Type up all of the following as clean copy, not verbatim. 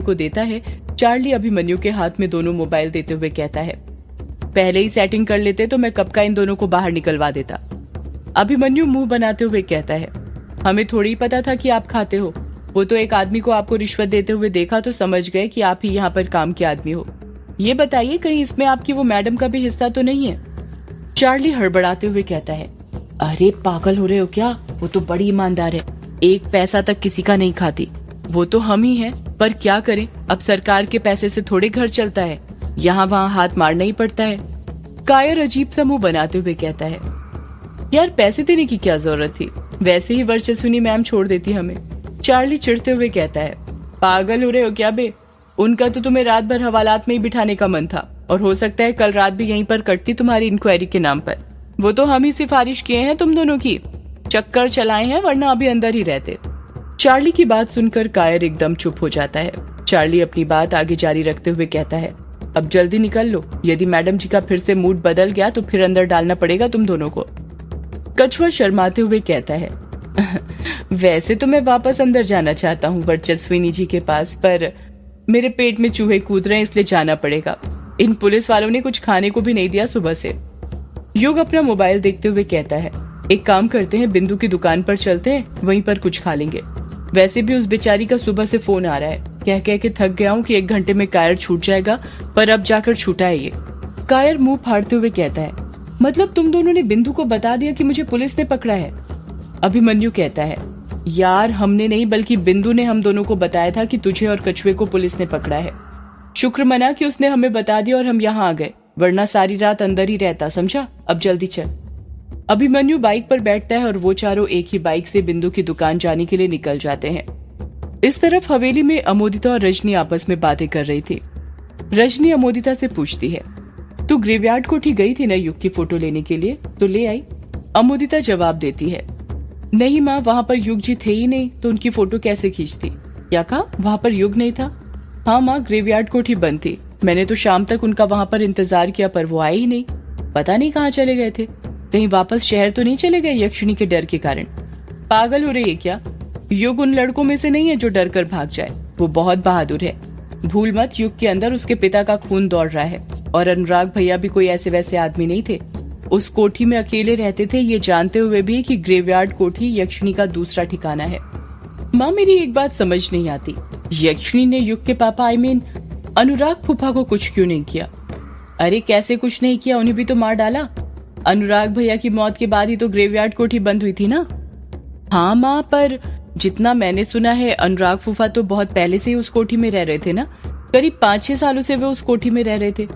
को देता है। चार्ली अभिमन्यु के हाथ में दोनों मोबाइल देते हुए कहता है, पहले ही सेटिंग कर लेते तो मैं कब का इन दोनों को बाहर निकलवा देता। अभिमन्यु मुंह बनाते हुए कहता है, हमें थोड़ी पता था कि आप खाते हो। वो तो एक आदमी को आपको रिश्वत देते हुए देखा तो समझ गए कि आप ही यहाँ पर काम के आदमी हो। ये बताइए कहीं इसमें आपकी वो मैडम का भी हिस्सा तो नहीं है? चार्ली हड़बड़ाते हुए कहता है, अरे पागल हो रहे हो क्या, वो तो बड़ी ईमानदार है, एक पैसा तक किसी का नहीं खाती। वो तो हम ही हैं, पर क्या करें, अब सरकार के पैसे से थोड़े घर चलता है, यहाँ वहाँ हाथ मारना ही पड़ता है। कायर अजीब सा मुंह बनाते हुए कहता है, यार पैसे देने की क्या जरूरत थी, वैसे ही वर्चस्विनी मैम छोड़ देती हमें। चार्ली चिढ़ते हुए कहता है, पागल हो रहे हो क्या बे, उनका तो तुम्हें रात भर हवालात में ही बिठाने का मन था, और हो सकता है कल रात भी यहीं पर कटती तुम्हारी इंक्वायरी के नाम पर। वो तो हम ही सिफारिश किए हैं तुम दोनों की, चक्कर चलाए हैं, वरना अभी अंदर ही रहते। चार्ली की बात सुनकर कायर एकदम चुप हो जाता है। चार्ली अपनी बात आगे जारी रखते हुए कहता है, अब जल्दी निकल लो, यदि मैडम जी का फिर से मूड बदल गया तो फिर अंदर डालना पड़ेगा तुम दोनों को। कछुआ शर्माते हुए कहता है, वैसे तो मैं वापस अंदर जाना चाहता हूँ वर्चस्विनी जी के पास, पर मेरे पेट में चूहे कूद रहे हैं इसलिए जाना पड़ेगा। इन पुलिस वालों ने कुछ खाने को भी नहीं दिया सुबह से। युग अपना मोबाइल देखते हुए कहता है, एक काम करते हैं, बिंदु की दुकान पर चलते हैं, वहीं पर कुछ खा लेंगे। वैसे भी उस बेचारी का सुबह से फोन आ रहा है, कह कह के थक गया हूँ कि 1 घंटे में कायर छूट जाएगा, पर अब जाकर छूटा है ये। कायर मुंह फाड़ते हुए कहता है, मतलब तुम दोनों ने बिंदु को बता दिया कि मुझे पुलिस ने पकड़ा है? अभिमन्यु कहता है, यार हमने नहीं बल्कि बिंदु ने हम दोनों को बताया था कि तुझे और कछुए को पुलिस ने पकड़ा है। शुक्र मना कि उसने हमें बता दिया और हम यहाँ आ गए, वरना सारी रात अंदर ही रहता, समझा? अब जल्दी चल। अभिमन्यु बाइक पर बैठता है और वो चारों एक ही बाइक से बिंदु की दुकान जाने के लिए निकल जाते हैं। इस तरफ हवेली में अमोदिता और रजनी आपस में बातें कर रही थी। रजनी अमोदिता से पूछती है, तू ग्रेवयार्ड कोठी गई थी ना युग की फोटो लेने के लिए, तो ले आई? अमोदिता जवाब देती है, नहीं माँ, वहाँ पर युग जी थे ही नहीं तो उनकी फोटो कैसे खींचती? क्या कहा, वहाँ पर युग नहीं था? हाँ माँ, ग्रेवयार्ड कोठी बंद थी, मैंने तो शाम तक उनका वहाँ पर इंतजार किया पर वो आए ही नहीं, पता नहीं कहाँ चले गए थे। कहीं वापस शहर तो नहीं चले गए यक्षिणी के डर के कारण? पागल हो रही है क्या, युग उन लड़कों में से नहीं है जो डर कर भाग जाए, वो बहुत बहादुर है। भूल मत, युग के अंदर उसके पिता का खून दौड़ रहा है, और अनुराग भैया भी कोई ऐसे वैसे आदमी नहीं थे। उस कोठी में अकेले रहते थे, ये जानते हुए भी कि ग्रेवयार्ड कोठी यक्षिणी का दूसरा ठिकाना है। माँ मेरी एक बात समझ नहीं आती, यक्षिणी ने युग के पापा अनुराग फूफा को कुछ क्यों नहीं किया? अरे कैसे कुछ नहीं किया, उन्हें भी तो मार डाला। अनुराग भैया की मौत के बाद ही तो ग्रेवयार्ड कोठी बंद हुई थी ना? हाँ माँ, पर जितना मैंने सुना है अनुराग फूफा तो बहुत पहले से ही उस कोठी में रह रहे थे ना, करीब 5-6 सालों से वे उस कोठी में रह रहे थे,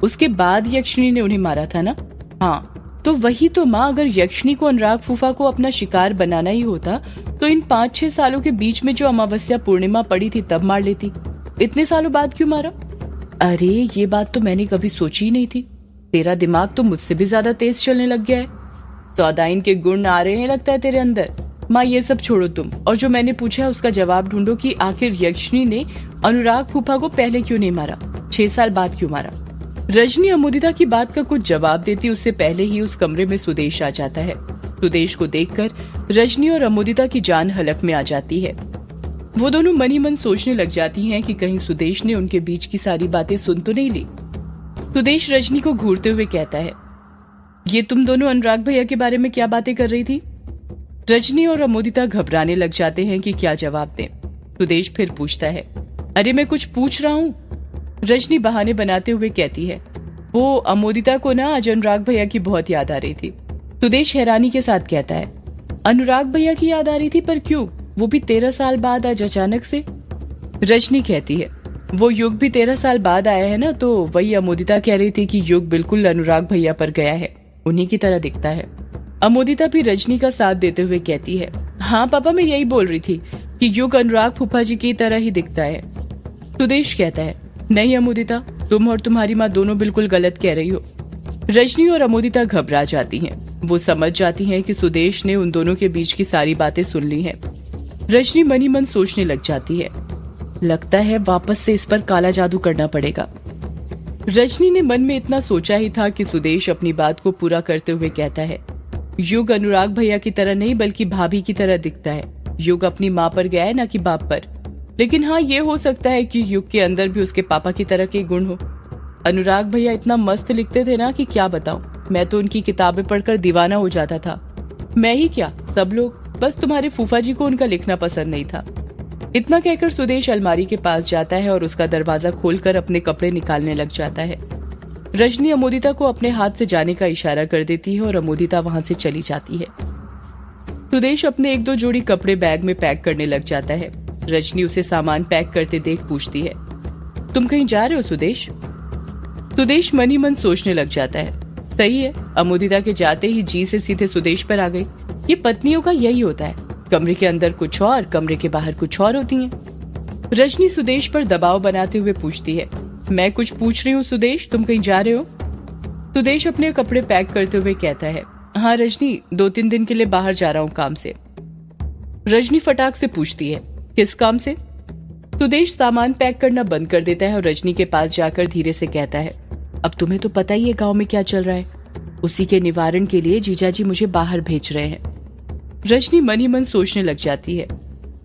उसके बाद यक्षिणी ने उन्हें मारा था ना? हाँ तो वही तो माँ, अगर यक्षिणी को अनुराग फूफा को अपना शिकार बनाना ही होता तो इन 5-6 सालों के बीच में जो अमावस्या पूर्णिमा पड़ी थी तब मार लेती, इतने सालों बाद क्यों मारा? अरे ये बात तो मैंने कभी सोची ही नहीं थी, तेरा दिमाग तो मुझसे भी ज्यादा तेज चलने लग गया है, सौदाइन के गुण आ रहे हैं लगता है तेरे अंदर। माँ ये सब छोड़ो तुम, और जो मैंने पूछा है उसका जवाब ढूंढो कि आखिर यक्षिणी ने अनुराग फूफा को पहले क्यों नहीं मारा, 6 साल बाद क्यों मारा? रजनी अमोदिता की बात का कुछ जवाब देती उससे पहले ही उस कमरे में सुदेश आ जाता है। सुदेश को देखकर रजनी और अमोदिता की जान हलक में आ जाती है। वो दोनों मन ही मन सोचने लग जाती हैं कि कहीं सुदेश ने उनके बीच की सारी बातें सुन तो नहीं ली। सुदेश रजनी को घूरते हुए कहता है, ये तुम दोनों अनुराग भैया के बारे में क्या बातें कर रही थी? रजनी और अमोदिता घबराने लग जाते हैं कि क्या जवाब दें। सुदेश फिर पूछता है, अरे मैं कुछ पूछ रहा हूँ। रजनी बहाने बनाते हुए कहती है, वो अमोदिता को ना आज अनुराग भैया की बहुत याद आ रही थी। सुदेश हैरानी के साथ कहता है, अनुराग भैया की याद आ रही थी, पर क्यों, वो भी 13 साल बाद आज अचानक से? रजनी कहती है, वो युग भी 13 साल बाद आया है ना, तो वही अमोदिता कह रही थी कि युग बिल्कुल अनुराग भैया पर गया है, उन्हीं की तरह दिखता है। अमोदिता भी रजनी का साथ देते हुए कहती है, हाँ पापा मैं यही बोल रही थी कि युग अनुराग फूफा जी की तरह ही दिखता है। सुदेश कहता है, नहीं अमोदिता, तुम और तुम्हारी माँ दोनों बिल्कुल गलत कह रही हो। रजनी और अमोदिता घबरा जाती हैं। वो समझ जाती हैं कि सुदेश ने उन दोनों के बीच की सारी बातें सुन ली हैं। रजनी मन ही मन सोचने लग जाती है, लगता है वापस से इस पर काला जादू करना पड़ेगा। रजनी ने मन में इतना सोचा ही था कि सुदेश अपनी बात को पूरा करते हुए कहता है, युग अनुराग भैया की तरह नहीं बल्कि भाभी की तरह दिखता है। युग अपनी माँ पर गया है ना कि बाप पर। लेकिन हाँ, ये हो सकता है कि युग के अंदर भी उसके पापा की तरह के गुण हो। अनुराग भैया इतना मस्त लिखते थे ना कि क्या बताऊं, मैं तो उनकी किताबें पढ़कर दीवाना हो जाता था। मैं ही क्या, सब लोग। बस तुम्हारे फूफा जी को उनका लिखना पसंद नहीं था। इतना कहकर सुदेश अलमारी के पास जाता है और उसका दरवाजा खोलकर अपने कपड़े निकालने लग जाता है। रजनी अमोदिता को अपने हाथ से जाने का इशारा कर देती है और अमोदिता वहां से चली जाती है। सुदेश अपने 1-2 जोड़ी कपड़े बैग में पैक करने लग जाता है। रजनी उसे सामान पैक करते देख पूछती है, तुम कहीं जा रहे हो सुदेश? सुदेश मन ही मन सोचने लग जाता है, सही है, अमोदिता के जाते ही जी से सीधे सुदेश पर आ गई। ये पत्नियों का यही होता है, कमरे के अंदर कुछ और, कमरे के बाहर कुछ और होती हैं। रजनी सुदेश पर दबाव बनाते हुए पूछती है, मैं कुछ पूछ रही हूँ सुदेश, तुम कहीं जा रहे हो? सुदेश अपने कपड़े पैक करते हुए कहता है, हाँ रजनी, 2-3 दिन के लिए बाहर जा रहा हूँ काम से। रजनी फटाक से पूछती है, किस काम से? सुदेश सामान पैक करना बंद कर देता है और रजनी के पास जाकर धीरे से कहता है, अब तुम्हें तो पता ही है गांव में क्या चल रहा है, उसी के निवारण के लिए जीजाजी मुझे बाहर भेज रहे हैं। रजनी मन ही मन सोचने लग जाती है,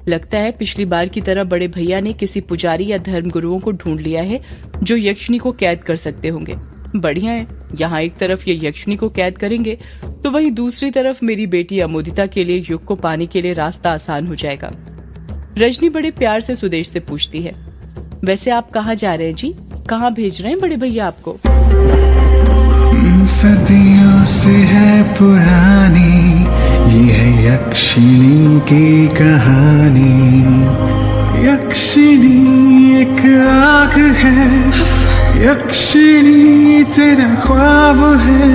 लगता है पिछली बार की तरह बड़े भैया ने किसी पुजारी या धर्मगुरुओं को ढूंढ लिया है जो यक्षिणी को कैद कर सकते होंगे। बढ़िया है, यहाँ एक तरफ ये यक्षिणी को कैद करेंगे तो वहीं दूसरी तरफ मेरी बेटी अमोदिता के लिए युग को पाने के लिए रास्ता आसान हो जाएगा। रजनी बड़े प्यार से सुदेश से पूछती है, वैसे आप कहाँ जा रहे हैं जी, कहाँ भेज रहे हैं बड़े भैया आपको? सदियों से है पुरानी ये है यक्षिणी की कहानी। यक्षिणी एक आग है, यक्षिणी तेरा ख्वाब है।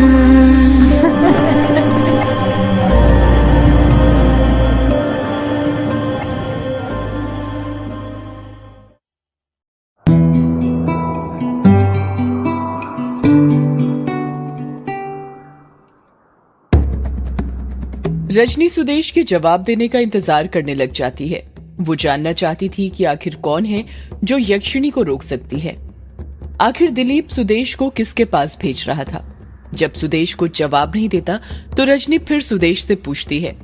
रजनी सुदेश के जवाब देने का इंतजार करने लग जाती है। वो जानना चाहती थी कि आखिर कौन है जो यक्षिणी को रोक सकती है। आखिर दिलीप सुदेश को किसके पास भेज रहा था? जब सुदेश को जवाब नहीं देता तो रजनी फिर सुदेश से पूछती है,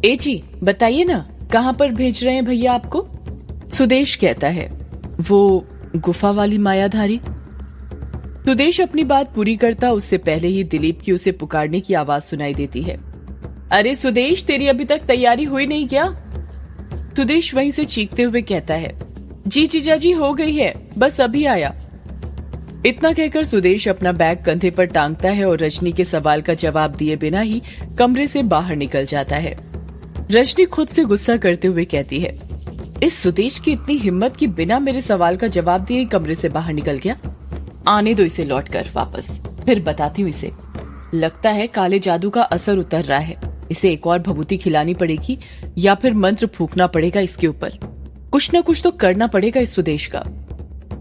ए जी बताइए ना, कहां पर भेज रहे हैं भैया आपको? सुदेश कहता है, वो गुफा वाली मायाधारी। सुदेश अपनी बात पूरी करता उससे पहले ही दिलीप की उसे पुकारने की आवाज सुनाई देती है, अरे सुदेश, तेरी अभी तक तैयारी हुई नहीं क्या? सुदेश वहीं से चीखते हुए कहता है, जी जीजा जी हो गई है, बस अभी आया। इतना कहकर सुदेश अपना बैग कंधे पर टांगता है और रजनी के सवाल का जवाब दिए बिना ही कमरे से बाहर निकल जाता है। रजनी खुद से गुस्सा करते हुए कहती है, इस सुदेश की इतनी हिम्मत कि बिना मेरे सवाल का जवाब दिए कमरे से बाहर निकल गया। आने दो इसे लौट कर वापस, फिर बताती हूँ इसे। लगता है काले जादू का असर उतर रहा है, इसे एक और भभूति खिलानी पड़ेगी या फिर मंत्र फूकना पड़ेगा इसके ऊपर। कुछ न कुछ तो करना पड़ेगा इस सुदेश का।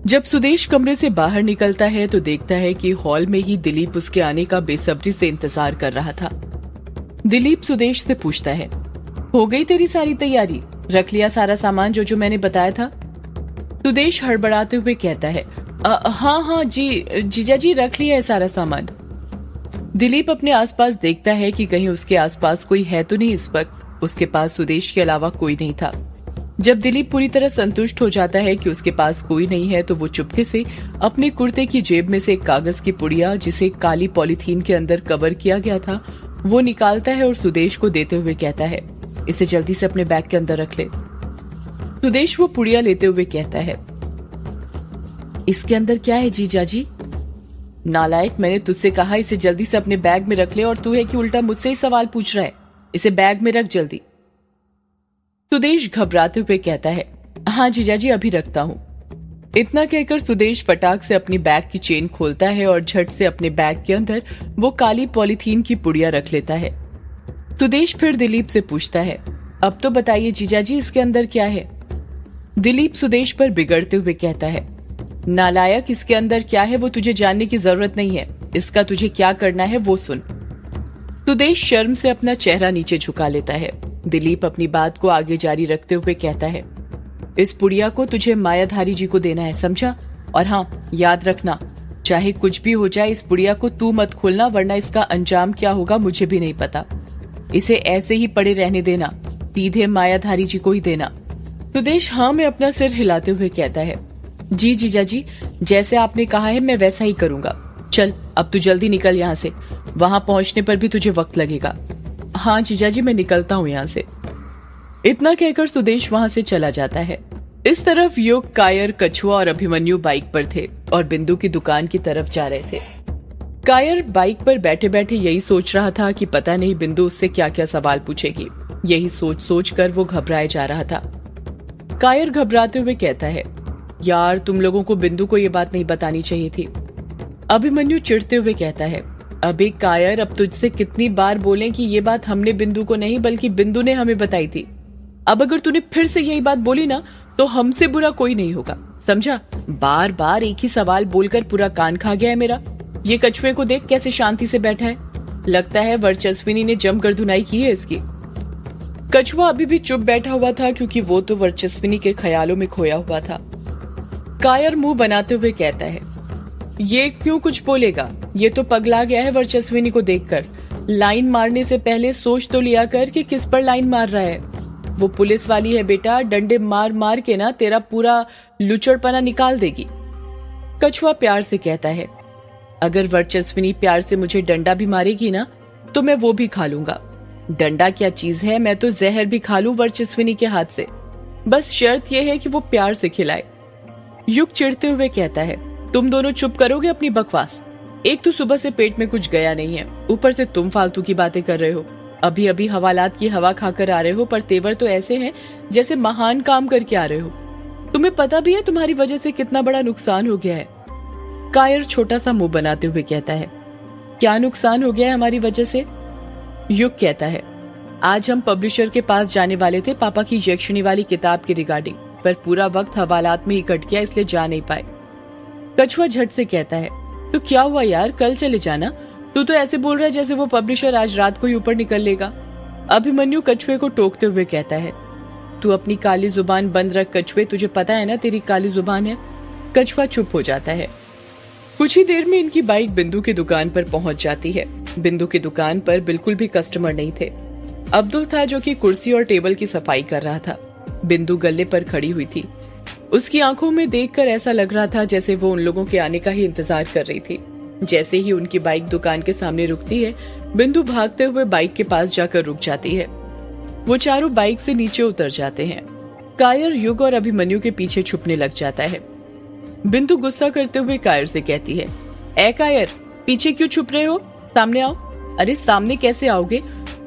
जब सुदेश कमरे से बाहर निकलता है तो देखता है कि हॉल में ही दिलीप उसके आने का बेसब्री से इंतजार कर रहा था। दिलीप सुदेश से पूछता है, हो गई तेरी सारी तैयारी, रख लिया सारा सामान जो मैंने बताया था? सुदेश हड़बड़ाते हुए कहता है, हाँ जी जीजा जी, रख लिया है सारा सामान। दिलीप अपने आसपास देखता है कि कहीं उसके आसपास कोई है तो नहीं। इस वक्त उसके पास सुदेश के अलावा कोई नहीं था। जब दिलीप पूरी तरह संतुष्ट हो जाता है कि उसके पास कोई नहीं है तो वो चुपके से अपने कुर्ते की जेब में से एक कागज की पुड़िया, जिसे काली पॉलीथीन के अंदर कवर किया गया था, वो निकालता है और सुदेश को देते हुए कहता है, इसे जल्दी से अपने बैग के अंदर रख ले। सुदेश वो पुड़िया लेते हुए कहता है, इसके अंदर क्या है जीजा जी? नालायक, मैंने तुझसे कहा इसे जल्दी से अपने बैग में रख ले और तू है कि उल्टा मुझसे ही सवाल पूछ रहा है। इसे बैग में रख जल्दी। सुदेश घबराते हुए कहता है, हाँ जीजा जी अभी रखता हूँ। इतना कहकर सुदेश फटाक से अपनी बैग की चेन खोलता है और झट से अपने बैग के अंदर वो काली पॉलीथीन की पुड़िया रख लेता है। सुदेश फिर दिलीप से पूछता है, अब तो बताइए जीजा जी इसके अंदर क्या है? दिलीप सुदेश पर बिगड़ते हुए कहता है, नालायक, इसके अंदर क्या है वो तुझे जानने की जरूरत नहीं है, इसका तुझे क्या करना है वो सुन। सुदेश शर्म से अपना चेहरा नीचे झुका लेता है। दिलीप अपनी बात को आगे जारी रखते हुए कहता है, इस पुड़िया को तुझे मायाधारी जी को देना है, समझा? और हाँ, याद रखना, चाहे कुछ भी हो जाए इस पुड़िया को तू मत खोलना, वरना इसका अंजाम क्या होगा मुझे भी नहीं पता। इसे ऐसे ही पड़े रहने देना, सीधे मायाधारी जी को ही देना। सुदेश हाँ में अपना सिर हिलाते हुए कहता है, जी जीजा जी, जैसे आपने कहा है मैं वैसा ही करूंगा। चल अब तू जल्दी निकल यहाँ से, वहां पहुंचने पर भी तुझे वक्त लगेगा। हाँ जीजा जी, मैं निकलता हूँ यहाँ से। इतना कहकर सुदेश वहां से चला जाता है। इस तरफ युग, कायर, कछुआ और अभिमन्यु बाइक पर थे और बिंदु की दुकान की तरफ जा रहे थे। कायर बाइक पर बैठे बैठे यही सोच रहा था कि पता नहीं बिंदु उससे क्या क्या सवाल पूछेगी। यही सोच सोच कर वो घबराए जा रहा था। कायर घबराते हुए कहता है, यार तुम लोगों को बिंदु को ये बात नहीं बतानी चाहिए थी। अभिमन्यु चिढ़ते हुए कहता है, अबे कायर, अब तुझसे कितनी बार बोलें कि ये बात हमने बिंदु को नहीं बल्कि बिंदु ने हमें बताई थी। अब अगर तूने फिर से यही बात बोली ना तो हमसे बुरा कोई नहीं होगा, समझा? बार बार एक ही सवाल बोलकर पूरा कान खा गया है मेरा। ये कछुए को देख कैसे शांति से बैठा है, लगता है वर्चस्विनी ने जमकर धुनाई की है इसकी। कछुआ अभी भी चुप बैठा हुआ था क्योंकि वो तो वर्चस्विनी के ख्यालों में खोया हुआ था। कायर मुंह बनाते हुए कहता है, ये क्यों कुछ बोलेगा, ये तो पगला गया है वर्चस्विनी को देखकर। लाइन मारने से पहले सोच तो लिया कर कि किस पर लाइन मार रहा है। वो पुलिस वाली है बेटा, डंडे मार मार के ना तेरा पूरा लुचड़पना निकाल देगी। कछुआ प्यार से कहता है, अगर वर्चस्विनी प्यार से मुझे डंडा भी मारेगी ना तो मैं वो भी खा लूंगा। डंडा क्या चीज है, मैं तो जहर भी खा लूं वर्चस्विनी के हाथ से, बस शर्त यह है कि वो प्यार से खिलाए। युग चिढ़ते हुए कहता है, तुम दोनों चुप करोगे अपनी बकवास? एक तो सुबह से पेट में कुछ गया नहीं है, ऊपर से तुम फालतू की बातें कर रहे हो। अभी अभी हवालात की हवा खाकर आ रहे हो, पर तेवर तो ऐसे हैं जैसे महान काम करके आ रहे हो। तुम्हें पता भी है तुम्हारी वजह से कितना बड़ा नुकसान हो गया है। कायर छोटा सा मुंह बनाते हुए कहता है, क्या नुकसान हो गया है हमारी वजह से? युग कहता है, आज हम पब्लिशर के पास जाने वाले थे पापा की यक्षिणी वाली किताब की रिगार्डिंग, पर पूरा वक्त हवालात में ही कट गया इसलिए जा नहीं पाए। कछुआ झट से कहता है, तो क्या हुआ यार, कल चले जाना। तू तो ऐसे बोल रहा है जैसे वो पब्लिशर आज रात को ही ऊपर निकल लेगा। अभिमन्यु कछुए को टोकते हुए कहता है, तू अपनी काली जुबान बंद रख कछुए, तुझे पता है ना तेरी काली जुबान है। कछुआ चुप हो जाता है। कुछ ही देर में इनकी बाइक बिंदु की दुकान पर पहुंच जाती है। बिंदु की दुकान पर बिल्कुल भी कस्टमर नहीं थे। अब्दुल था जो कि कुर्सी और टेबल की सफाई कर रहा था। बिंदु गल्ले पर खड़ी हुई थी। उसकी आंखों में देखकर ऐसा लग रहा था जैसे वो उन लोगों के आने का ही इंतजार कर रही थी। जैसे ही उनकी बाइक दुकान के सामने रुकती है, बिंदु भागते हुए बाइक के पास जाकर रुक जाती है। वो चारों बाइक से नीचे उतर जाते हैं। कायर, युग और अभिमन्यु के पीछे छुपने लग जाता है। बिंदु गुस्सा करते हुए कायर से कहती है, ए कायर, पीछे क्यों छुप रहे हो, सामने आओ। अरे सामने कैसे आओगे,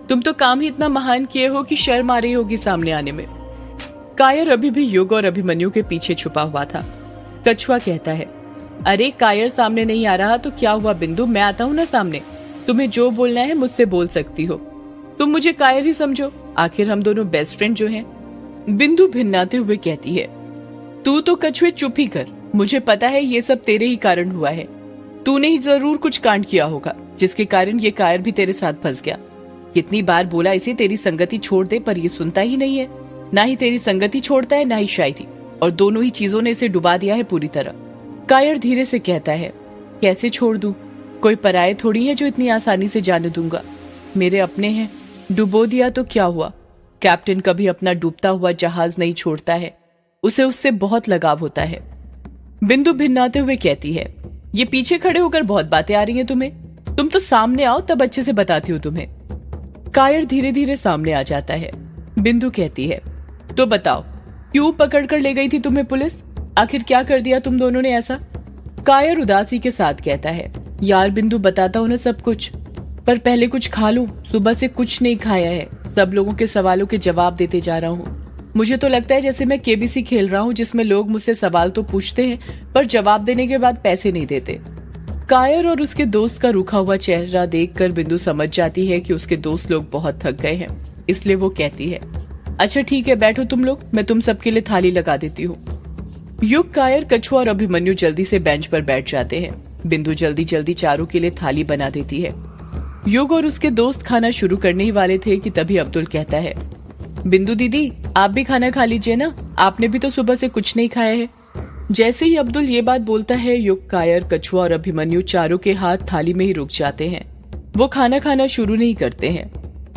तुम तो काम ही इतना महान किए हो कि शर्म आ रही होगी सामने आने में। कायर अभी भी युग और अभिमन्यु के पीछे छुपा हुआ था। कछुआ कहता है, अरे कायर सामने नहीं आ रहा तो क्या हुआ बिंदु, मैं आता हूँ ना सामने। तुम्हें जो बोलना है मुझसे बोल सकती हो। तुम मुझे कायर ही समझो, आखिर हम दोनों बेस्ट फ्रेंड जो हैं। बिंदु भिन्नाते हुए कहती है, तू तो कछुए चुप ही कर, मुझे पता है ये सब तेरे ही कारण हुआ है। तूने ही जरूर कुछ कांड किया होगा जिसके कारण ये कायर भी तेरे साथ फंस गया। कितनी बार बोला इसे तेरी संगति छोड़ दे, पर ये सुनता ही नहीं है। ना ही तेरी संगति छोड़ता है ना ही शायरी, और दोनों ही चीजों ने इसे डुबा दिया है पूरी तरह। कायर धीरे से कहता है, कैसे छोड़ दूं, कोई पराये थोड़ी है जो इतनी आसानी से जाने दूंगा। मेरे अपने हैं, डुबो दिया तो क्या हुआ। कैप्टन कभी अपना डूबता हुआ जहाज नहीं छोड़ता है, उसे उससे बहुत लगाव होता है। बिंदु भिन्नाते हुए कहती है, ये पीछे खड़े होकर बहुत बातें आ रही हैं तुम्हें, तुम तो सामने आओ तब अच्छे से बताती हूँ तुम्हें। कायर धीरे धीरे सामने आ जाता है। बिंदु कहती है, तो बताओ क्यों पकड़ कर ले गई थी तुम्हें पुलिस, आखिर क्या कर दिया तुम दोनों ने ऐसा। कायर उदासी के साथ कहता है, यार बिंदु बताता हूँ ना सब कुछ, पर पहले कुछ खा लूं, सुबह से कुछ नहीं खाया है, सब लोगों के सवालों के जवाब देते जा रहा हूँ। मुझे तो लगता है जैसे मैं केबीसी खेल रहा हूँ जिसमें लोग मुझसे सवाल तो पूछते हैं पर जवाब देने के बाद पैसे नहीं देते। कायर और उसके दोस्त का रूखा हुआ चेहरा देखकर बिंदु समझ जाती है कि उसके दोस्त लोग बहुत थक गए हैं, इसलिए वो कहती है, अच्छा ठीक है बैठो तुम लोग, मैं तुम सबके लिए थाली लगा देती हूँ। युग, कायर, कछुआ और अभिमन्यु जल्दी से बेंच पर बैठ जाते हैं। बिंदु जल्दी जल्दी चारों के लिए थाली बना देती है। युग और उसके दोस्त खाना शुरू करने ही वाले थे कि तभी अब्दुल कहता है, बिंदु दीदी आप भी खाना खा लीजिए ना, आपने भी तो सुबह से कुछ नहीं खाया है। जैसे ही अब्दुल ये बात बोलता है, युग, कायर, कछुआ और अभिमन्यु चारों के हाथ थाली में ही रुक जाते हैं। वो खाना खाना शुरू नहीं करते हैं।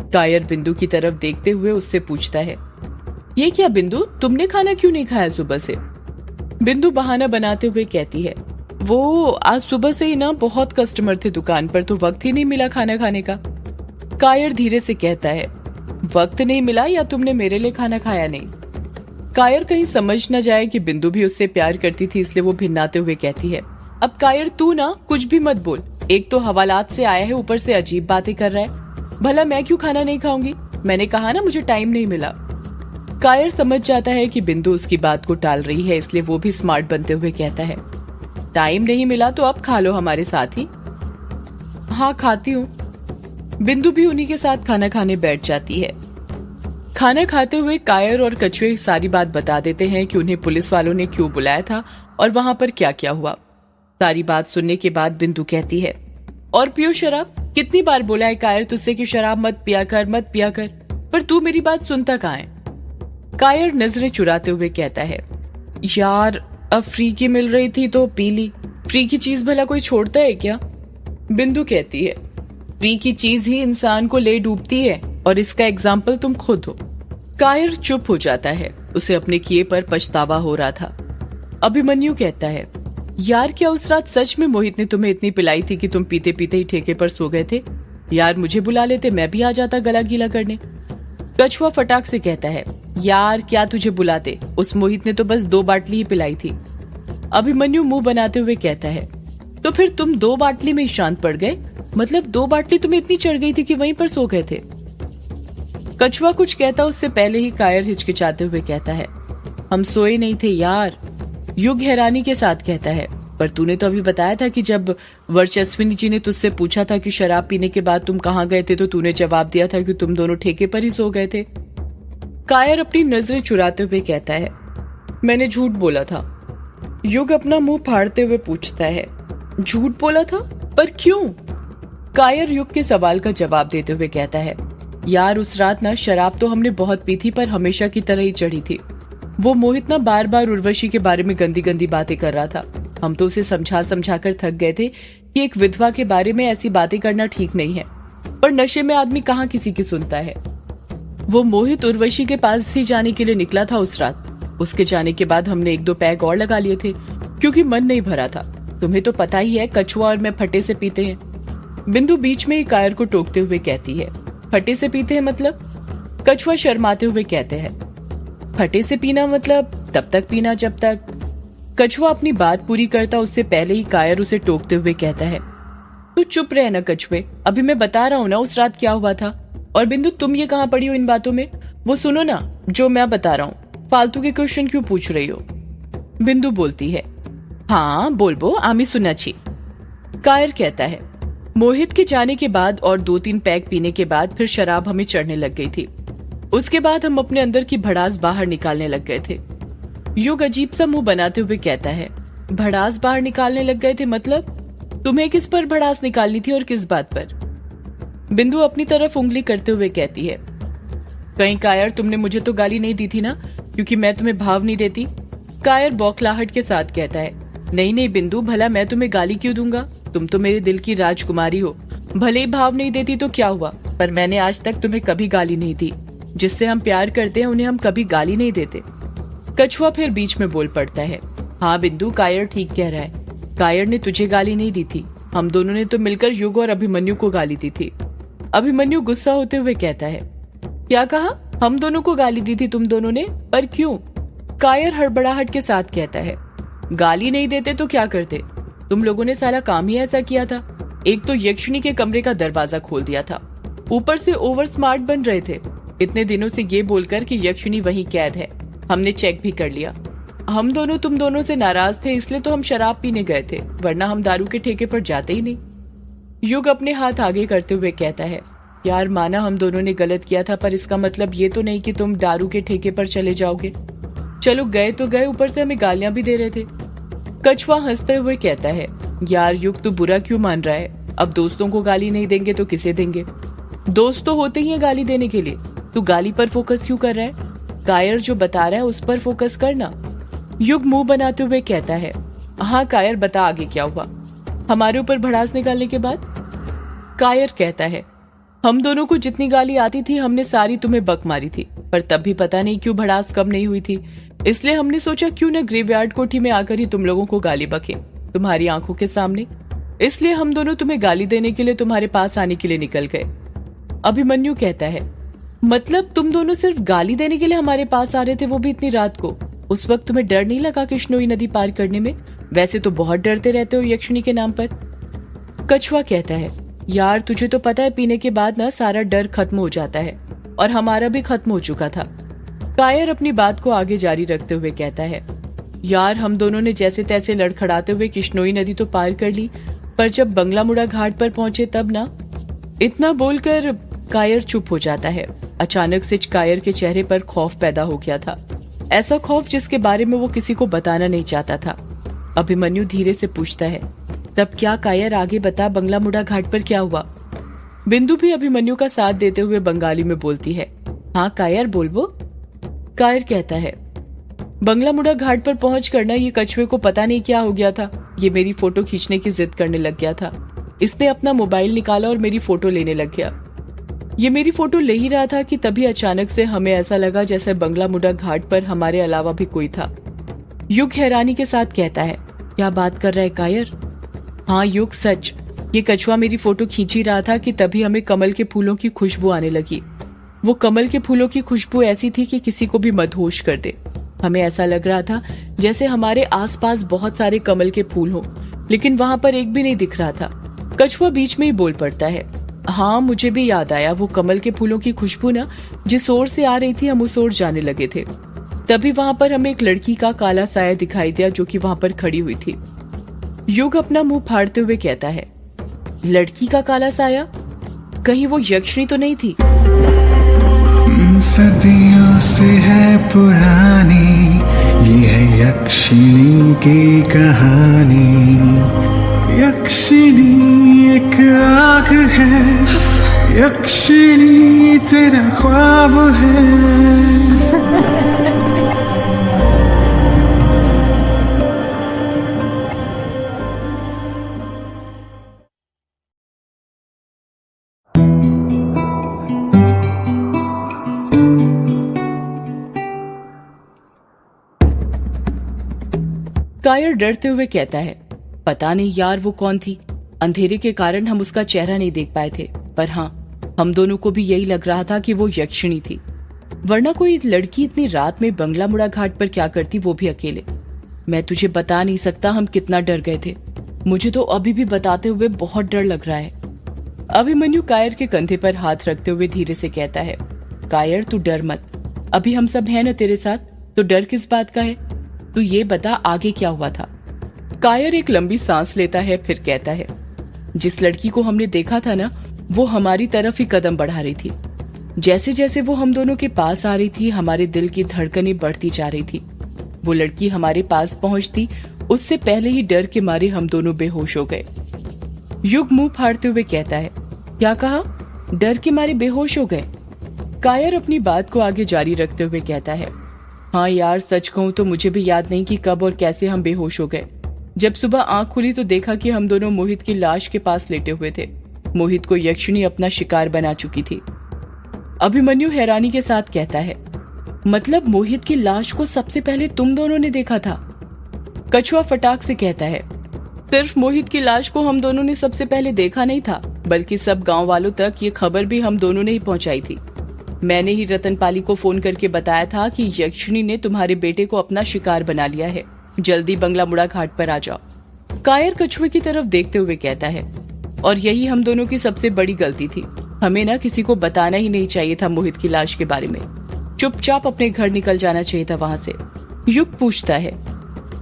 कायर बिंदु की तरफ देखते हुए उससे पूछता है, ये क्या बिंदु, तुमने खाना क्यों नहीं खाया सुबह से? बिंदु बहाना बनाते हुए कहती है, वो आज सुबह से ही ना बहुत कस्टमर थे दुकान पर, तो वक्त ही नहीं मिला खाना खाने का। कायर धीरे से कहता है, वक्त नहीं मिला या तुमने मेरे लिए खाना खाया नहीं? कायर कहीं समझ न जाए कि बिंदु भी उससे प्यार करती थी, इसलिए वो भिन्नाते हुए कहती है, अब कायर तू ना कुछ भी मत बोल, एक तो हवालात से आया है, ऊपर से अजीब बातें कर रहा है। भला मैं क्यों खाना नहीं खाऊंगी? मैंने कहा ना मुझे टाइम नहीं मिला। कायर समझ जाता है कि बिंदु उसकी बात को टाल रही है, इसलिए वो भी स्मार्ट बनते हुए कहता है, टाइम नहीं मिला तो अब खा लो हमारे साथ ही। हाँ खाती हूँ। बिंदु भी उन्हीं के साथ खाना खाने बैठ जाती है। खाना खाते हुए कायर और कछुए सारी बात बता देते हैं कि उन्हें पुलिस वालों ने क्यों बुलाया था और वहां पर क्या क्या हुआ। सारी बात सुनने के बाद बिंदु कहती है, और पियो शराब, कितनी बार बोला है कायर तुझसे कि शराब मत पिया कर, मत पिया कर, पर तू मेरी बात सुनता कहाँ है? कायर नजरें चुराते हुए कहता है, यार अब फ्री की मिल रही थी तो पी ली, फ्री की चीज भला कोई छोड़ता है क्या? बिंदु कहती है, फ्री की चीज ही इंसान को ले डूबती है और इसका एग्जाम्पल तुम खुद हो। कायर चुप हो जाता है, उसे अपने किए पर पछतावा हो रहा था। अभिमन्यु कहता है, यार क्या उस रात सच में मोहित ने तुम्हें इतनी पिलाई थी कि तुम पीते पीते ही ठेके पर सो गए थे? यार मुझे बुला लेते, मैं भी आ जाता गला गीला करने। कछुआ फटाक से कहता है, यार क्या तुझे बुलाते, उस मोहित ने तो बस 2 बाटली ही पिलाई थी। अभिमन्यु मुंह बनाते हुए कहता है, तो फिर तुम 2 बाटली में ही शांत पड़ गए? मतलब 2 बाटली तुम्हें इतनी चढ़ गई थी कि वहीं पर सो गए थे? कछुआ कुछ कहता उससे पहले ही कायर हिचकिचाते हुए कहता है, हम सोए नहीं थे यार। युग हैरानी के साथ कहता है, पर तूने तो अभी बताया था कि जब वर्चस्विनी जी ने तुझसे पूछा था कि शराब पीने के बाद तुम कहाँ गए थे, तो तूने जवाब दिया था कि तुम दोनों ठेके पर ही सो गए थे। कायर अपनी नजरें चुराते हुए कहता है, मैंने झूठ बोला था। युग अपना मुंह फाड़ते हुए पूछता है, झूठ बोला था? पर क्यों? कायर युग के सवाल का जवाब देते हुए कहता है, यार उस रात ना शराब तो हमने बहुत पी थी, पर हमेशा की तरह ही चढ़ी थी। वो मोहित ना बार बार उर्वशी के बारे में गंदी गंदी बातें कर रहा था। हम तो उसे समझा समझा कर थक गए थे कि एक विधवा के बारे में ऐसी बातें करना ठीक नहीं है, पर नशे में आदमी कहाँ किसी की सुनता है। वो मोहित उर्वशी के पास ही जाने के लिए निकला था उस रात। उसके जाने के बाद हमने 1-2 पैग और लगा लिए थे, क्योंकि मन नहीं भरा था। तुम्हें तो पता ही है कछुआ और मैं फटे से पीते हैं। बिंदु बीच में ही कायर को टोकते हुए कहती है, फटे से पीते हैं मतलब? कछुआ शर्माते हुए कहते हैं, फटे से पीना मतलब तब तक पीना जब तक। कछुआ अपनी बात पूरी करता उससे पहले ही कायर उसे टोकते हुए कहता है, तू चुप रहे ना कछुए, अभी मैं बता रहा हूँ ना उस रात क्या हुआ था। और बिंदु तुम ये कहाँ पड़ी हो इन बातों में? वो सुनो ना जो मैं बता रहा हूँ, फालतू के क्वेश्चन क्यों पूछ रही हो? बिंदु बोलती है, हाँ बोलबो, आमी सुना छी। कायर कहता है, मोहित के जाने के बाद और 2-3 पैग पीने के बाद फिर शराब हमें चढ़ने लग गई थी। उसके बाद हम अपने अंदर की भड़ास बाहर निकालने लग गए थे। युग अजीब सा मुंह बनाते हुए कहता है, भड़ास बाहर निकालने लग गए थे मतलब? तुम्हें किस पर भड़ास निकालनी थी और किस बात पर? बिंदु अपनी तरफ उंगली करते हुए कहती है, कहीं कायर तुमने मुझे तो गाली नहीं दी थी ना, क्योंकि मैं तुम्हें भाव नहीं देती? कायर बौखलाहट के साथ कहता है, नहीं नहीं बिंदु, भला मैं तुम्हें गाली क्यों दूंगा? तुम तो मेरे दिल की राजकुमारी हो। भले ही भाव नहीं देती तो क्या हुआ, पर मैंने आज तक तुम्हें कभी गाली नहीं दी। जिससे हम प्यार करते हैं उन्हें हम कभी गाली नहीं देते। कछुआ फिर बीच में बोल पड़ता है, हाँ बिंदु, कायर ठीक कह रहा है। कायर ने तुझे गाली नहीं दी थी, हम दोनों ने तो मिलकर युग और अभिमन्यु को गाली दी थी। अभिमन्यु गुस्सा होते हुए कहता है, क्या कहा? हम दोनों को गाली दी थी तुम दोनों ने? पर क्यों? कायर हड़बड़ाहट के साथ कहता है, गाली नहीं देते तो क्या करते? तुम लोगों ने सारा काम ही ऐसा किया था। एक तो यक्षिणी के कमरे का दरवाजा खोल दिया था, ऊपर से ओवर स्मार्ट बन रहे थे इतने दिनों से ये बोलकर कि यक्षिणी वहीं कैद है। हमने चेक भी कर लिया। हम दोनों तुम दोनों से नाराज थे, इसलिए तो हम शराब पीने गए थे, वरना हम दारू के ठेके पर जाते ही नहीं। युग अपने हाथ आगे करते हुए कहता है, यार माना हम दोनों ने गलत किया था, पर इसका मतलब ये तो नहीं कि तुम दारू के ठेके पर चले जाओगे। चलो गए तो गए, ऊपर से हमें गालियां भी दे रहे थे। कछुआ हंसते हुए कहता है, यार युग तू बुरा क्यों मान रहा है? अब दोस्तों को गाली नहीं देंगे तो किसे देंगे? दोस्त तो होते ही हैं गाली देने के लिए। तू गाली पर फोकस क्यों कर रहा है? कायर जो बता रहा है उस पर फोकस करना। युग मुंह बनाते हुए कहता है, हाँ कायर बता आगे क्या हुआ हमारे ऊपर भड़ास निकालने के बाद? कायर कहता है, हम दोनों को जितनी गाली आती थी हमने सारी तुम्हें बक मारी थी, पर तब भी पता नहीं क्यों भड़ास कम नहीं हुई थी। इसलिए हमने सोचा क्यों न ग्रेवयार्ड कोठी में आकर ही तुम लोगों को गाली बके तुम्हारी आंखों के सामने। इसलिए हम दोनों तुम्हें गाली देने के लिए तुम्हारे पास आने के लिए निकल गए। अभिमन्यु कहता है, मतलब तुम दोनों सिर्फ गाली देने के लिए हमारे पास आ रहे थे, वो भी इतनी रात को? उस वक्त तुम्हें डर नहीं लगा कृष्णोई नदी पार करने में? वैसे तो बहुत डरते रहते हो यक्षिणी के नाम पर। कछुआ कहता है, यार तुझे तो पता है पीने के बाद ना सारा डर खत्म हो जाता है, और हमारा भी खत्म हो चुका था। कायर अपनी बात को आगे जारी रखते हुए कहता है, यार हम दोनों ने जैसे तैसे लड़खड़ाते हुए कृष्णोई नदी तो पार कर ली, पर जब बंगला मुड़ा घाट पर पहुंचे तब ना। इतना बोलकर कायर चुप हो जाता है। अचानक से कायर के चेहरे पर खौफ पैदा हो गया था, ऐसा खौफ जिसके बारे में वो किसी को बताना नहीं चाहता था। अभिमन्यु धीरे से पूछता है, तब क्या कायर आगे बता, बंगला मुड़ा घाट पर क्या हुआ? बिंदु भी अभिमन्यु का साथ देते हुए बंगाली में बोलती है, हाँ कायर बोल वो। कायर कहता है, बंगला मुड़ा घाट पर पहुंच कर ना ये कछुए को पता नहीं क्या हो गया था, ये मेरी फोटो खींचने की जिद करने लग गया था। इसने अपना मोबाइल निकाला और मेरी फोटो लेने लग गया। ये मेरी फोटो ले ही रहा था कि तभी अचानक से हमें ऐसा लगा जैसे बंगला मुड़ा घाट पर हमारे अलावा भी कोई था। युग हैरानी के साथ कहता है, क्या बात कर रहा है कायर? हाँ युग सच, ये कछुआ मेरी फोटो खींच ही रहा था कि तभी हमें कमल के फूलों की खुशबू आने लगी। वो कमल के फूलों की खुशबू ऐसी थी कि किसी को भी मदहोश कर दे। हमें ऐसा लग रहा था जैसे हमारे आसपास बहुत सारे कमल के फूल हों, लेकिन वहां पर एक भी नहीं दिख रहा था। कछुआ बीच में ही बोल पड़ता है, हाँ मुझे भी याद आया, वो कमल के फूलों की खुशबू ना जिस ओर से आ रही थी हम उस ओर जाने लगे थे। तभी वहां पर हमें एक लड़की का काला साया दिखाई दिया जो कि वहां पर खड़ी हुई थी। युग अपना मुंह फाड़ते हुए कहता है, लड़की का काला साया? कहीं वो यक्षिणी तो नहीं थी? सदियों से है पुरानी ये है यक्षिणी की कहानी। यक्षिणी एक आग है, यक्षिणी तेरा ख्वाब है। कायर डरते हुए कहता है, पता नहीं यार वो कौन थी, अंधेरे के कारण हम उसका चेहरा नहीं देख पाए थे, पर हाँ हम दोनों को भी यही लग रहा था कि वो यक्षिणी थी, वरना कोई लड़की इतनी रात में बंगला मुड़ा घाट पर क्या करती, वो भी अकेले। मैं तुझे बता नहीं सकता हम कितना डर गए थे, मुझे तो अभी भी बताते हुए बहुत डर लग रहा है। अभिमन्यु कायर के कंधे पर हाथ रखते हुए धीरे से कहता है, कायर तू डर मत, अभी हम सब हैं ना तेरे साथ, तो डर किस बात का है? तू ये बता आगे क्या हुआ था? कायर एक लंबी सांस लेता है, फिर कहता है, जिस लड़की को हमने देखा था ना वो हमारी तरफ ही कदम बढ़ा रही थी। जैसे जैसे वो हम दोनों के पास आ रही थी हमारे दिल की धड़कनें बढ़ती जा रही थी। वो लड़की हमारे पास पहुंचती उससे पहले ही डर के मारे हम दोनों बेहोश हो गए। युग मुंह फाड़ते हुए कहता है, क्या कहा? डर के मारे बेहोश हो गए? कायर अपनी बात को आगे जारी रखते हुए कहता है, हाँ यार सच कहूं तो मुझे भी याद नहीं कि कब और कैसे हम बेहोश हो गए। जब सुबह आंख खुली तो देखा कि हम दोनों मोहित की लाश के पास लेटे हुए थे। मोहित को यक्षिणी अपना शिकार बना चुकी थी। अभिमन्यु हैरानी के साथ कहता है, मतलब मोहित की लाश को सबसे पहले तुम दोनों ने देखा था? कछुआ फटाक से कहता है, सिर्फ मोहित की लाश को हम दोनों ने सबसे पहले देखा नहीं था, बल्कि सब गांव वालों तक ये खबर भी हम दोनों ने ही पहुंचाई थी। मैंने ही रतनपाली को फोन करके बताया था कि यक्षिणी ने तुम्हारे बेटे को अपना शिकार बना लिया है, जल्दी बंगला मुड़ा घाट पर आ जाओ। कायर कछुए की तरफ देखते हुए कहता है, और यही हम दोनों की सबसे बड़ी गलती थी, हमें ना किसी को बताना ही नहीं चाहिए था मोहित की लाश के बारे में, चुपचाप अपने घर निकल जाना चाहिए था वहाँ से। युग पूछता है,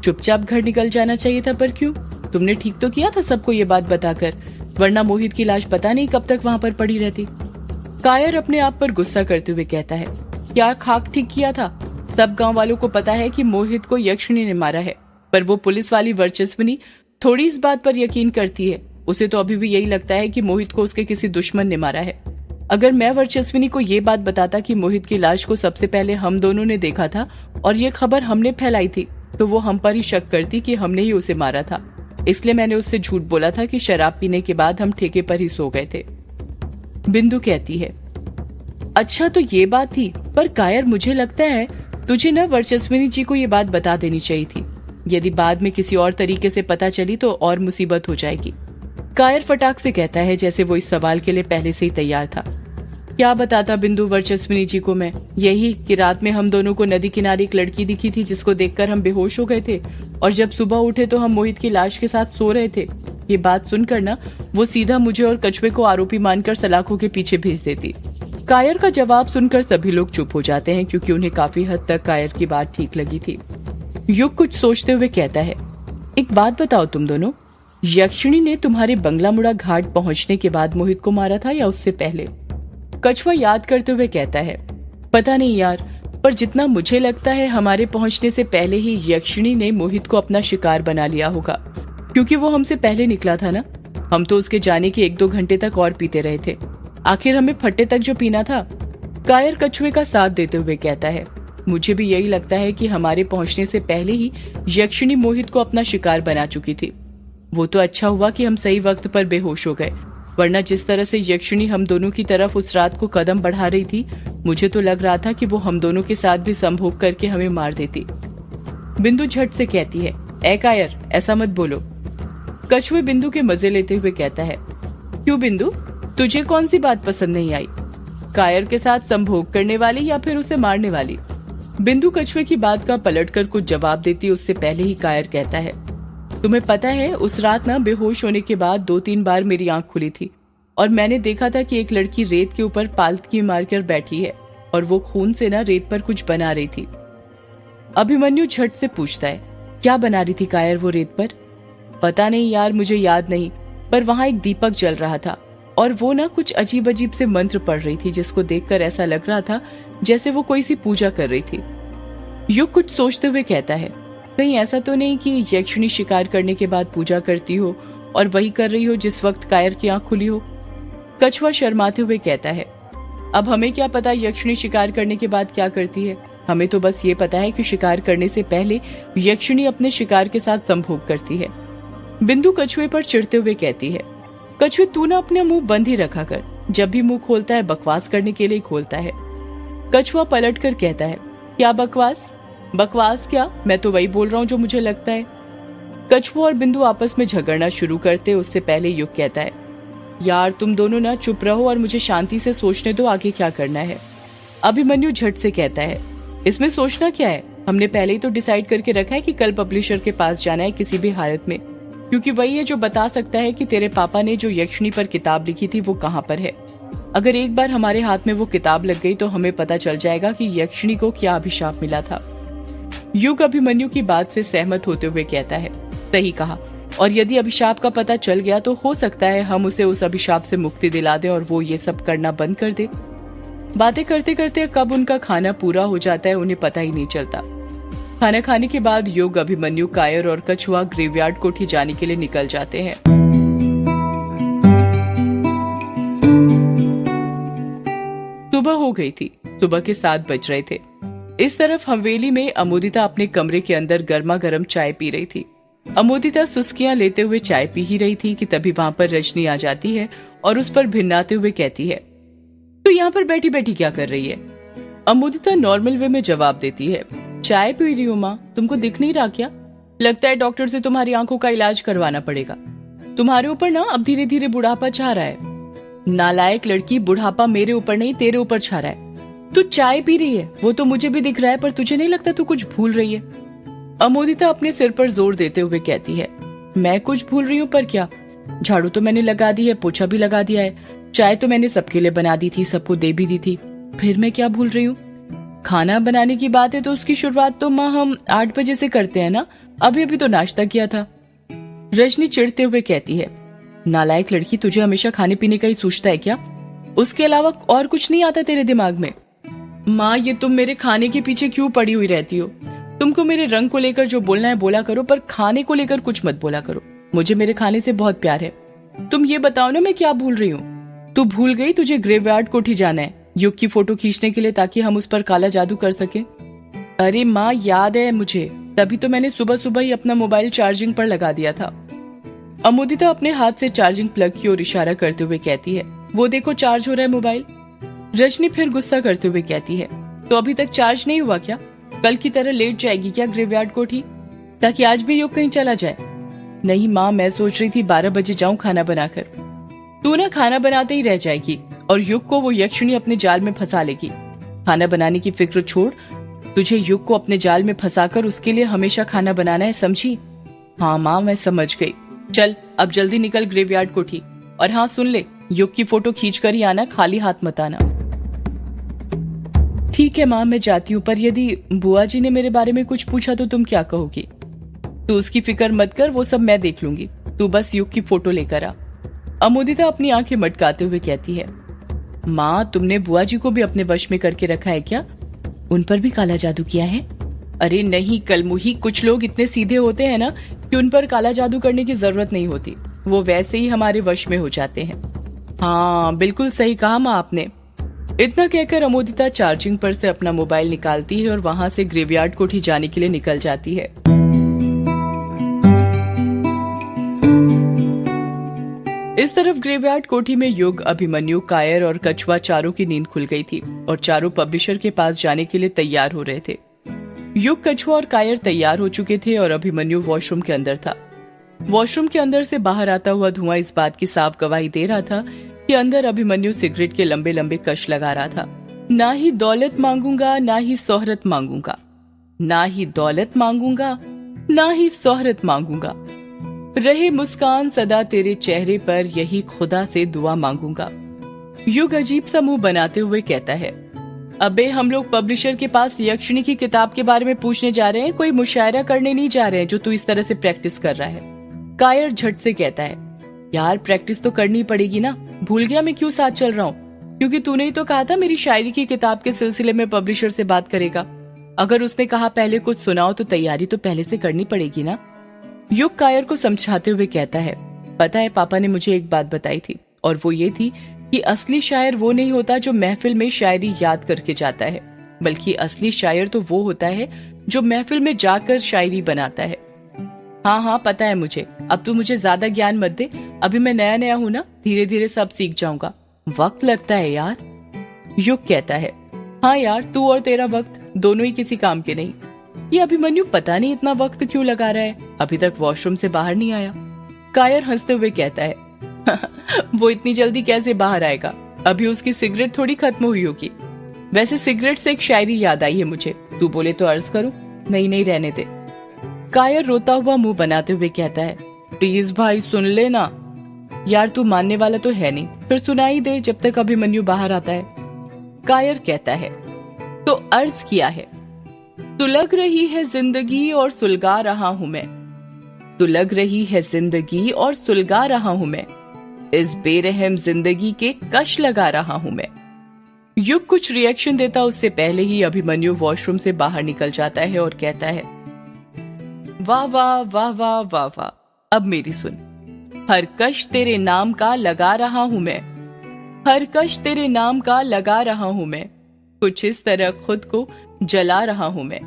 चुपचाप घर निकल जाना चाहिए था, पर क्यों? तुमने ठीक तो किया था सबको ये बात बताकर, वरना मोहित की लाश पता नहीं कब तक वहाँ पर पड़ी रहती। कायर अपने आप पर गुस्सा करते हुए कहता है, क्या खाक ठीक किया था? सब गांव वालों को पता है कि मोहित को यक्षिणी ने मारा है, पर वो पुलिस वाली वर्चस्विनी थोड़ी इस बात पर यकीन करती है। उसे तो अभी भी यही लगता है कि मोहित को उसके किसी दुश्मन ने मारा है। अगर मैं वर्चस्विनी को ये बात बताता कि मोहित की लाश को सबसे पहले हम दोनों ने देखा था और ये खबर हमने फैलाई थी, तो वो हम पर ही शक करती कि हमने ही उसे मारा था। इसलिए मैंने उससे झूठ बोला था कि शराब पीने के बाद हम ठेके पर ही सो गए थे। बिंदु कहती है, अच्छा तो ये बात थी, पर कायर मुझे लगता है तुझे न वर्चस्विनी जी को ये बात बता देनी चाहिए थी। यदि बाद में किसी और तरीके से पता चली तो और मुसीबत हो जाएगी। कायर फटाक से कहता है जैसे वो इस सवाल के लिए पहले से ही तैयार था। क्या बताता बिंदु वर्चस्विनी जी को मैं? यही कि रात में हम दोनों को नदी किनारे एक लड़की दिखी थी जिसको देखकर हम बेहोश हो गए थे, और जब सुबह उठे तो हम मोहित की लाश के साथ सो रहे थे। ये बात सुनकर ना वो सीधा मुझे और कछुए को आरोपी मानकर सलाखों के पीछे भेज देती। कायर का जवाब सुनकर सभी लोग चुप हो जाते हैं क्योंकि उन्हें काफी हद तक कायर की बात ठीक लगी थी। युग कुछ सोचते हुए कहता है, एक बात बताओ तुम दोनों, यक्षिणी ने तुम्हारे बंगला मुड़ा घाट पहुंचने के बाद मोहित को मारा था या उससे पहले? कछुआ याद करते हुए कहता है, पता नहीं यार, पर जितना मुझे लगता है हमारे पहुंचने से पहले ही यक्षिणी ने मोहित को अपना शिकार बना लिया होगा, क्योंकि वो हमसे पहले निकला था ना। हम तो उसके जाने के 1-2 घंटे तक और पीते रहे थे, आखिर हमें फट्टे तक जो पीना था। कायर कछुए का साथ देते हुए कहता है, मुझे भी यही लगता है कि हमारे पहुंचने से पहले ही यक्षिणी मोहित को अपना शिकार बना चुकी थी। वो तो अच्छा हुआ कि हम सही वक्त पर बेहोश हो गए, वरना जिस तरह से यक्षिणी हम दोनों की तरफ उस रात को कदम बढ़ा रही थी, मुझे तो लग रहा था कि वो हम दोनों के साथ भी संभोग करके हमें मार देती। बिंदु झट से कहती है, ए कायर, ऐसा मत बोलो। कछुए बिंदु के मजे लेते हुए कहता है, क्यों बिंदु, तुझे कौन सी बात पसंद नहीं आई? कायर के साथ संभोग करने वाली या फिर उसे मारने वाली? बिंदु कछुए की बात का पलटकर कुछ जवाब देती उससे पहले ही कायर कहता है, तुम्हें पता है उस रात ना बेहोश होने के बाद 2-3 बार मेरी आंख खुली थी और मैंने देखा था कि एक लड़की रेत के ऊपर पालथी मारकर बैठी है और वो खून से ना रेत पर कुछ बना रही थी। अभिमन्यु झट से पूछता है, क्या बना रही थी कायर वो रेत पर? पता नहीं यार, मुझे याद नहीं, पर वहां एक दीपक जल रहा था और वो ना कुछ अजीब अजीब से मंत्र पढ़ रही थी जिसको देखकर ऐसा लग रहा था जैसे वो कोई सी पूजा कर रही थी। युग कुछ सोचते हुए कहता है, कहीं ऐसा तो नहीं कि यक्षिणी शिकार करने के बाद पूजा करती हो और वही कर रही हो जिस वक्त कायर की आंख खुली हो? कछुआ शर्माते हुए कहता है, अब हमें क्या पता यक्षिणी शिकार करने के बाद क्या करती है। हमें तो बस ये पता है कि शिकार करने से पहले यक्षिणी अपने शिकार के साथ संभोग करती है। बिंदु कछुए पर चिढ़ते हुए कहती है, कछुए तू ना अपना मुंह बंद ही रखा कर, जब भी मुंह खोलता है बकवास करने के लिए खोलता है। कछुआ पलट कर कहता है, क्या बकवास? बकवास क्या? मैं तो वही बोल रहा हूँ जो मुझे लगता है। कछुआ और बिंदु आपस में झगड़ना शुरू करते उससे पहले युग कहता है, यार तुम दोनों ना चुप रहो और मुझे शांति से सोचने दो आगे क्या करना है। अभिमन्यु झट से कहता है, इसमें सोचना क्या है, हमने पहले ही तो डिसाइड करके रखा है कि कल पब्लिशर के पास जाना है किसी भी हालत में, क्योंकि वही है जो बता सकता है कि तेरे पापा ने जो यक्षिणी पर किताब लिखी थी वो कहाँ पर है। अगर एक बार हमारे हाथ में वो किताब लग गई तो हमें पता चल जाएगा कि यक्षिणी को क्या अभिशाप मिला था। युग अभिमन्यु की बात से सहमत होते हुए कहता है, सही कहा, और यदि अभिशाप का पता चल गया तो हो सकता है हम उसे उस अभिशाप से मुक्ति दिला दें और वो ये सब करना बंद कर दे। बातें करते करते कब उनका खाना पूरा हो जाता है उन्हें पता ही नहीं चलता। खाना खाने के बाद युग, अभिमन्यु, कायर और कछुआ ग्रेवयार्ड कोठी जाने के लिए निकल जाते हैं। सुबह हो गई थी, सुबह के 7 बज रहे थे। इस तरफ हवेली में अमोदिता अपने कमरे के अंदर गर्मा गर्म चाय पी रही थी। अमोदिता सुस्कियां लेते हुए चाय पी ही रही थी कि तभी वहां पर रजनी आ जाती है और उस पर भिन्नाते हुए कहती है, तो यहाँ पर बैठी बैठी क्या कर रही है? अमोदिता नॉर्मल वे में जवाब देती है, चाय पी रही हूँ माँ, तुमको दिख नहीं रहा क्या? लगता है डॉक्टर से तुम्हारी आंखों का इलाज करवाना पड़ेगा। तुम्हारे ऊपर ना अब धीरे धीरे बुढ़ापा छा रहा है। नालायक लड़की, बुढ़ापा मेरे ऊपर नहीं तेरे ऊपर छा रहा है। तू चाय पी रही है वो तो मुझे भी दिख रहा है, पर तुझे नहीं लगता तू कुछ भूल रही है? अमोदिता अपने सिर पर जोर देते हुए कहती है, मैं कुछ भूल रही हूँ पर क्या? झाड़ू तो मैंने लगा दी है, पोछा भी लगा दिया है, चाय तो मैंने सबके लिए बना दी थी, सबको दे भी दी थी, फिर मैं क्या भूल रही हूँ? खाना बनाने की बात है तो उसकी शुरुआत तो माँ हम 8 बजे से करते हैं ना, अभी अभी तो नाश्ता किया था। रजनी चिढ़ते हुए कहती है, नालायक लड़की, तुझे हमेशा खाने पीने का ही सूझता है क्या? उसके अलावा और कुछ नहीं आता तेरे दिमाग में? माँ ये तुम मेरे खाने के पीछे क्यों पड़ी हुई रहती हो? तुमको मेरे रंग को लेकर जो बोलना है बोला करो, पर खाने को लेकर कुछ मत बोला करो। मुझे मेरे खाने से बहुत प्यार है। तुम ये बताओ ना मैं क्या भूल रही हूँ? तू भूल गई तुझे ग्रेवयार्ड कोठी जाना है युग की फोटो खींचने के लिए, ताकि हम उस पर काला जादू कर सके। अरे माँ याद है मुझे, तभी तो मैंने सुबह सुबह ही अपना मोबाइल चार्जिंग पर लगा दिया था। अमोदिता अपने हाथ से चार्जिंग प्लग की ओर इशारा करते हुए कहती है, वो देखो चार्ज हो रहा है मोबाइल। रजनी फिर गुस्सा करते हुए कहती है, तो अभी तक चार्ज नहीं हुआ क्या? कल की तरह लेट जाएगी क्या ग्रेवयार्ड कोठी, ताकि आज भी युग कहीं चला जाए? नहीं माँ, मैं सोच रही थी 12 बजे जाऊं खाना बनाकर। तू ना खाना बनाते ही रह जाएगी और युग को वो यक्षिणी अपने जाल में फंसा लेगी। खाना बनाने की फिक्र छोड़, तुझे युग को अपने जाल में फंसाकर उसके लिए हमेशा खाना बनाना है, समझी? हाँ माँ, मैं समझ गई। चल अब जल्दी निकल ग्रेवयार्ड कोठी। और हाँ सुन ले, युग की फोटो खींच कर ही आना, खाली हाथ मत आना। ठीक है माँ, मैं जाती हूँ, पर यदि बुआ जी ने मेरे बारे में कुछ पूछा तो तुम क्या कहोगी? तू उसकी फिक्र मत कर, वो सब मैं देख लूंगी। तू बस युग की फोटो लेकर आ। अमोदिता अपनी आंखें मटकाते हुए कहती है, माँ तुमने बुआ जी को भी अपने वश में करके रखा है क्या? उन पर भी काला जादू किया है? अरे नहीं कलमुही, कुछ लोग इतने सीधे होते हैं ना कि उन पर काला जादू करने की जरूरत नहीं होती, वो वैसे ही हमारे वश में हो जाते हैं। हाँ बिल्कुल सही कहा माँ आपने। इतना कहकर अमोदिता चार्जिंग पर से अपना मोबाइल निकालती है और वहां से ग्रेवयार्ड कोठी जाने के लिए निकल जाती है। इस तरफ ग्रेवयार्ड कोठी में युग, अभिमन्यु, कायर और कछुआ चारों की नींद खुल गई थी और चारों पब्लिशर के पास जाने के लिए तैयार हो रहे थे। युग, कछुआ और कायर तैयार हो चुके थे और अभिमन्यु वॉशरूम के अंदर था। वॉशरूम के अंदर से बाहर आता हुआ धुआं इस बात की साफ गवाही दे रहा था कि अंदर अभिमन्यु सिगरेट के लंबे लंबे कश लगा रहा था। ना ही दौलत मांगूंगा ना ही शोहरत मांगूंगा, ना ही दौलत मांगूंगा ना ही शोहरत मांगूंगा, रहे मुस्कान सदा तेरे चेहरे पर, यही खुदा से दुआ मांगूंगा। युग अजीब सा मुंह बनाते हुए कहता है, अबे हम लोग पब्लिशर के पास यक्षिणी की किताब के बारे में पूछने जा रहे हैं, कोई मुशायरा करने नहीं जा रहे हैं जो तू इस तरह से प्रैक्टिस कर रहा है। कायर झट से कहता है, यार प्रैक्टिस तो करनी पड़ेगी ना, भूल गया मैं क्यों साथ चल रहा हूँ? क्योंकि तूने ही तो कहा था मेरी शायरी की किताब के सिलसिले में पब्लिशर से बात करेगा। अगर उसने कहा पहले कुछ सुनाओ तो तैयारी तो पहले से करनी पड़ेगी ना। युग कायर को समझाते हुए कहता है, पता है पापा ने मुझे एक बात बताई थी, और वो ये थी कि असली शायर वो नहीं होता जो महफिल में शायरी याद करके जाता है, बल्कि असली शायर तो वो होता है जो महफिल में जाकर शायरी बनाता है। हाँ हाँ पता है मुझे, अब तू मुझे ज्यादा ज्ञान मत दे, अभी मैं नया नया हूँ ना, धीरे धीरे सब सीख जाऊंगा, वक्त लगता है यार। युग कहता है, हाँ यार तू और तेरा वक्त दोनों ही किसी काम के नहीं। ये अभिमन्यु पता नहीं इतना वक्त क्यों लगा रहा है, अभी तक वॉशरूम से बाहर नहीं आया। कायर हंसते हुए कहता है, वो इतनी जल्दी कैसे बाहर आएगा, अभी उसकी सिगरेट थोड़ी खत्म हुई होगी। वैसे सिगरेट से एक शायरी याद आई है मुझे, तू बोले तो अर्ज करूं? नहीं नहीं रहने दे। कायर रोता हुआ मुंह बनाते हुए कहता है, प्लीज भाई सुन ले ना। यार तू मानने वाला तो है नहीं, फिर सुनाई दे जब तक अभिमन्यु बाहर आता है। कायर कहता है, तो अर्ज किया है, सुलग रही है जिंदगी और सुलगा रहा हूं मैं, सुलग रही है जिंदगी और सुलगा रहा हूं मैं, इस बेरहम जिंदगी के कश लगा रहा हूं मैं। युग कुछ रिएक्शन देता उससे पहले ही अभिमन्यु वॉशरूम से बाहर निकल जाता है और कहता है, वाह वाह वाह वाह वाह वाह, अब मेरी सुन। हर कश तेरे नाम का लगा रहा हूं मैं, हर कश तेरे नाम का लगा रहा हूं मैं, कुछ इस तरह खुद को जला रहा हूं मैं।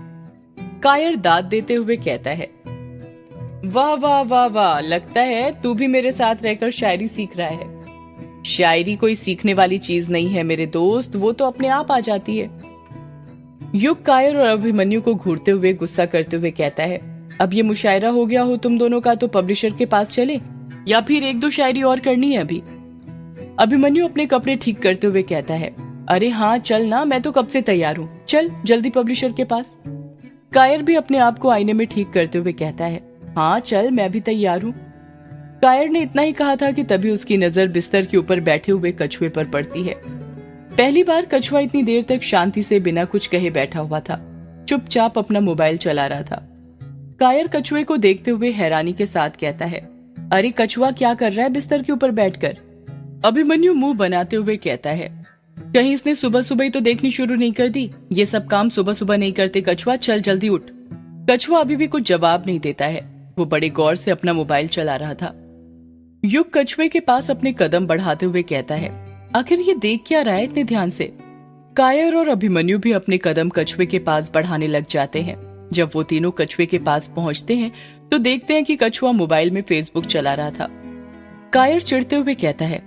कायर दाद देते हुए कहता है, वाह वाह वाह वाह, लगता है तू भी मेरे साथ रहकर शायरी सीख रहा है। शायरी कोई सीखने वाली चीज नहीं है मेरे दोस्त, वो तो अपने आप आ जाती है। युग कायर और अभिमन्यु को घूरते हुए गुस्सा करते हुए कहता है, अब ये मुशायरा हो गया हो तुम दोनों का तो पब्लिशर के पास चले, या फिर एक दो शायरी और करनी है अभी? अभिमन्यु अपने कपड़े ठीक करते हुए कहता है, अरे हाँ चल ना, मैं तो कब से तैयार हूँ, चल जल्दी पब्लिशर के पास। कायर भी अपने आप को आईने में ठीक करते हुए कहता है, हाँ चल मैं भी तैयार हूँ। कायर ने इतना ही कहा था कि तभी उसकी नजर बिस्तर के ऊपर बैठे हुए कछुए पर पड़ती है। पहली बार कछुआ इतनी देर तक शांति से बिना कुछ कहे बैठा हुआ था, चुपचाप अपना मोबाइल चला रहा था। कायर कछुए को देखते हुए हैरानी के साथ कहता है, अरे कछुआ क्या कर रहा है बिस्तर के ऊपर बैठकर? अभिमन्यु मुंह बनाते हुए कहता है, कहीं इसने सुबह सुबह ही तो देखनी शुरू नहीं कर दी? ये सब काम सुबह सुबह नहीं करते कछुआ, चल जल्दी उठ। कछुआ अभी भी कुछ जवाब नहीं देता है, वो बड़े गौर से अपना मोबाइल चला रहा था। युग कछुए के पास अपने कदम बढ़ाते हुए कहता है, आखिर ये देख क्या रहा है इतने ध्यान से? कायर और अभिमन्यु भी अपने कदम कछुए के पास बढ़ाने लग जाते हैं। जब वो तीनों कछुए के पास पहुंचते हैं तो देखते हैं कि कछुआ मोबाइल में फेसबुक चला रहा था। कायर चिढ़ते हुए कहता है,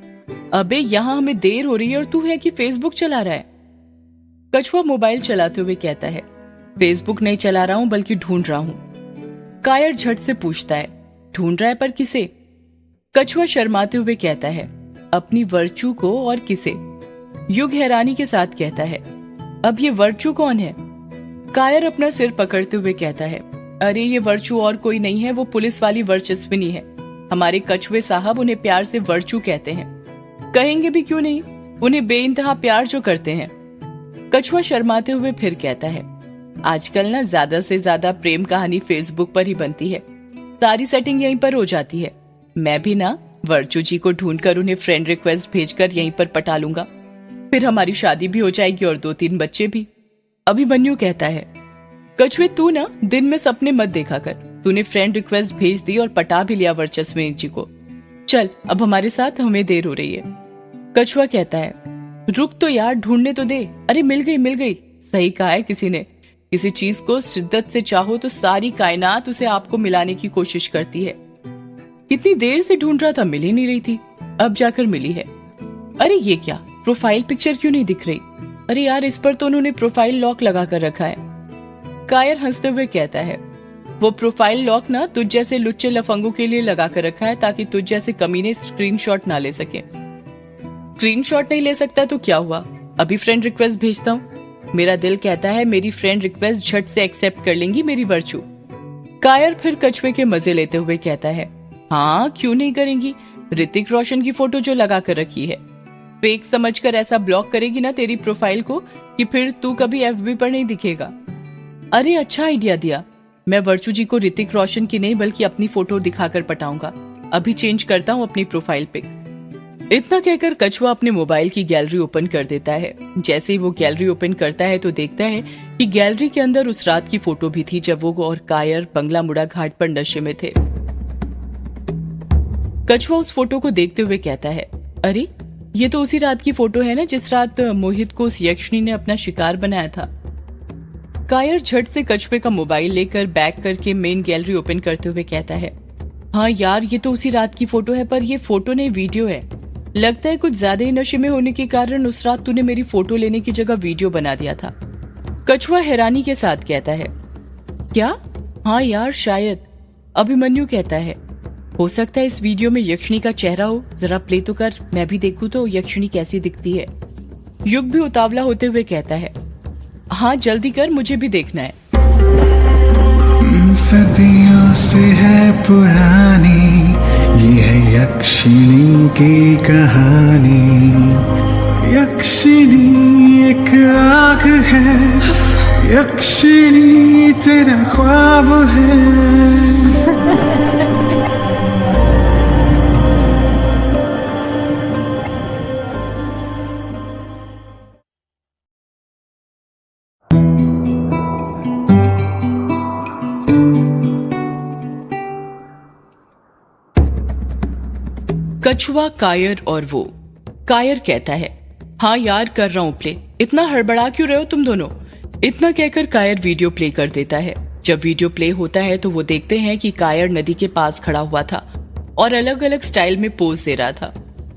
अबे यहाँ हमें देर हो रही है और तू है कि फेसबुक चला रहा है। कछुआ मोबाइल चलाते हुए कहता है, फेसबुक नहीं चला रहा हूं बल्कि ढूंढ रहा हूं। कायर झट से पूछता है, ढूंढ रहा है पर किसे? कछुआ शर्माते हुए कहता है, अपनी वर्चू को। और किसे? युग हैरानी के साथ कहता है, अब ये वर्चू कौन है? कायर अपना सिर पकड़ते हुए कहता है, अरे ये वर्चू और कोई नहीं है, वो पुलिस वाली वर्चस्विनी है। हमारे कछुए साहब उन्हें प्यार से वर्चू कहते हैं। कहेंगे भी क्यों नहीं, उन्हें बेइंतहा प्यार जो करते हैं। कछुआ शर्माते हुए फिर कहता है, आजकल ना ज्यादा से ज्यादा प्रेम कहानी फेसबुक पर ही बनती है, सारी सेटिंग यहीं पर हो जाती है। मैं भी ना वर्चू जी को ढूंढकर उन्हें फ्रेंड रिक्वेस्ट भेजकर यहीं पर पटा लूंगा, फिर हमारी शादी भी हो जाएगी और 2-3 बच्चे भी। अभिमन्यु कहता है, कछुए तू ना दिन में सपने मत देखा कर, तूने फ्रेंड रिक्वेस्ट भेज दी और पटा भी लिया वर्चस्विनी जी को। चल अब हमारे साथ, हमें देर हो रही है। कछुआ कहता है, रुक तो यार, ढूंढने तो दे। अरे मिल गई मिल गई। सही कहा है किसी ने, किसी चीज को शिद्दत से चाहो तो सारी कायनात उसे आपको मिलाने की कोशिश करती है। कितनी देर से ढूंढ रहा था, मिल ही नहीं रही थी, अब जाकर मिली है। अरे ये क्या, प्रोफाइल पिक्चर क्यों नहीं दिख रही? अरे यार इस पर तो उन्होंने प्रोफाइल लॉक लगा कर रखा है। कायर हंसते हुए कहता है, वो प्रोफाइल लॉक ना तुझ जैसे लुच्चे लफंगों के लिए लगा कर रखा है, ताकि तुझ जैसे कमीने स्क्रीनशॉट ना ले सके। स्क्रीनशॉट नहीं ले सकता तो क्या हुआ, अभी फ्रेंड रिक्वेस्ट भेजता हूँ। मेरा दिल कहता है मेरी फ्रेंड रिक्वेस्ट झट से एक्सेप्ट कर लेंगी मेरी वर्चू। कायर फिर कछुए के मजे लेते हुए कहता है, हाँ क्यों नहीं करेंगी, ऋतिक रोशन की फोटो जो लगा कर रखी है, फेक समझकर ऐसा ब्लॉक करेगी ना तेरी प्रोफाइल को कि फिर तू कभी एफबी पर नहीं दिखेगा। अरे अच्छा आइडिया दिया, मैं वर्चू जी को ऋतिक रोशन की नहीं बल्कि अपनी फोटो दिखाकर पटाऊंगा। अभी चेंज करता हूँ अपनी प्रोफाइल पिक। इतना कहकर कछुआ अपने मोबाइल की गैलरी ओपन कर देता है। जैसे ही वो गैलरी ओपन करता है तो देखता है कि गैलरी के अंदर उस रात की फोटो भी थी जब वो और कायर बंगला मुड़ा घाट पर नशे में थे। कछुआ उस फोटो को देखते हुए कहता है, अरे ये तो उसी रात की फोटो है ना जिस रात मोहित को उस यक्षिणी ने अपना शिकार बनाया था। कायर झट से कछुए का मोबाइल लेकर बैक करके मेन गैलरी ओपन करते हुए कहता है, हाँ यार ये तो उसी रात की फोटो है, पर ये फोटो नहीं वीडियो है। लगता है कुछ ज्यादा ही नशे में होने के कारण उस रात तूने मेरी फोटो लेने की जगह वीडियो बना दिया था। कछुआ हैरानी के साथ कहता है, क्या? हाँ यार शायद। अभिमन्यु कहता है, हो सकता है इस वीडियो में यक्षिणी का चेहरा हो, जरा प्ले तो कर, मैं भी देखूं तो यक्षिणी कैसी दिखती है। युग भी उतावला होते हुए कहता है, हाँ जल्दी कर, मुझे भी देखना है। सदियों से है पुरानी ये है यक्षिणी की कहानी। यक्षिणी एक आग है, यक्षिणी तेरा ख्वाब है। कछुआ, कायर और वो। कायर कहता है, हाँ यार कर रहा हूँ प्ले, इतना हड़बड़ा क्यों रहे हो तुम दोनों? इतना कहकर कायर वीडियो प्ले कर देता है। जब वीडियो प्ले होता है तो वो देखते हैं कि कायर नदी के पास खड़ा हुआ था और अलग अलग स्टाइल में पोज दे रहा था।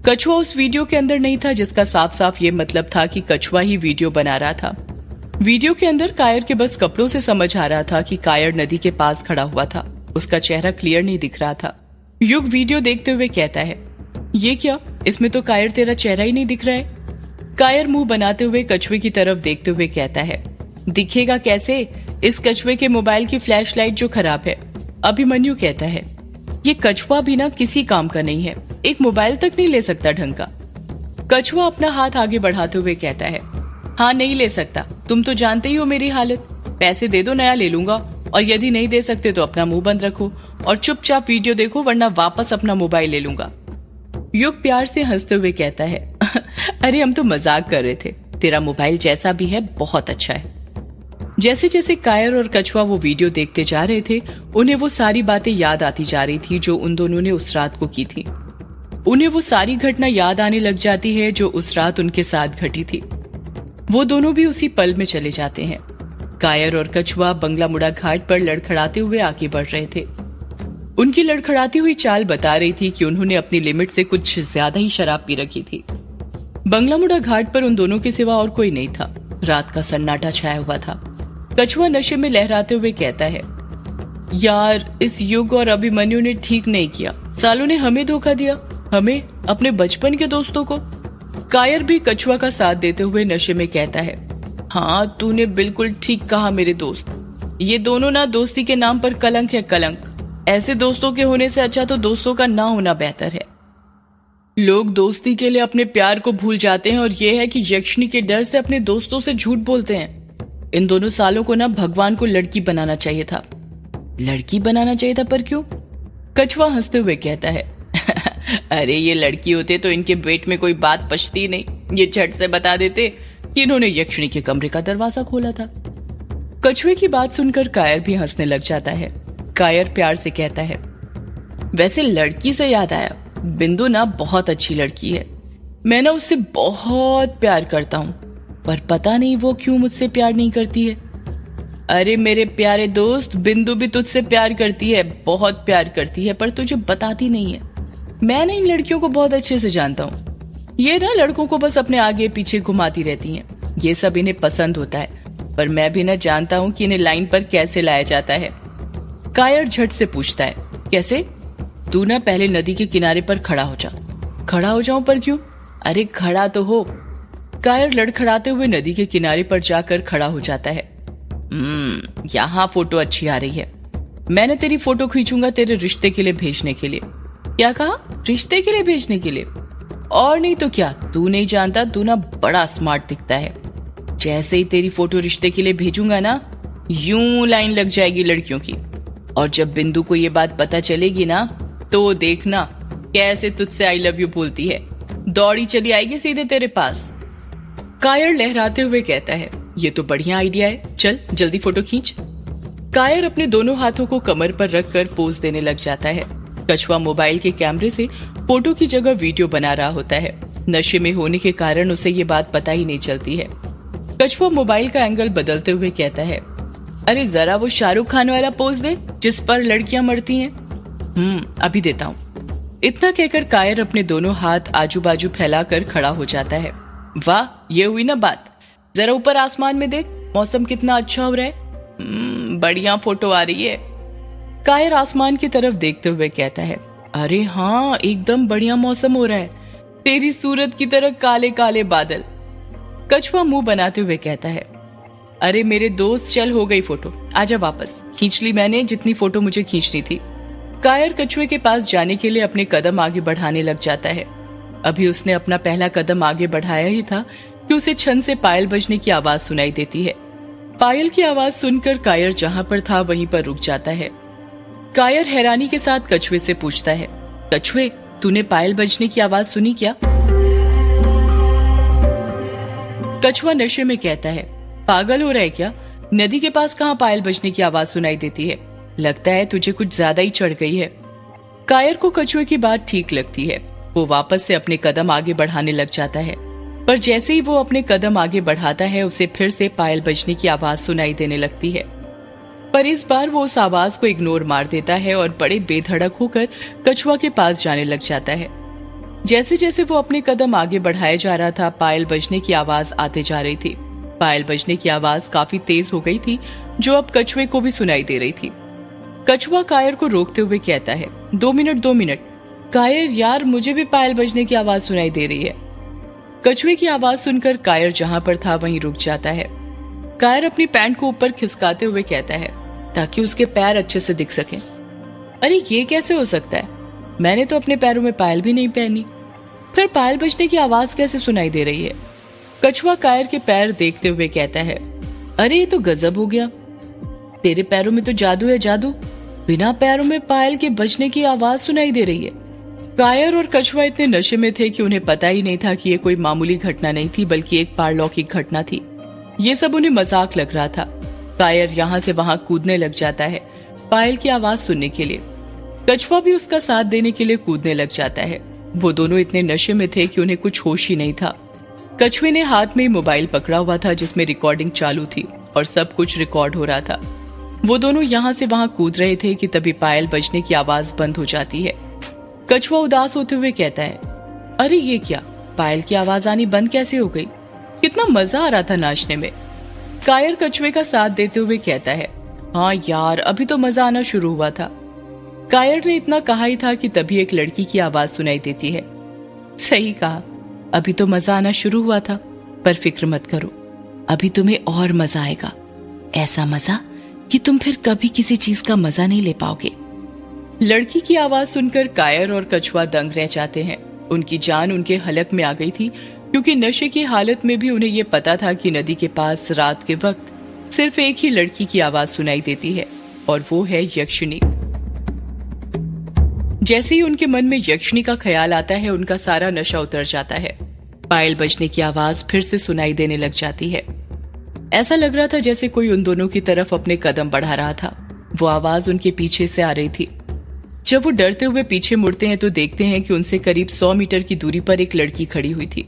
कछुआ उस वीडियो के अंदर नहीं था, जिसका साफ साफ ये मतलब था कि कछुआ ही वीडियो बना रहा था। वीडियो के अंदर कायर के बस कपड़ों से समझ आ रहा था कि कायर नदी के पास खड़ा हुआ था, उसका चेहरा क्लियर नहीं दिख रहा था। युग वीडियो देखते हुए कहता है, ये क्या, इसमें तो कायर तेरा चेहरा ही नहीं दिख रहा है। कायर मुंह बनाते हुए कछुए की तरफ देखते हुए कहता है, दिखेगा कैसे, इस कछुए के मोबाइल की फ्लैशलाइट जो खराब है। अभिमन्यु कहता है, ये कछुआ भी ना किसी काम का नहीं है, एक मोबाइल तक नहीं ले सकता ढंग का। कछुआ अपना हाथ आगे बढ़ाते हुए कहता है, हाँ नहीं ले सकता, तुम तो जानते ही हो मेरी हालत, पैसे दे दो नया ले लूंगा, और यदि नहीं दे सकते तो अपना मुंह बंद रखो और चुपचाप वीडियो देखो, वरना वापस अपना मोबाइल ले लूंगा। युग प्यार से हंसते हुए कहता है, अरे हम तो मजाक कर रहे थे, तेरा मोबाइल जैसा भी है बहुत अच्छा है। जैसे जैसे कायर और कछुआ वो वीडियो देखते जा रहे थे, उन्हें वो सारी बातें याद आती जा रही थी जो उन दोनों ने उस रात को की थी। उन्हें वो सारी घटना याद आने लग जाती है जो उस रात उनके साथ घटी थी। वो दोनों भी उसी पल में चले जाते हैं। कायर और कछुआ बंगला मुड़ा घाट पर लड़खड़ाते हुए आगे बढ़ रहे थे। उनकी लड़खड़ाती हुई चाल बता रही थी कि उन्होंने अपनी लिमिट से कुछ ज्यादा ही शराब पी रखी थी। बंगलामुड़ा घाट पर उन दोनों के सिवा और कोई नहीं था। रात का सन्नाटा छाया हुआ था। कछुआ नशे में लहराते हुए कहता है, यार इस युग और अभिमन्यु ने ठीक नहीं किया। सालों ने हमें धोखा दिया, हमें, अपने बचपन के दोस्तों को। कायर भी कछुआ का साथ देते हुए नशे में कहता है, हाँ तूने बिल्कुल ठीक कहा मेरे दोस्त। ये दोनों ना दोस्ती के नाम पर कलंक है कलंक। ऐसे दोस्तों के होने से अच्छा तो दोस्तों का ना होना बेहतर है। लोग दोस्ती के लिए अपने प्यार को भूल जाते हैं और यह है कि यक्षिणी के डर से अपने दोस्तों से झूठ बोलते हैं। इन दोनों सालों को ना भगवान को लड़की बनाना चाहिए था। लड़की बनाना चाहिए था पर क्यों? कछुआ हंसते हुए कहता है, अरे ये लड़की होते तो इनके पेट में कोई बात पचती नहीं। ये झट से बता देते कि इन्होंने यक्षिणी के कमरे का दरवाजा खोला था। कछुए की बात सुनकर कायर भी हंसने लग जाता है। कायर प्यार से कहता है, वैसे लड़की से याद आया, बिंदु ना बहुत अच्छी लड़की है। मैं ना उससे बहुत प्यार करता हूँ, पर पता नहीं वो क्यों मुझसे प्यार नहीं करती है। अरे मेरे प्यारे दोस्त, बिंदु भी तुझसे प्यार करती है, बहुत प्यार करती है, पर तुझे बताती नहीं है। मैं ना इन लड़कियों को बहुत अच्छे से जानता हूँ। ये ना लड़कों को बस अपने आगे पीछे घुमाती रहती हैं। ये सब इन्हें पसंद होता है, पर मैं भी ना जानता हूँ कि इन्हें लाइन पर कैसे लाया जाता है। कायर झट से पूछता है, कैसे? तू ना पहले नदी के किनारे पर खड़ा हो जा। खड़ा हो जाऊं पर क्यों? अरे खड़ा तो हो। कायर लड़खड़ाते हुए नदी के किनारे पर जाकर खड़ा हो जाता है। यहाँ फोटो अच्छी आ रही है। मैंने तेरी फोटो खींचूंगा तेरे रिश्ते के लिए भेजने के लिए। क्या कहा? रिश्ते के लिए भेजने के लिए? और नहीं तो क्या, तू नहीं जानता, तू ना बड़ा स्मार्ट दिखता है। जैसे ही तेरी फोटो रिश्ते के लिए भेजूंगा ना, यूं लाइन लग जाएगी लड़कियों की। और जब बिंदु को ये बात पता चलेगी ना, तो देखना कैसे तुझसे आई लव यू बोलती है। दौड़ी चली आएगी सीधे तेरे पास। कायर लहराते हुए कहता है, ये तो बढ़िया आइडिया है, चल जल्दी फोटो खींच। कायर अपने दोनों हाथों को कमर पर रखकर पोज देने लग जाता है। कछुआ मोबाइल के कैमरे से फोटो की जगह वीडियो बना रहा होता है। नशे में होने के कारण उसे ये बात पता ही नहीं चलती है। कछुआ मोबाइल का एंगल बदलते हुए कहता है, अरे जरा वो शाहरुख खान वाला पोज दे जिस पर लड़कियां मरती हैं। अभी देता हूँ। इतना कहकर कायर अपने दोनों हाथ आजू बाजू फैलाकर खड़ा हो जाता है। वाह, ये हुई ना बात। जरा ऊपर आसमान में देख, मौसम कितना अच्छा हो रहा है। बढ़िया फोटो आ रही है। कायर आसमान की तरफ देखते हुए कहता है, अरे हाँ, एकदम बढ़िया मौसम हो रहा है। तेरी सूरत की तरह काले काले बादल। कछुआ मुंह बनाते हुए कहता है, अरे मेरे दोस्त, चल हो गई फोटो, आजा वापस। खींच ली मैंने जितनी फोटो मुझे खींचनी थी। कायर कछुए के पास जाने के लिए अपने कदम आगे बढ़ाने लग जाता है। अभी उसने अपना पहला कदम आगे बढ़ाया ही था कि उसे छन से पायल बजने की आवाज सुनाई देती है। पायल की आवाज सुनकर कायर जहां पर था वहीं पर रुक जाता है। कायर हैरानी के साथ कछुए से पूछता है, कछुए, तूने पायल बजने की आवाज सुनी क्या? कछुआ नशे में कहता है, पागल हो रहा है क्या? नदी के पास कहाँ पायल बजने की आवाज सुनाई देती है? लगता है तुझे कुछ ज्यादा ही चढ़ गई है। कायर को कछुए की बात ठीक लगती है। वो वापस से अपने कदम आगे बढ़ाने लग जाता है, पर जैसे ही वो अपने कदम आगे बढ़ाता है उसे फिर से पायल बजने की आवाज सुनाई देने लगती है। पर इस बार वो उस आवाज को इग्नोर मार देता है और बड़े बेधड़क होकर कछुआ के पास जाने लग जाता है। जैसे जैसे वो अपने कदम आगे बढ़ाया जा रहा था, पायल बजने की आवाज आते जा रही थी। पायल बजने की आवाज काफी तेज हो गई थी, जो अब कछुए को भी सुनाई दे रही थी। कछुआ कायर को रोकते हुए कहता है, 2 मिनट। कायर यार, मुझे भी पायल बजने की आवाज सुनाई दे रही है। कछुए की आवाज सुनकर कायर जहां पर था वहीं रुक जाता है। कायर अपनी पैंट को ऊपर खिसकाते हुए कहता है, ताकि उसके पैर अच्छे से दिख सके। अरे ये कैसे हो सकता है? मैंने तो अपने पैरों में पायल भी नहीं पहनी, फिर पायल बजने की आवाज कैसे सुनाई दे रही है? कछुआ कायर के पैर देखते हुए कहता है, अरे ये तो गजब हो गया। तेरे पैरों में तो जादू है, जादू। बिना पैरों में पायल के बजने की आवाज सुनाई दे रही है। कायर और कछुआ इतने नशे में थे कि उन्हें पता ही नहीं था कि ये कोई मामूली घटना नहीं थी, बल्कि एक पारलौकिक घटना थी। ये सब उन्हें मजाक लग रहा था। कायर यहाँ से वहां कूदने लग जाता है पायल की आवाज सुनने के लिए। कछुआ भी उसका साथ देने के लिए कूदने लग जाता है। वो दोनों इतने नशे में थे कि उन्हें कुछ होश ही नहीं था। कछुए ने हाथ में मोबाइल पकड़ा हुआ था जिसमें रिकॉर्डिंग चालू थी और सब कुछ रिकॉर्ड हो रहा था। वो दोनों यहाँ से वहां कूद रहे थे कि तभी पायल बजने की आवाज बंद हो जाती है। कछुआ उदास होते हुए कहता है, अरे ये क्या, पायल की आवाज आनी बंद कैसे हो गई? कितना मजा आ रहा था नाचने में। कायर कछुए का साथ देते हुए कहता है, हाँ यार, अभी तो मजा आना शुरू हुआ था। कायर ने इतना कहा ही था कि तभी एक लड़की की आवाज सुनाई देती है। सही कहा, अभी तो मजा आना शुरू हुआ था, पर फिक्र मत करो, अभी तुम्हें और मजा आएगा। ऐसा मजा कि तुम फिर कभी किसी चीज का मजा नहीं ले पाओगे। लड़की की आवाज सुनकर कायर और कछुआ दंग रह जाते हैं। उनकी जान उनके हलक में आ गई थी, क्योंकि नशे की हालत में भी उन्हें यह पता था कि नदी के पास रात के वक्त सिर्फ एक ही लड़की की आवाज सुनाई देती है, और वो है यक्षिणी। जैसे ही उनके मन में यक्षिणी का ख्याल आता है, उनका सारा नशा उतर जाता है। पायल बजने की आवाज फिर से सुनाई देने लग जाती है। ऐसा लग रहा था जैसे कोई उन दोनों की तरफ अपने कदम बढ़ा रहा था। वो आवाज उनके पीछे से आ रही थी। जब वो डरते हुए पीछे मुड़ते हैं तो देखते हैं कि उनसे करीब 100 मीटर की दूरी पर एक लड़की खड़ी हुई थी।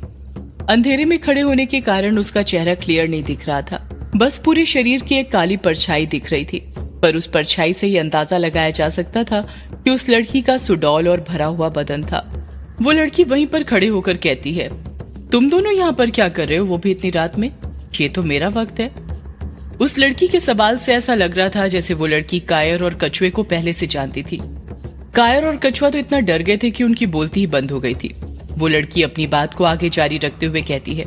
अंधेरे में खड़े होने के कारण उसका चेहरा क्लियर नहीं दिख रहा था, बस पूरे शरीर की एक काली परछाई दिख रही थी। पर उस परछाई से ये अंदाजा लगाया जा सकता था कि उस लड़की का सुडौल और भरा हुआ बदन था। वो लड़की वहीं पर खड़े होकर कहती है, तुम दोनों यहाँ पर क्या कर रहे हो, वो भी इतनी रात में? ये तो मेरा वक्त है। उस लड़की के सवाल से ऐसा लग रहा था जैसे वो लड़की कायर और कछुए को पहले से जानती थी। कायर और कछुआ तो इतना डर गए थे कि उनकी बोलती ही बंद हो गई थी। वो लड़की अपनी बात को आगे जारी रखते हुए कहती है,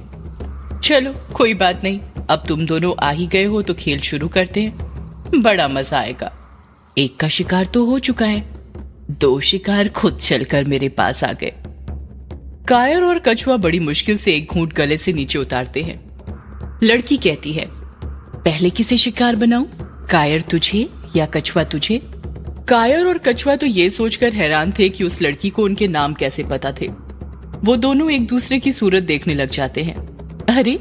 चलो कोई बात नहीं, अब तुम दोनों आ ही गए हो तो खेल शुरू करते हैं, बड़ा मजा आएगा। एक का शिकार तो हो चुका है, 2 शिकार खुद चलकर मेरे पास आ गए। कायर और कछुआ बड़ी मुश्किल से एक घूंट गले से नीचे उतारते हैं। लड़की कहती है, पहले किसे शिकार बनाऊं, कायर तुझे या कछुआ तुझे? कायर और कछुआ तो ये सोचकर हैरान थे कि उस लड़की को उनके नाम कैसे पता थे। वो दोनों एक दूसरे की सूरत देखने लग जाते हैं। अरे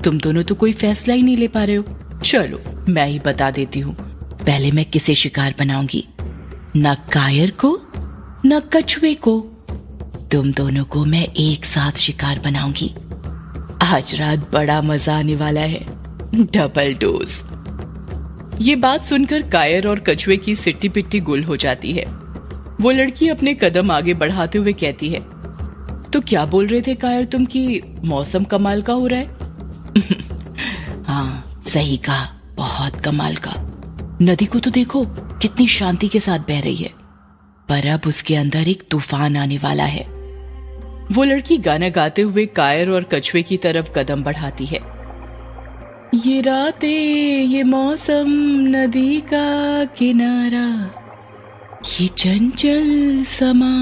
तुम दोनों तो कोई फैसला ही नहीं ले पा रहे हो। चलो मैं ही बता देती हूँ, पहले मैं किसे शिकार बनाऊंगी, न कायर को न कछुए को, तुम दोनों को मैं एक साथ शिकार बनाऊंगी। आज रात बड़ा मजा आने वाला है, डबल डोज। ये बात सुनकर कायर और कछुए की सिट्टी पिट्टी गुल हो जाती है। वो लड़की अपने कदम आगे बढ़ाते हुए कहती है, तो क्या बोल रहे थे कायर तुम कि मौसम कमाल का हो रहा है? हाँ सही कहा, बहुत कमाल का। नदी को तो देखो कितनी शांति के साथ बह रही है, पर अब उसके अंदर एक तूफान आने वाला है। वो लड़की गाना गाते हुए कायर और कछुए की तरफ कदम बढ़ाती है। ये रातें, ये मौसम, नदी का किनारा, ये चंचल समा।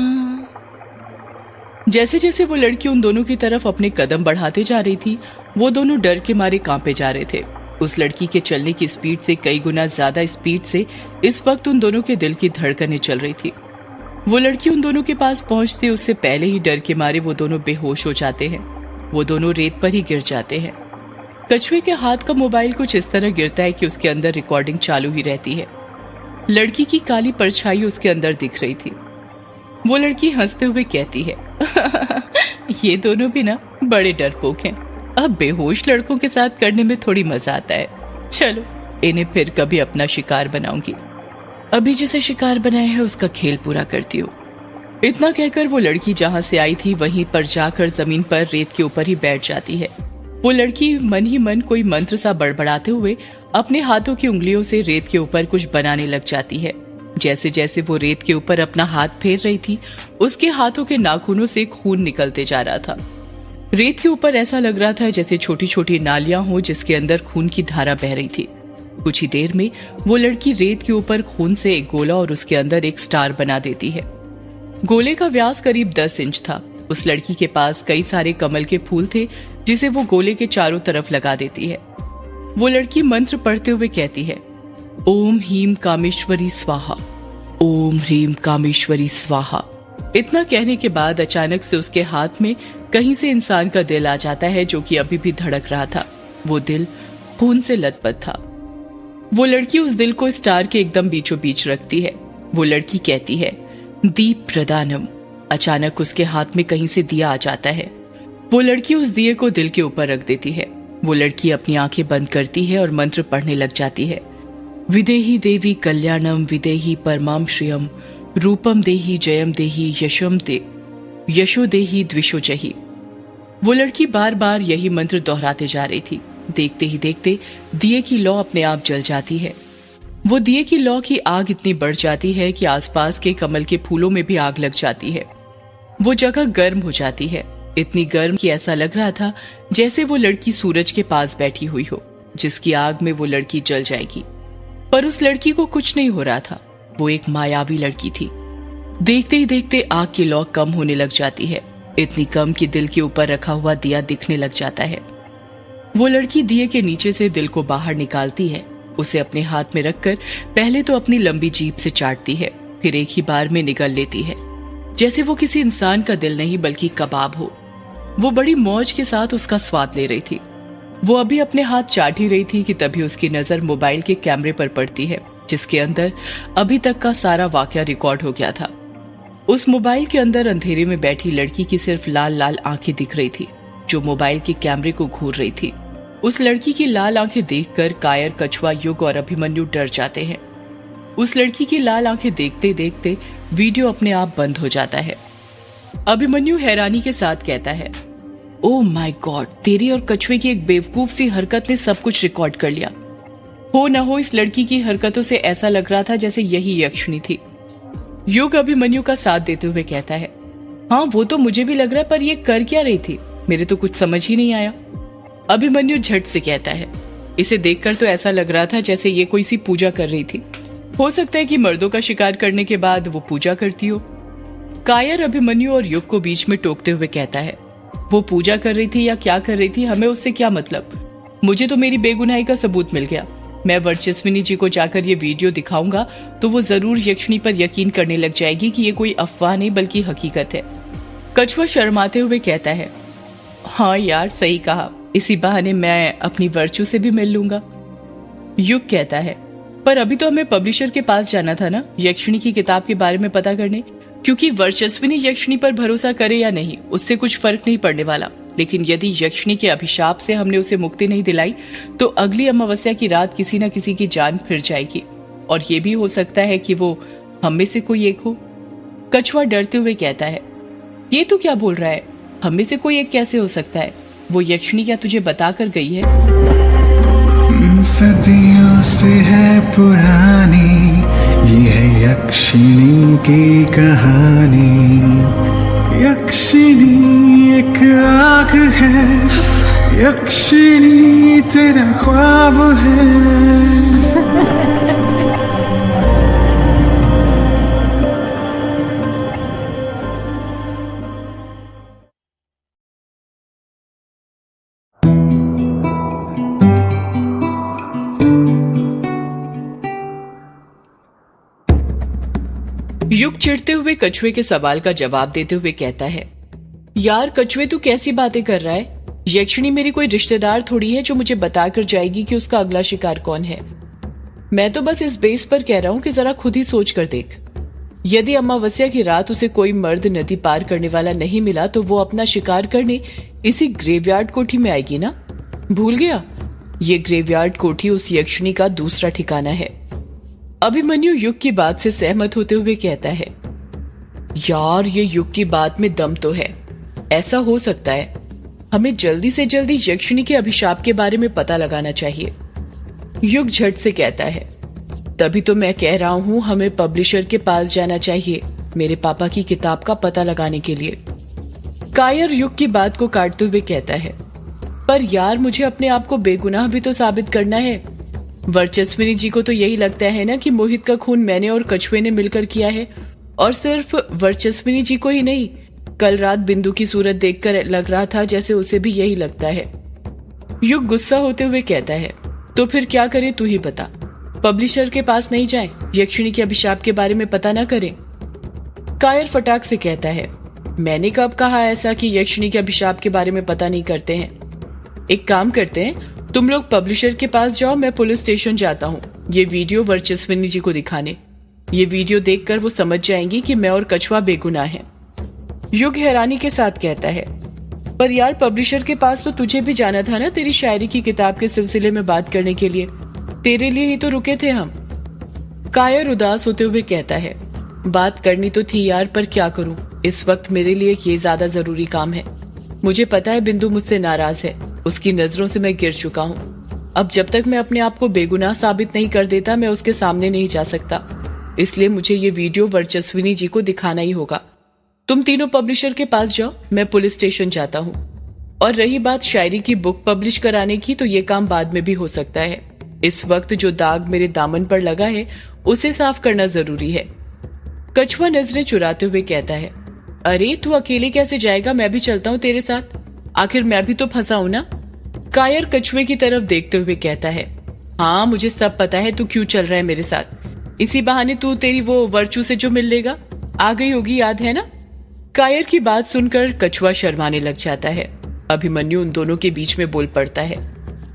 जैसे जैसे वो लड़की उन दोनों की तरफ अपने कदम बढ़ाते जा रही थी, वो दोनों डर के मारे कांपे जा रहे थे। उस लड़की के चलने की स्पीड से कई गुना ज्यादा स्पीड से इस वक्त उन दोनों के दिल की धड़कनें चल रही थी। वो लड़की उन दोनों के पास पहुंचती उससे पहले ही डर के मारे वो दोनों बेहोश हो जाते हैं। वो दोनों रेत पर ही गिर जाते हैं। कछुए के हाथ का मोबाइल कुछ इस तरह गिरता है कि उसके अंदर रिकॉर्डिंग चालू ही रहती है। लड़की की काली परछाई उसके अंदर दिख रही थी। वो लड़की हंसते हुए कहती है, ये दोनों भी ना बड़े डरपोक हैं। अब बेहोश लड़कों के साथ करने में थोड़ी मजा आता है। चलो इन्हें फिर कभी अपना शिकार बनाऊंगी। अभी जिसे शिकार बनाया है उसका खेल पूरा करती हूँ। इतना कहकर वो लड़की जहां से आई थी वहीं पर जाकर जमीन पर रेत के ऊपर ही बैठ जाती है। वो लड़की मन ही मन कोई मंत्र सा बड़बड़ाते हुए अपने हाथों की उंगलियों से रेत के ऊपर कुछ बनाने लग जाती है। जैसे जैसे वो रेत के ऊपर अपना हाथ फेर रही थी, उसके हाथों के नाखूनों से खून निकलते जा रहा था। रेत के ऊपर ऐसा लग रहा था जैसे छोटी छोटी नालियां हो जिसके अंदर खून की धारा बह रही थी। कुछ ही देर में वो लड़की रेत के ऊपर खून से एक गोला और उसके अंदर एक स्टार बना देती है। गोले का व्यास करीब 10 इंच था। उस लड़की के पास कई सारे कमल के फूल थे जिसे वो गोले के चारों तरफ लगा देती है। वो लड़की मंत्र पढ़ते हुए कहती है, ओम ह्रीम कामेश्वरी स्वाहा, ओम ह्रीम कामेश्वरी स्वाहा। इतना कहने के बाद अचानक से उसके हाथ में कहीं से इंसान का दिल आ जाता है जो कि अभी भी धड़क रहा था। वो दिल खून से लथपथ था। वो लड़की उस दिल को स्टार के एकदम बीचों बीच रखती है। वो लड़की कहती है, दीप प्रदानम। अचानक उसके हाथ में कहीं से दिया आ जाता है। वो लड़की उस दिए को दिल के ऊपर रख देती है। वो लड़की अपनी आंखें बंद करती है और मंत्र पढ़ने लग जाती है। विदेही देवी कल्याणम विदेही परमाम श्रियम रूपम देही जयम देही यशम दे यशो देही द्विशोचही। वो लड़की बार बार यही मंत्र दोहराते जा रही थी। देखते ही देखते दिए की लौ अपने आप जल जाती है। वो दिए की लौ की आग इतनी बढ़ जाती है कि आसपास के कमल के फूलों में भी आग लग जाती है। वो जगह गर्म हो जाती है, इतनी गर्म कि ऐसा लग रहा था जैसे वो लड़की सूरज के पास बैठी हुई हो, जिसकी आग में वो लड़की जल जाएगी। पर उस लड़की को कुछ नहीं हो रहा था। वो एक मायावी लड़की थी। देखते ही देखते आग की लौ कम होने लग जाती है, इतनी कम कि दिल के ऊपर रखा हुआ दिया दिखने लग जाता है। वो लड़की दिए के नीचे से दिल को बाहर निकालती है। उसे अपने हाथ में रखकर पहले तो अपनी लंबी जीभ से चाटती है, फिर एक ही बार में निगल लेती है, जैसे वो किसी इंसान का दिल नहीं बल्कि कबाब हो। वो बड़ी मौज के साथ उसका स्वाद ले रही थी। वो अभी अपने हाथ चाट ही रही थी कि तभी उसकी नजर मोबाइल के कैमरे पर पड़ती है, जिसके अंदर अभी तक का सारा वाकया रिकॉर्ड हो गया था। उस मोबाइल के अंदर अंधेरे में बैठी लड़की की सिर्फ लाल लाल आंखें दिख रही थी, जो मोबाइल के कैमरे को घूर रही थी। उस लड़की की लाल आंखें देखकर कायर, कछुआ, युग और अभिमन्यु डर जाते हैं। उस लड़की की लाल आंखें देखते देखते वीडियो अपने आप बंद हो जाता है। अभिमन्यु हैरानी के साथ कहता है, ओह माय गॉड, तेरी और कछुए की एक बेवकूफ सी हरकत ने सब कुछ रिकॉर्ड कर लिया। हो न हो इस लड़की की हरकतों से ऐसा लग रहा था जैसे यही यक्षिणी थी। युग अभिमन्यु का साथ देते हुए कहता है, हाँ वो तो मुझे भी लग रहा है, पर ये कर क्या रही थी, मेरे तो कुछ समझ ही नहीं आया। अभिमन्यु झट से कहता है, इसे देखकर तो ऐसा लग रहा था जैसे ये कोई सी पूजा कर रही थी। हो सकता है कि मर्दों का शिकार करने के बाद वो पूजा करती हो। कायर अभिमन्यु और युग को बीच में टोकते हुए कहता है, वो पूजा कर रही थी या क्या कर रही थी, हमें उससे क्या मतलब। मुझे तो मेरी बेगुनाही का सबूत मिल गया। मैं वर्चस्विनी जी को जाकर ये वीडियो दिखाऊंगा तो वो जरूर यक्षिणी पर यकीन करने लग जाएगी कि ये कोई अफवाह नहीं बल्कि हकीकत है। कछुआ शर्माते हुए कहता है, हाँ यार सही कहा, इसी बहाने मैं अपनी वर्चू से भी मिल लूंगा। युग कहता है, पर अभी तो हमें पब्लिशर के पास जाना था ना, यक्षिणी की किताब के बारे में पता करने, क्योंकि वर्चस्विनी यक्षिणी पर भरोसा करे या नहीं उससे कुछ फर्क नहीं पड़ने वाला। लेकिन यदि यक्षिणी के अभिशाप से हमने उसे मुक्ति नहीं दिलाई तो अगली अमावस्या की रात किसी न किसी की जान फिर जाएगी, और ये भी हो सकता है कि वो हम में से कोई एक हो। कछुआ डरते हुए कहता है, ये तू क्या बोल रहा है, हम में से कोई एक कैसे हो सकता है, वो यक्षिणी क्या तुझे बता कर गई है? सदियों से है पुरानी ये है यक्षिणी की कहानी। यक्षिणी एक आग है, यक्षिणी तेरा ख्वाब है। युग चिढ़ते हुए कछुए के सवाल का जवाब देते हुए कहता है, यार कछुए तू कैसी बातें कर रहा है, यक्षिणी मेरी कोई रिश्तेदार थोड़ी है जो मुझे बताकर जाएगी कि उसका अगला शिकार कौन है। मैं तो बस इस बेस पर कह रहा हूं कि जरा खुद ही सोच कर देख। यदि अमावस्या की रात उसे कोई मर्द नदी पार करने वाला नहीं मिला तो वो अपना शिकार करने इसी ग्रेवयार्ड कोठी में आएगी ना। भूल गया, ये ग्रेवयार्ड कोठी उस यक्षिणी का दूसरा ठिकाना है। अभिमन्यु युग की बात से सहमत होते हुए कहता है, यार ये युग की बात में दम तो है, ऐसा हो सकता है, हमें जल्दी से जल्दी यक्षिणी के अभिशाप के बारे में पता लगाना चाहिए। युग झट से कहता है, तभी तो मैं कह रहा हूं हमें पब्लिशर के पास जाना चाहिए मेरे पापा की किताब का पता लगाने के लिए। कायर युग की बात को काटते हुए कहता है, पर यार मुझे अपने आप को बेगुनाह भी तो साबित करना है। वर्चस्विनी जी को तो यही लगता है ना कि मोहित का खून मैंने और कछुए ने मिलकर किया है, और सिर्फ वर्चस्विनी जी को ही नहीं, कल रात बिंदु की सूरत देखकर लग रहा था जैसे उसे भी यही लगता है। युग गुस्सा होते हुए कहता है, तो फिर क्या करें तू ही बता, पब्लिशर के पास नहीं जाएं, यक्षिणी के अभिशाप के बारे में पता ना करें। कायर फटाक से कहता है, मैंने कब कहा ऐसा कि यक्षिणी के अभिशाप के बारे में पता नहीं करते हैं। एक काम करते हैं, तुम लोग पब्लिशर के पास जाओ, मैं पुलिस स्टेशन जाता हूँ ये वीडियो वर्चस्विनी जी को दिखाने। ये वीडियो देखकर वो समझ जाएंगी कि मैं और कछुआ बेगुनाह हैं। युग हैरानी के साथ कहता है, पर यार पब्लिशर के पास तो तुझे भी जाना था ना तेरी शायरी की किताब के सिलसिले में बात करने के लिए। तेरे लिए ही तो रुके थे हम। कायर उदास होते हुए कहता है, बात करनी तो थी यार, पर क्या करूं, इस वक्त मेरे लिए ये ज्यादा जरूरी काम है। मुझे पता है बिंदु मुझसे नाराज है, उसकी नजरों से मैं गिर चुका हूँ। अब जब तक मैं अपने आप को बेगुनाह साबित नहीं कर देता, मैं उसके सामने नहीं जा सकता। इसलिए मुझे ये वीडियो वर्चस्विनी जी को दिखाना ही होगा। तुम तीनों पब्लिशर के पास जाओ, मैं पुलिस स्टेशन जाता हूँ। और रही बात शायरी की बुक पब्लिश कराने की, तो ये काम बाद में भी हो सकता है। इस वक्त जो दाग मेरे दामन पर लगा है उसे साफ करना जरूरी है। कछुआ नजरें चुराते हुए कहता है, अरे तू अकेले कैसे जाएगा, मैं भी चलता हूँ तेरे साथ, आखिर मैं भी तो फंसा हूं ना। कायर कछुए की तरफ देखते हुए कहता है, हाँ मुझे सब पता है तू क्यों चल रहा है मेरे साथ। इसी बहाने तू तेरी वो वर्चू से जो मिल लेगा, आ गई होगी, याद है ना। कायर की बात सुनकर कछुआ शर्माने लग जाता है। अभिमन्यु उन दोनों के बीच में बोल पड़ता है,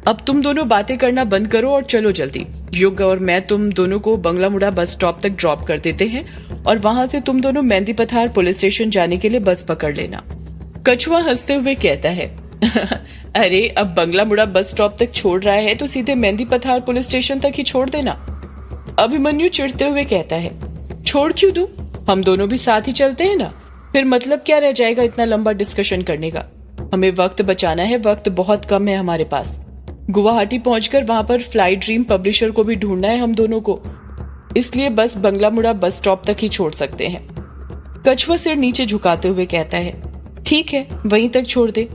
अब तुम दोनों बातें करना बंद करो और चलो जल्दी। युग और मैं तुम दोनों को बंगला मुड़ा बस स्टॉप तक ड्रॉप कर देते हैं और वहां से तुम दोनों मेहंदी पथार पुलिस स्टेशन जाने के लिए बस पकड़ लेना। कछुआ हंसते हुए कहता है, अरे अब बंगला मुड़ा बस स्टॉप तक छोड़ रहा है तो सीधे मेहंदी पथार पुलिस स्टेशन तक ही छोड़ देना। अभिमन्यु चिढ़ते हुए कहता है, छोड़ क्यों दूं, हम दोनों भी साथ ही चलते हैं ना, फिर मतलब क्या रह जाएगा इतना लंबा डिस्कशन करने का। हमें वक्त बचाना है, वक्त बहुत कम है हमारे पास। गुवाहाटी पहुंचकर वहां पर फ्लाई ड्रीम पब्लिशर को भी ढूंढना है हम दोनों को, इसलिए बस बंगला मुड़ा बस स्टॉप तक ही छोड़ सकते हैं। कछुआ सिर नीचे झुकाते हुए कहता है, ठीक है वहीं तक छोड़ दे।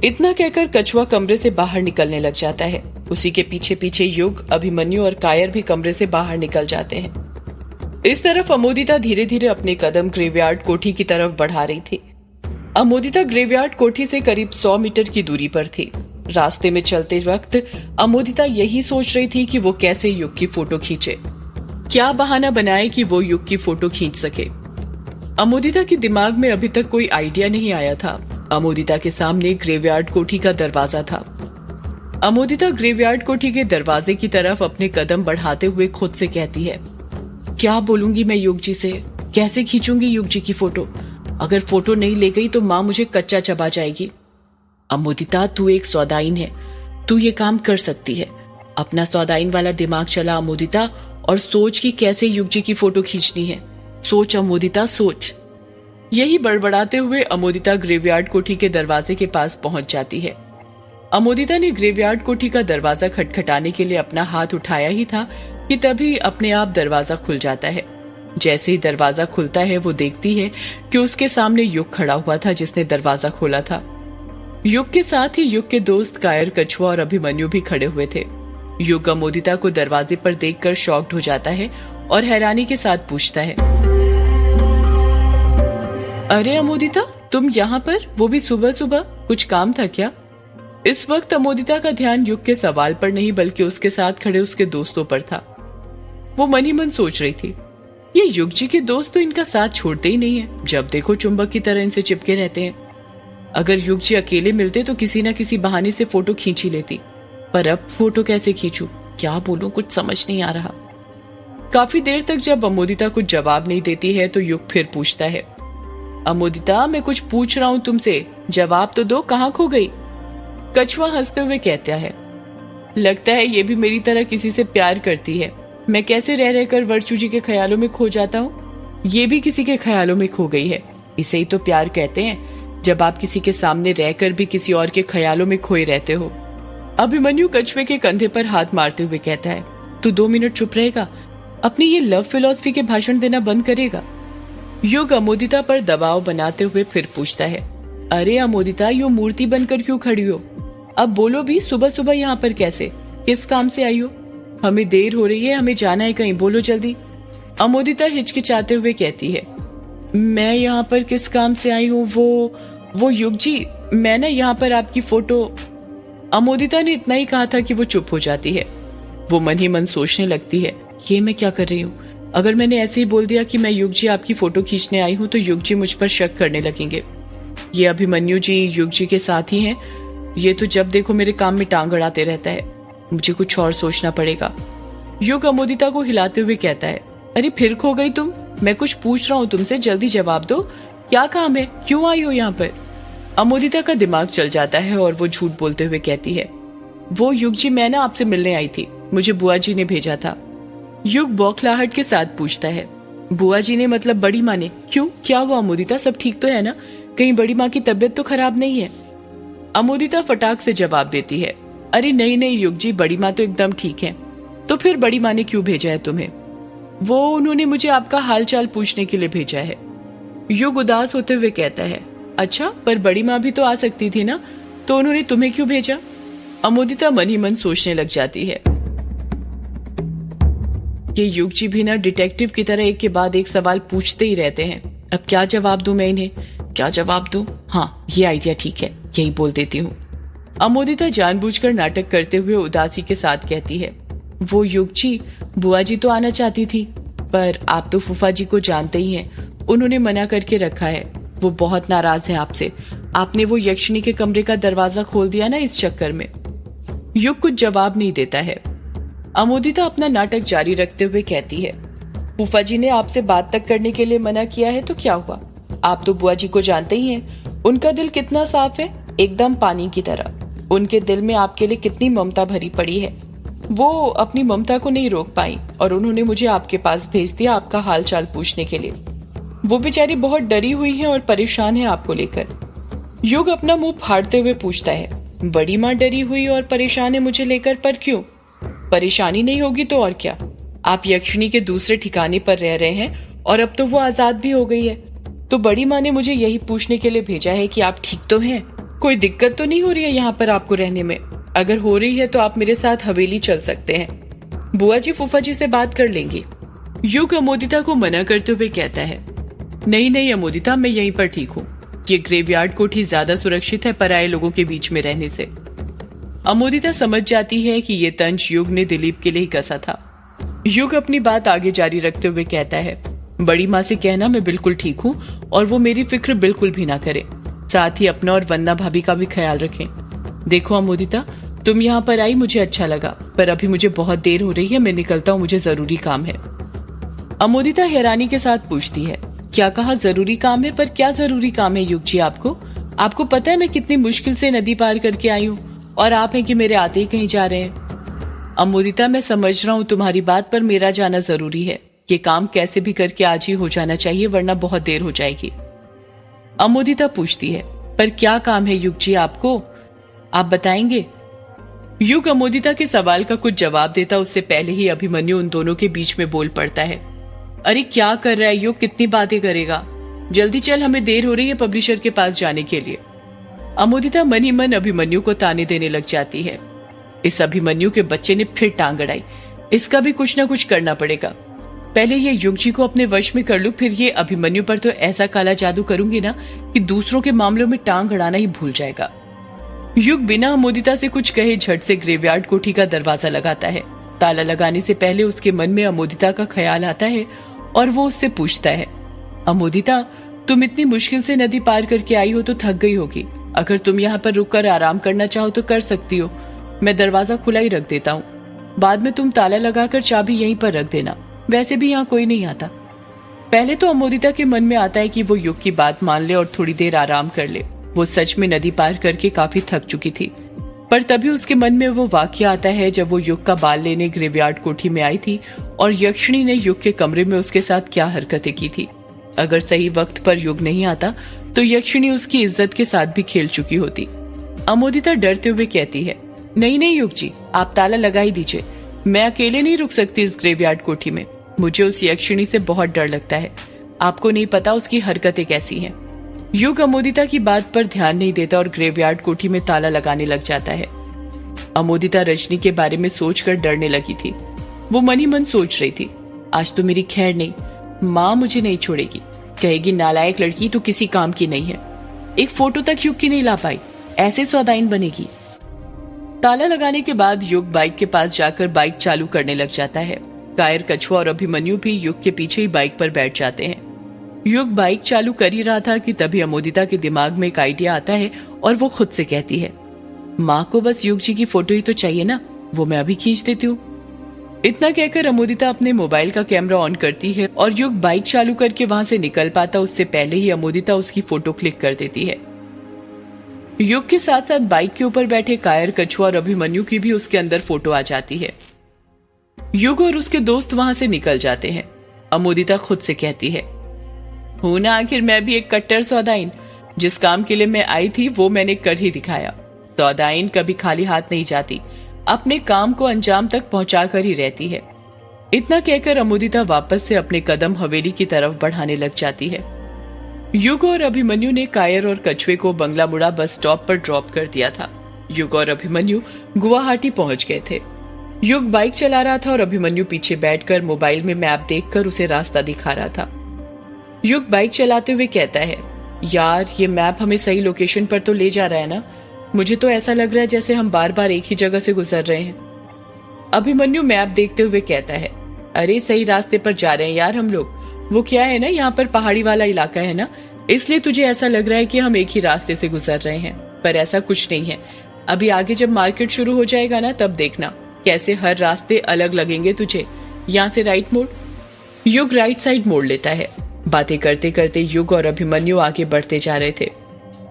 इतना कहकर कछुआ कमरे से बाहर निकलने लग जाता है। उसी के पीछे पीछे युग, अभिमन्यु और कायर भी कमरे से बाहर निकल जाते हैं। इस तरफ अमोदिता धीरे धीरे अपने कदम ग्रेवयार्ड कोठी की तरफ बढ़ा रही थी। अमोदिता ग्रेवयार्ड कोठी से करीब 100 मीटर की दूरी पर थी। रास्ते में चलते वक्त अमोदिता यही सोच रही थी कि वो कैसे युग की फोटो खींचे, क्या बहाना बनाए कि वो युग की फोटो खींच सके। अमोदिता के दिमाग में अभी तक कोई आइडिया नहीं आया था। अमोदिता के सामने ग्रेवयार्ड कोठी का दरवाजा था। अमोदिता ग्रेवयार्ड कोठी के दरवाजे की तरफ अपने कदम बढ़ाते हुए खुद से कहती है, क्या बोलूंगी मैं युग जी से, कैसे खींचूंगी युग जी की फोटो, अगर फोटो नहीं ले गई तो माँ मुझे कच्चा चबा जाएगी। अमोदिता तू एक सौदाइन है, तू ये काम कर सकती है। अपना सौदाइन वाला दिमाग चला अमोदिता और सोच कि कैसे युग जी की फोटो खींचनी है। सोच अमोदिता सोच। यही बड़बड़ाते हुए अमोदिता ग्रेवयार्ड कोठी के दरवाजे के पास पहुंच जाती है। अमोदिता ने ग्रेवयार्ड कोठी का दरवाजा खटखटाने के लिए अपना हाथ उठाया ही था कि तभी अपने आप दरवाजा खुल जाता है। जैसे ही दरवाजा खुलता है वो देखती है कि उसके सामने युग खड़ा हुआ था जिसने दरवाजा खोला था। युग के साथ ही युग के दोस्त कायर, कछुआ और अभिमन्यु भी खड़े हुए थे। युग अमोदिता को दरवाजे पर देखकर शॉक्ड हो जाता है और हैरानी के साथ पूछता है, अरे अमोदिता तुम यहाँ पर, वो भी सुबह सुबह, कुछ काम था क्या? इस वक्त अमोदिता का ध्यान युग के सवाल पर नहीं बल्कि उसके साथ खड़े उसके दोस्तों पर था। वो मन ही मन सोच रही थी, ये युग जी के दोस्त तो इनका साथ छोड़ते ही नहीं है, जब देखो चुंबक की तरह इनसे चिपके रहते हैं। अगर युग जी अकेले मिलते तो किसी न किसी बहाने से फोटो खींच ही लेती, पर अब फोटो कैसे खींचूं, क्या बोलूं, कुछ समझ नहीं आ रहा। काफी देर तक जब अमोदिता कुछ जवाब नहीं देती है तो युग फिर पूछता है, अमोदिता मैं कुछ पूछ रहा हूं तुमसे, जवाब तो दो, कहाँ खो गई? कछुआ हंसते हुए कहता है, लगता है ये भी मेरी तरह किसी से प्यार करती है। मैं कैसे रह रहकर वर्चू जी के ख्यालों में खो जाता हूँ, ये भी किसी के ख्यालों में खो गई है। इसे ही तो प्यार कहते हैं, जब आप किसी के सामने रहकर भी किसी और के ख्यालों में खोए रहते हो। अभिमन्यु कछुए के कंधे पर हाथ मारते हुए कहता है, तू 2 मिनट चुप रहेगा, अपनी ये लव फिलॉसफी के भाषण देना बंद करेगा? युग अमोदिता पर दबाव बनाते हुए फिर पूछता है, अरे अमोदिता यूं मूर्ति बनकर क्यों खड़ी हो? अब बोलो भी, सुबह सुबह यहाँ पर कैसे, किस काम से आई हो? हमें देर हो रही है, हमें जाना है कहीं, बोलो जल्दी। अमोदिता हिचकिचाते हुए कहती है, मैं यहाँ पर किस काम से आई हूँ? वो युग जी, मैं ना यहाँ पर आपकी फोटो। अमोदिता ने इतना ही कहा था कि वो चुप हो जाती है। वो मन ही मन सोचने लगती है, ये मैं क्या कर रही हूँ? अगर मैंने ऐसे ही बोल दिया कि मैं युग जी आपकी फोटो खींचने आई हूँ तो युग जी मुझ पर शक करने लगेंगे। ये अभिमन्यु जी युग जी के साथ ही हैं, ये तो जब देखो मेरे काम में टांग अड़ाते रहता है, मुझे कुछ और सोचना पड़ेगा। युग अमोदिता को हिलाते हुए कहता है, अरे फिर खो गई तुम? मैं कुछ पूछ रहा हूँ तुमसे, जल्दी जवाब दो, क्या काम है, क्यों आई हो यहाँ पर? अमोदिता का दिमाग चल जाता है और वो झूठ बोलते हुए कहती है, वो युग जी मैं ना आपसे मिलने आई थी, मुझे बुआ जी ने भेजा था। युग बौखलाहट के साथ पूछता है। बुआ जी ने मतलब बड़ी माँ ने? क्यों, क्या हुआ अमोदिता? सब ठीक तो है ना? कहीं बड़ी माँ की तबीयत तो खराब नहीं है? अमोदिता फटाक से जवाब देती है, अरे नहीं नहीं युग जी, बड़ी माँ तो एकदम ठीक है। तो फिर बड़ी माँ ने क्यों भेजा है तुम्हें? वो उन्होंने मुझे आपका हाल चाल पूछने के लिए भेजा है। युग उदास होते हुए कहता है, अच्छा, पर बड़ी माँ भी तो आ सकती थी ना, तो उन्होंने तुम्हें क्यों भेजा? अमोदिता मन ही मन सोचने लग जाती है कि युग जी भी ना डिटेक्टिव की तरह एक के बाद एक सवाल पूछते ही रहते हैं। अब क्या जवाब दूं मैं इन्हें, क्या जवाब दूं? हाँ, ये आइडिया ठीक है, यही बोल देती हूँ। अमोदिता जानबूझकर नाटक करते हुए उदासी के साथ कहती है, वो युग जी, बुआ जी तो आना चाहती थी, पर आप तो फूफा जी को जानते ही हैं, उन्होंने मना करके रखा है। वो बहुत नाराज हैं आपसे। आपने वो यक्षिणी के कमरे का दरवाजा खोल दिया ना इस चक्कर में। युग कुछ जवाब नहीं देता है। अमोदिता अपना नाटक जारी रखते हुए कहती है, फूफा जी ने आपसे बात तक करने के लिए मना किया है तो क्या हुआ? आप तो बुआ जी को जानते ही हैं, उनका दिल कितना साफ है, एकदम पानी की तरह। उनके दिल में आपके लिए कितनी ममता भरी पड़ी है। वो अपनी ममता को नहीं रोक पाई और उन्होंने मुझे आपके पास भेज दिया आपका हाल चाल पूछने के लिए। वो बेचारी बहुत डरी हुई है और परेशान है आपको लेकर। युग अपना मुंह फाड़ते हुए पूछता है, बड़ी माँ डरी हुई और परेशान है मुझे लेकर, पर क्यों? परेशानी नहीं होगी तो और क्या? आप यक्षिणी के दूसरे ठिकाने पर रह रहे हैं और अब तो वो आजाद भी हो गई है। तो बड़ी माँ ने मुझे यही पूछने के लिए भेजा है कि आप ठीक तो हैं, कोई दिक्कत तो नहीं हो रही है यहाँ पर आपको रहने में? अगर हो रही है तो आप मेरे साथ हवेली चल सकते हैं, बुआ जी फूफा जी से बात कर लेंगे। युग अमोदिता को मना करते हुए कहता है, नहीं नहीं अमोदिता, मैं यहीं पर ठीक हूँ। ये ग्रेवयार्ड कोठी ज्यादा सुरक्षित है पराये लोगों के बीच में रहने से। अमोदिता समझ जाती है कि ये तंज युग ने दिलीप के लिए ही कसा था। युग अपनी बात आगे जारी रखते हुए कहता है, बड़ी माँ से कहना मैं बिल्कुल ठीक हूँ और वो मेरी फिक्र बिल्कुल भी ना करे। साथ ही अपना और वंदना भाभी का भी ख्याल रखें। देखो अमोदिता, तुम यहाँ पर आई मुझे अच्छा लगा, पर अभी मुझे बहुत देर हो रही है, मैं निकलता हूँ, मुझे जरूरी काम है। अमोदिता हैरानी के साथ पूछती है, क्या कहा जरूरी काम है? पर क्या जरूरी काम है युग जी आपको? आपको पता है मैं कितनी मुश्किल से नदी पार करके आई हूँ और आप हैं कि मेरे आते ही कहीं जा रहे हैं। अमोदिता, मैं समझ रहा हूँ तुम्हारी बात, पर मेरा जाना जरूरी है। ये काम कैसे भी करके आज ही हो जाना चाहिए, वरना बहुत देर हो जाएगी। अमोदिता पूछती है, पर क्या काम है युग जी आपको, आप बताएंगे? युग अमोदिता के सवाल का कुछ जवाब देता उससे पहले ही अभिमन्यु उन दोनों के बीच में बोल पड़ता है, अरे क्या कर रहा है युग, कितनी बातें करेगा, जल्दी चल, हमें देर हो रही है पब्लिशर के पास जाने के लिए। अमोदिता मन ही मन अभिमन्यु को ताने देने लग जाती है। इस अभिमन्यु के बच्चे ने फिर टांग अड़ाई, इसका भी कुछ ना कुछ करना पड़ेगा। पहले ये युग जी को अपने वश में कर लूं, फिर ये अभिमन्यु पर तो ऐसा काला जादू करूंगी ना कि दूसरों के मामलों में टांग अड़ाना ही भूल जाएगा। युग बिना अमोदिता से कुछ कहे झट से ग्रेवयार्ड कोठी का दरवाजा लगाता है। ताला लगाने से पहले उसके मन में अमोदिता का ख्याल आता है और वो उससे पूछता है, अमोदिता, तुम इतनी मुश्किल से नदी पार करके आई हो तो थक गई होगी। अगर तुम यहाँ पर रुककर आराम करना चाहो तो कर सकती हो, मैं दरवाजा खुला ही रख देता हूँ। बाद में तुम ताला लगाकर चाबी यहीं पर रख देना, वैसे भी यहाँ कोई नहीं आता। पहले तो अमोदिता के मन में आता है कि वो युग की बात मान ले और थोड़ी देर आराम कर ले। वो सच में नदी पार करके काफी थक चुकी थी, पर तभी उसके मन में वो वाकया आता है जब वो युग का बाल लेने ग्रेवयार्ड कोठी में आई थी और यक्षिणी ने युग के कमरे में उसके साथ क्या हरकतें की थी। अगर सही वक्त पर युग नहीं आता तो यक्षिणी उसकी इज्जत के साथ भी खेल चुकी होती। अमोदिता डरते हुए कहती है, नहीं नहीं युग जी, आप ताला लगा ही दीजिए, मैं अकेले नहीं रुक सकती इस ग्रेवयार्ड कोठी में। मुझे उस यक्षिणी से बहुत डर लगता है, आपको नहीं पता उसकी हरकतें कैसी हैं। युग अमोदिता की बात पर ध्यान नहीं देता और ग्रेवयार्ड कोठी में ताला लगाने लग जाता है। अमोदिता रजनी के बारे में सोचकर डरने लगी थी। वो मन ही मन सोच रही थी, आज तो मेरी खैर नहीं, माँ मुझे नहीं छोड़ेगी, कहेगी नालायक लड़की तो किसी काम की नहीं है, एक फोटो तक युग की नहीं ला पाई, ऐसे सौदाइन बनेगी। ताला लगाने के बाद युग बाइक के पास जाकर बाइक चालू करने लग जाता है। कायर, कछुआ और अभिमन्यु भी युग के पीछे ही बाइक पर बैठ जाते हैं। युग बाइक चालू कर ही रहा था कि तभी अमोदिता के दिमाग में एक आइडिया आता है और वो खुद से कहती है, माँ को बस युग जी की फोटो ही तो चाहिए ना, वो मैं अभी खींच देती हूँ। इतना कहकर अमोदिता अपने मोबाइल का कैमरा ऑन करती है और युग बाइक चालू करके वहां से निकल पाता उससे पहले ही अमोदिता उसकी फोटो क्लिक कर देती है। युग के साथ साथ बाइक के ऊपर बैठे कायर, कछुआ और अभिमन्यु की भी उसके अंदर फोटो आ जाती है। युग और उसके दोस्त वहां से निकल जाते हैं। अमोदिता खुद से कहती है, हूं ना आखिर मैं भी एक कट्टर सौदाइन। जिस काम के लिए मैं आई थी वो मैंने कर ही दिखाया। सौदाइन कभी खाली हाथ नहीं जाती, अपने काम को अंजाम तक पहुंचा कर ही रहती है। इतना कहकर अमोदिता वापस से अपने कदम हवेली की तरफ बढ़ाने लग जाती है। युग और अभिमन्यु ने कायर और कछुए को बंगला मुड़ा बस स्टॉप पर ड्रॉप कर दिया था। युग और अभिमन्यु गुवाहाटी पहुंच गए थे। युग बाइक चला रहा था और अभिमन्यु पीछे बैठकर मोबाइल में मैप देखकर उसे रास्ता दिखा रहा था। युग बाइक चलाते हुए कहता है, यार ये मैप हमें सही लोकेशन पर तो ले जा रहा है ना? मुझे तो ऐसा लग रहा है जैसे हम बार बार एक ही जगह से गुजर रहे हैं। अभिमन्यु मैप देखते हुए कहता है, अरे सही रास्ते पर जा रहे हैं यार हम लोग। वो क्या है ना, यहाँ पर पहाड़ी वाला इलाका है ना, इसलिए तुझे ऐसा लग रहा है कि हम एक ही रास्ते से गुजर रहे हैं, पर ऐसा कुछ नहीं है। अभी आगे जब मार्केट शुरू हो जाएगा ना, तब देखना कैसे हर रास्ते अलग लगेंगे तुझे। यहाँ से राइट मोड़। युग राइट साइड मोड़ लेता है। बातें करते करते युग और अभिमन्यु आगे बढ़ते जा रहे थे।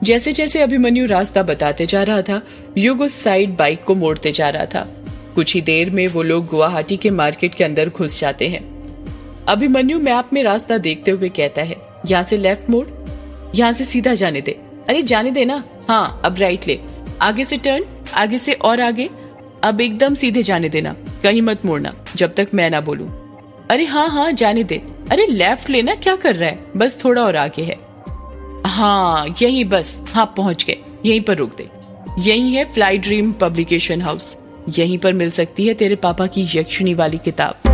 जैसे जैसे अभिमन्यु रास्ता बताते जा रहा था, युग उस साइड बाइक को मोड़ते जा रहा था। कुछ ही देर में वो लोग गुवाहाटी के मार्केट के अंदर घुस जाते हैं। अभिमन्यु मैप में रास्ता देखते हुए कहता है, यहाँ से लेफ्ट मोड़, यहाँ से सीधा जाने दे। अरे जाने दे ना। हाँ अब राइट ले, आगे से टर्न, आगे से और आगे। अब एकदम सीधे जाने देना, कहीं मत मोड़ना जब तक मैं ना बोलूं। अरे हाँ हाँ जाने दे। अरे लेफ्ट लेना, क्या कर रहा है? बस थोड़ा और आगे है। हाँ यही बस, हाँ पहुंच गए, यहीं पर रुक दे। यही है फ्लाई ड्रीम पब्लिकेशन हाउस, यहीं पर मिल सकती है तेरे पापा की यक्षिणी वाली किताब।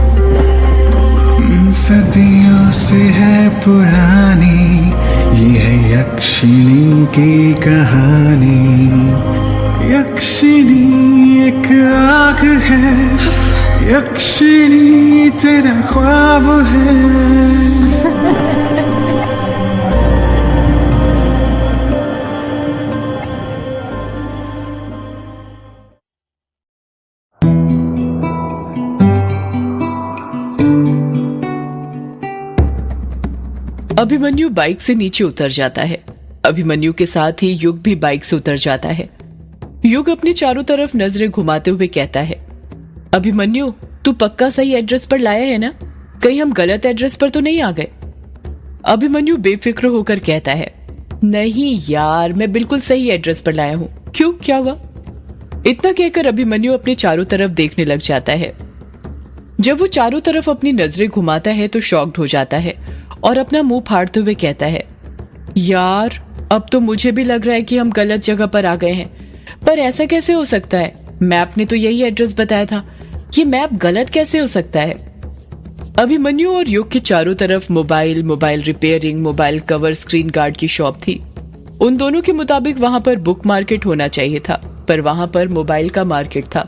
सदियों से है पुरानी ये है यक्षिणी की कहानी। यक्षिणी एक आग है, यक्षिणी तेरा ख्वाब है। अभिमन्यु बाइक से नीचे उतर जाता है। अभिमन्यु के साथ ही युग भी बाइक से उतर जाता है। युग अपने चारों तरफ नजरें घुमाते हुए कहता है, अभिमन्यु तू पक्का सही एड्रेस पर लाया है ना? कहीं हम गलत एड्रेस पर तो नहीं आ गए? अभिमन्यु बेफिक्र होकर कहता है, नहीं यार मैं बिल्कुल सही एड्रेस पर लाया हूँ। क्यों, क्या हुआ? इतना कहकर अभिमन्यु अपने चारों तरफ देखने लग जाता है। जब वो चारों तरफ अपनी नजरें घुमाता है तो शॉक्ड हो जाता है और अपना मुंह फाड़ते हुए कहता है, यार अब तो मुझे भी लग रहा है कि हम गलत जगह पर आ गए हैं। पर ऐसा कैसे हो सकता है? मैप ने तो यही एड्रेस बताया था, ये मैप गलत कैसे हो सकता है? अभिमन्यु और युग के चारों तरफ mobile repairing, mobile cover, screen guard की शॉप थी। उन दोनों के मुताबिक वहां पर बुक मार्केट होना चाहिए था, पर वहां पर मोबाइल का मार्केट था।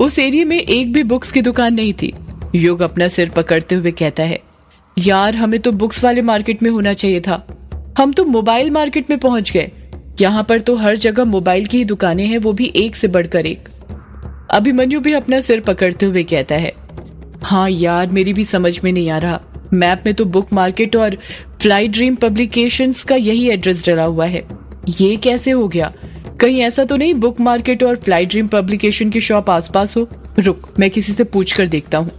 उस एरिया में एक भी बुक्स की दुकान नहीं थी। युग अपना सिर पकड़ते हुए कहता है, यार हमें तो बुक्स वाले मार्केट में होना चाहिए था, हम तो मोबाइल मार्केट में पहुंच गए। यहाँ पर तो हर जगह मोबाइल की ही दुकानें हैं, वो भी एक से बढ़कर एक। अभिमन्यु भी अपना सिर पकड़ते हुए कहता है, हाँ यार मेरी भी समझ में नहीं आ रहा, मैप में तो बुक मार्केट और फ्लाई ड्रीम पब्लिकेशंस का यही एड्रेस डला हुआ है, ये कैसे हो गया? कहीं ऐसा तो नहीं बुक मार्केट और फ्लाई ड्रीम पब्लिकेशन की शॉप आसपास हो? रुक मैं किसी से पूछ कर देखता हूँ।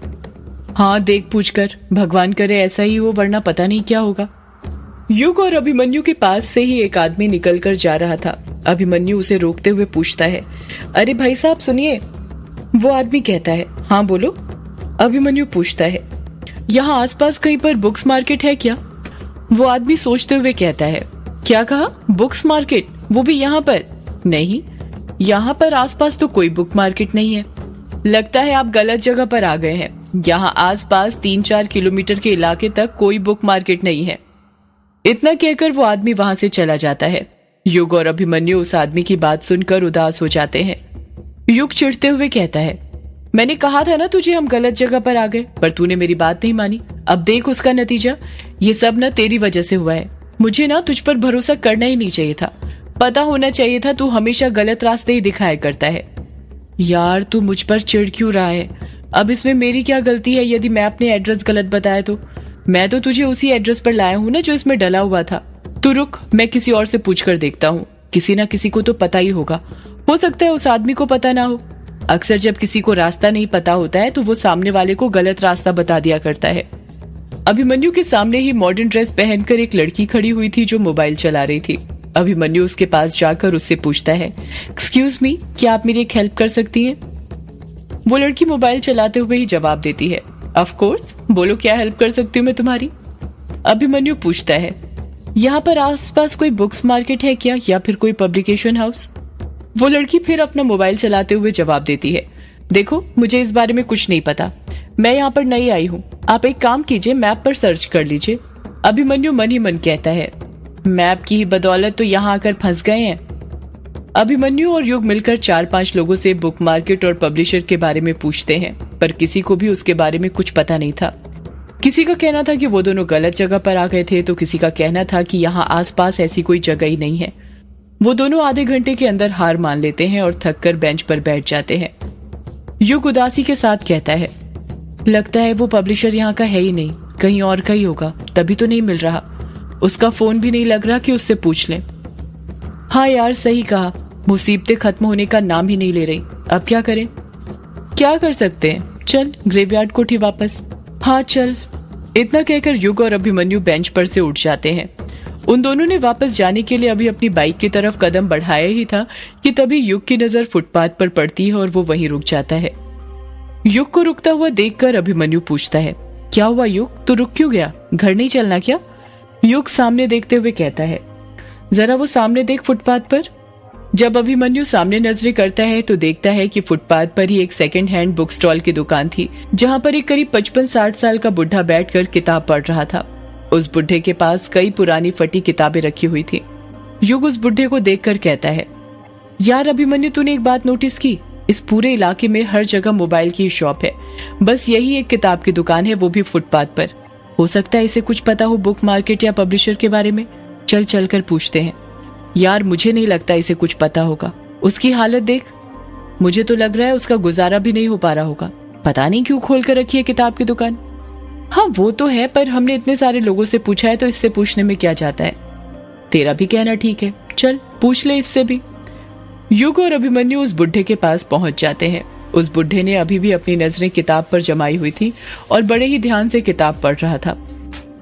हाँ देख पूछ कर, भगवान करे ऐसा ही हो, वरना पता नहीं क्या होगा। युग और अभिमन्यु के पास से ही एक आदमी निकल कर जा रहा था। अभिमन्यु उसे रोकते हुए पूछता है, अरे भाई साहब सुनिए। वो आदमी कहता है, हाँ बोलो। अभिमन्यु पूछता है, यहाँ आसपास कहीं पर बुक्स मार्केट है क्या? वो आदमी सोचते हुए कहता है, क्या कहा? Books market? वो भी यहाँ पर? नहीं, यहाँ पर आसपास तो कोई बुक मार्केट नहीं है। लगता है आप गलत जगह पर आ गए हैं। यहाँ आसपास 3-4 किलोमीटर के इलाके तक कोई बुक मार्केट नहीं है। इतना कहकर वो आदमी वहां से चला जाता है। युग और अभिमन्यु उस आदमी की बात सुनकर उदास हो जाते हैं। युग चिढ़ते हुए कहता है, मैंने कहा था ना तुझे हम गलत जगह पर आ गए, पर तूने मेरी बात नहीं मानी। अब देख उसका नतीजा, ये सब ना तेरी वजह से हुआ है। मुझे ना तुझ पर भरोसा करना ही नहीं चाहिए था। पता होना चाहिए था तू हमेशा गलत रास्ते ही दिखाया करता है। यार तू मुझ पर चिढ़ क्यों रहा है? अब इसमें मेरी क्या गलती है यदि मैप ने एड्रेस गलत बताया तो? मैं तो तुझे उसी एड्रेस पर लाया हूँ ना जो इसमें डला हुआ था। तू रुक, मैं किसी और से पूछ कर देखता हूँ, किसी ना किसी को तो पता ही होगा। हो सकता है उस आदमी को पता ना हो। अक्सर जब किसी को रास्ता नहीं पता होता है तो वो सामने वाले को गलत रास्ता बता दिया करता है। अभिमन्यु के सामने ही मॉडर्न ड्रेस पहनकर एक लड़की खड़ी हुई थी जो मोबाइल चला रही थी। अभिमन्यु उसके पास जाकर उससे पूछता है, एक्सक्यूज मी, क्या आप मेरी एक हेल्प कर सकती हैं? वो लड़की मोबाइल चलाते हुए ही जवाब देती है, ऑफ कोर्स, बोलो क्या हेल्प कर सकती हूँ मैं तुम्हारी? अभिमन्यु पूछता है, यहाँ पर आसपास कोई बुक्स मार्केट है क्या, या फिर कोई पब्लिकेशन हाउस? वो लड़की फिर अपना मोबाइल चलाते हुए जवाब देती है, देखो मुझे इस बारे में कुछ नहीं पता, मैं यहाँ पर नई आई हूँ, आप एक काम कीजिए, मैप पर सर्च कर लीजिए। अभिमन्यु मन ही मन कहता है, मैप की ही बदौलत तो यहाँ आकर फंस गए हैं। अभिमन्यु और युग मिलकर 4-5 लोगों से बुक मार्केट और पब्लिशर के बारे में पूछते हैं, पर किसी को भी उसके बारे में कुछ पता नहीं था। किसी का कहना था कि वो दोनों गलत जगह पर आ गए थे, तो किसी का कहना था कि यहाँ आसपास ऐसी कोई जगह ही नहीं है। वो दोनों आधे घंटे के अंदर हार मान लेते हैं और थककर बेंच पर बैठ जाते हैं। युग उदासी के साथ कहता है, लगता है वो पब्लिशर यहाँ का है ही नहीं, कहीं और का ही होगा, तभी तो नहीं मिल रहा। उसका फोन भी नहीं लग रहा कि उससे पूछ लें। हाँ यार, सही कहा, मुसीबतें खत्म होने का नाम ही नहीं ले रही, अब क्या करें? क्या कर सकते हैं, चल ग्रेवयार्ड कोठी वापस। हाँ चल। इतना कहकर युग और अभिमन्यु बेंच पर से उठ जाते हैं। उन दोनों ने वापस जाने के लिए अभी अपनी बाइक की तरफ कदम बढ़ाया ही था कि तभी युग की नजर फुटपाथ पर पड़ती है और वो वहीं रुक जाता है। युग को रुकता हुआ देखकर अभिमन्यु पूछता है, क्या हुआ युग, तू रुक क्यों गया, घर नहीं चलना क्या? युग सामने देखते हुए कहता है, जरा वो सामने देख फुटपाथ पर। जब अभिमन्यु सामने नजरें करता है तो देखता है कि फुटपाथ पर ही एक सेकंड हैंड बुक स्टॉल की दुकान थी, जहां पर एक करीब 55-60 साल का बुढ़ा बैठकर किताब पढ़ रहा था। उस बुढ़े के पास कई पुरानी फटी किताबें रखी हुई थी। युग उस बुढ़े को देखकर कहता है, यार अभिमन्यु, तूने एक बात नोटिस की, इस पूरे इलाके में हर जगह मोबाइल की शॉप है, बस यही एक किताब की दुकान है, वो भी फुटपाथ पर। हो सकता है इसे कुछ पता हो बुक मार्केट या पब्लिशर के बारे में, चल चल कर पूछते हैं। यार मुझे नहीं लगता इसे कुछ पता होगा, उसकी हालत देख, मुझे तो लग रहा है उसका गुजारा भी नहीं हो पा रहा होगा, पता नहीं क्यों खोल कर रखी है किताब की दुकान। हाँ वो तो है, पर हमने इतने सारे लोगों से पूछा है तो इससे पूछने में क्या जाता है। तेरा भी कहना ठीक है, चल पूछ ले इससे भी। युग और अभिमन्यु उस बुढ़े के पास पहुंच जाते हैं। उस बुढ़े ने अभी भी अपनी नजरें किताब पर जमाई हुई थी और बड़े ही ध्यान से किताब पढ़ रहा था।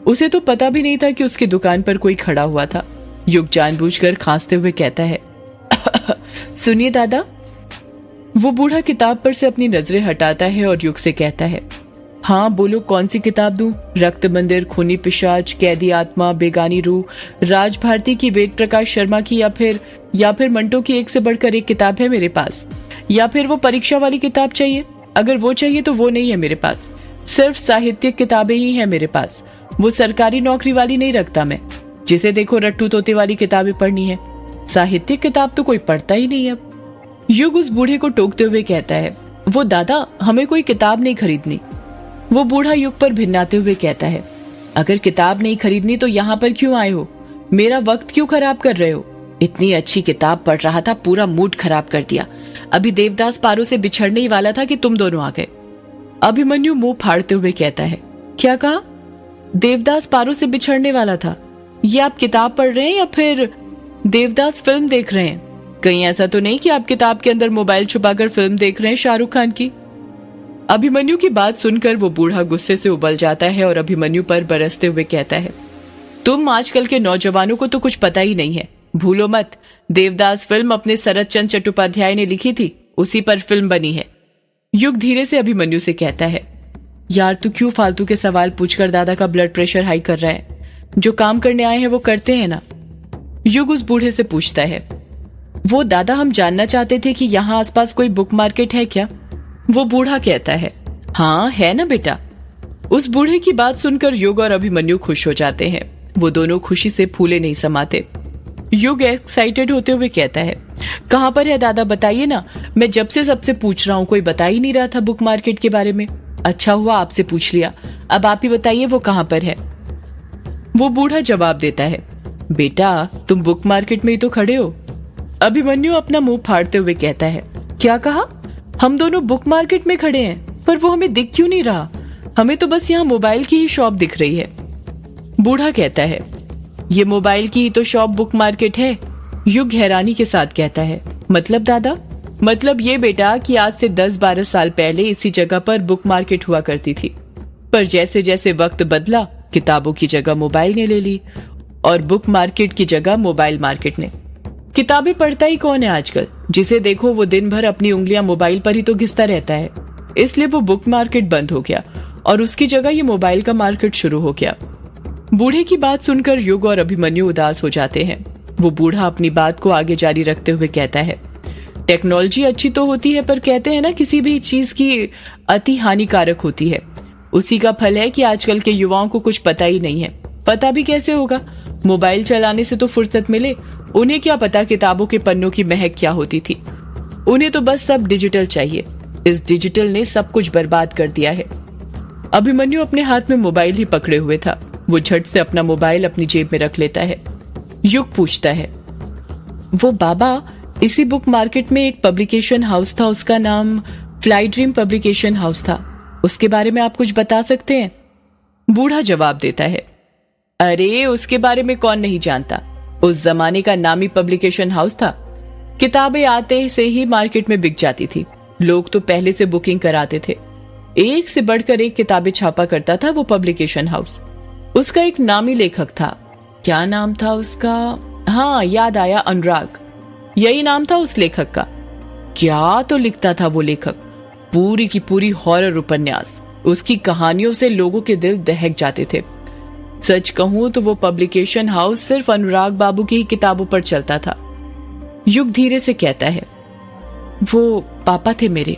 उसे तो पता भी नहीं था कि उसकी दुकान पर कोई खड़ा हुआ था। युग जानबूझकर खांसते हुए कहता है, सुनिए दादा। वो बूढ़ा किताब पर से अपनी नजरें हटाता है और युग से कहता है, हाँ बोलो, कौन सी किताब दूं? रक्त मंदिर, खूनी पिशाच, कैदी आत्मा, बेगानी रूह, राज भारती की, वेद प्रकाश शर्मा की, या फिर मंटो की एक से बढ़कर एक किताब है मेरे पास। या फिर वो परीक्षा वाली किताब चाहिए? अगर वो चाहिए तो वो नहीं है मेरे पास, सिर्फ साहित्यिक किताबें ही है मेरे पास। वो सरकारी नौकरी वाली नहीं रखता मैं, जिसे देखो रट्टू तोते वाली किताबें पढ़नी है। साहित्यिक किताब तो कोई पढ़ता ही नहीं अब। युग उस बूढ़े को टोकते हुए कहता है, वो दादा, हमें कोई किताब नहीं खरीदनी। वो बूढ़ा युग पर भिन्नाते हुए कहता है, अगर किताब नहीं खरीदनी तो यहाँ पर क्यों आए हो? मेरा वक्त क्यों खराब कर रहे हो? इतनी अच्छी किताब पढ़ रहा था, पूरा मूड खराब कर दिया। अभी देवदास पारो से बिछड़ने ही वाला था कि तुम दोनों आ गए। अभिमन्यु मुंह फाड़ते हुए कहता है, क्या कहा? देवदास पारो से बिछड़ने वाला था? ये आप किताब पढ़ रहे हैं या फिर देवदास फिल्म देख रहे हैं? कहीं ऐसा तो नहीं कि आप किताब के अंदर मोबाइल छुपाकर फिल्म देख रहे हैं शाहरुख खान की? अभिमन्यु की बात सुनकर वो बूढ़ा गुस्से से उबल जाता है और अभिमन्यु पर बरसते हुए कहता है, तुम आजकल के नौजवानों को तो कुछ पता ही नहीं है। भूलो मत, देवदास फिल्म अपने शरद चंद्र चट्टोपाध्याय ने लिखी थी, उसी पर फिल्म बनी है। युग धीरे से अभिमन्यु से कहता है, यार तू क्यों फालतू के सवाल पूछकर दादा का ब्लड प्रेशर हाई कर रहा है? जो काम करने आए हैं वो करते हैं ना। युग उस बूढ़े से पूछता है, वो दादा, हम जानना चाहते थे कि यहाँ आसपास कोई बुक मार्केट है क्या? वो बूढ़ा कहता है, हाँ है ना बेटा। उस बूढ़े की बात सुनकर युग और अभिमन्यु खुश हो जाते हैं। वो दोनों खुशी से फूले नहीं समाते। युग एक्साइटेड होते हुए कहता है, कहाँ पर है दादा, बताइए ना, मैं जब से सबसे पूछ रहा हूँ, कोई बता ही नहीं रहा था बुक मार्केट के बारे में। अच्छा हुआ आपसे पूछ लिया, अब आप ही बताइए वो कहाँ पर है। वो बूढ़ा जवाब देता है, बेटा तुम बुक मार्केट में ही तो खड़े हो। अभिमन्यु अपना मुंह फाड़ते हुए कहता है, क्या कहा? हम दोनों बुक मार्केट में खड़े हैं, पर वो हमें दिख क्यों नहीं रहा? हमें तो बस यहाँ मोबाइल की ही शॉप दिख रही है। बूढ़ा कहता है, ये मोबाइल की ही तो शॉप बुक मार्केट है। युग हैरानी के साथ कहता है, मतलब दादा? मतलब ये बेटा कि आज से 10-12 साल पहले इसी जगह पर बुक मार्केट हुआ करती थी, पर जैसे जैसे वक्त बदला किताबों की जगह मोबाइल ने ले ली और बुक मार्केट की जगह मोबाइल मार्केट ने। किताबें पढ़ता ही कौन है आजकल? जिसे देखो वो दिन भर अपनी उंगलियां मोबाइल पर ही तो घिसता रहता है। इसलिए वो बुक मार्केट बंद हो गया और उसकी जगह ये मोबाइल का मार्केट शुरू हो गया। बूढ़े की बात सुनकर युग और अभिमन्यु उदास हो जाते हैं। वो बूढ़ा अपनी बात को आगे जारी रखते हुए कहता है, टेक्नोलॉजी अच्छी तो होती है, पर कहते हैं ना किसी भी चीज की अति हानिकारक होती है। उसी का फल है कि आजकल के युवाओं को कुछ पता ही नहीं है। पता भी कैसे होगा? मोबाइल चलाने से तो फुर्सत मिले, उन्हें क्या पता किताबों के पन्नों की महक क्या होती थी। उन्हें तो बस सब डिजिटल चाहिए। इस डिजिटल ने सब कुछ बर्बाद कर दिया है। अभिमन्यु अपने हाथ में मोबाइल ही पकड़े हुए था। वो झट से अपना मोबाइल अपनी जेब में रख लेता है। युग पूछता है, वो बाबा, इसी बुक मार्केट में एक पब्लिकेशन हाउस था, उसका नाम फ्लाई ड्रीम पब्लिकेशन हाउस था, उसके बारे में आप कुछ बता सकते हैं? बूढ़ा जवाब देता है, अरे उसके बारे में कौन नहीं जानता, उस जमाने का नामी पब्लिकेशन हाउस था। किताबें आते से ही मार्केट में बिक जाती थी। लोग तो पहले से बुकिंग कराते थे। एक से बढ़कर एक किताबें छापा करता था वो पब्लिकेशन हाउस। उसका एक नामी लेखक था। क्या नाम था उसका? हाँ, याद आया, अनुराग। यही नाम था उस लेखक का। क्या तो लिखता था वो लेखक, पूरी की पूरी हॉरर उपन्यास। उसकी कहानियों से लोगों के दिल दहक जाते थे। सच कहूं तो वो पब्लिकेशन हाउस सिर्फ अनुराग बाबू की ही किताबों पर चलता था। युग धीरे से कहता है, वो पापा थे मेरे।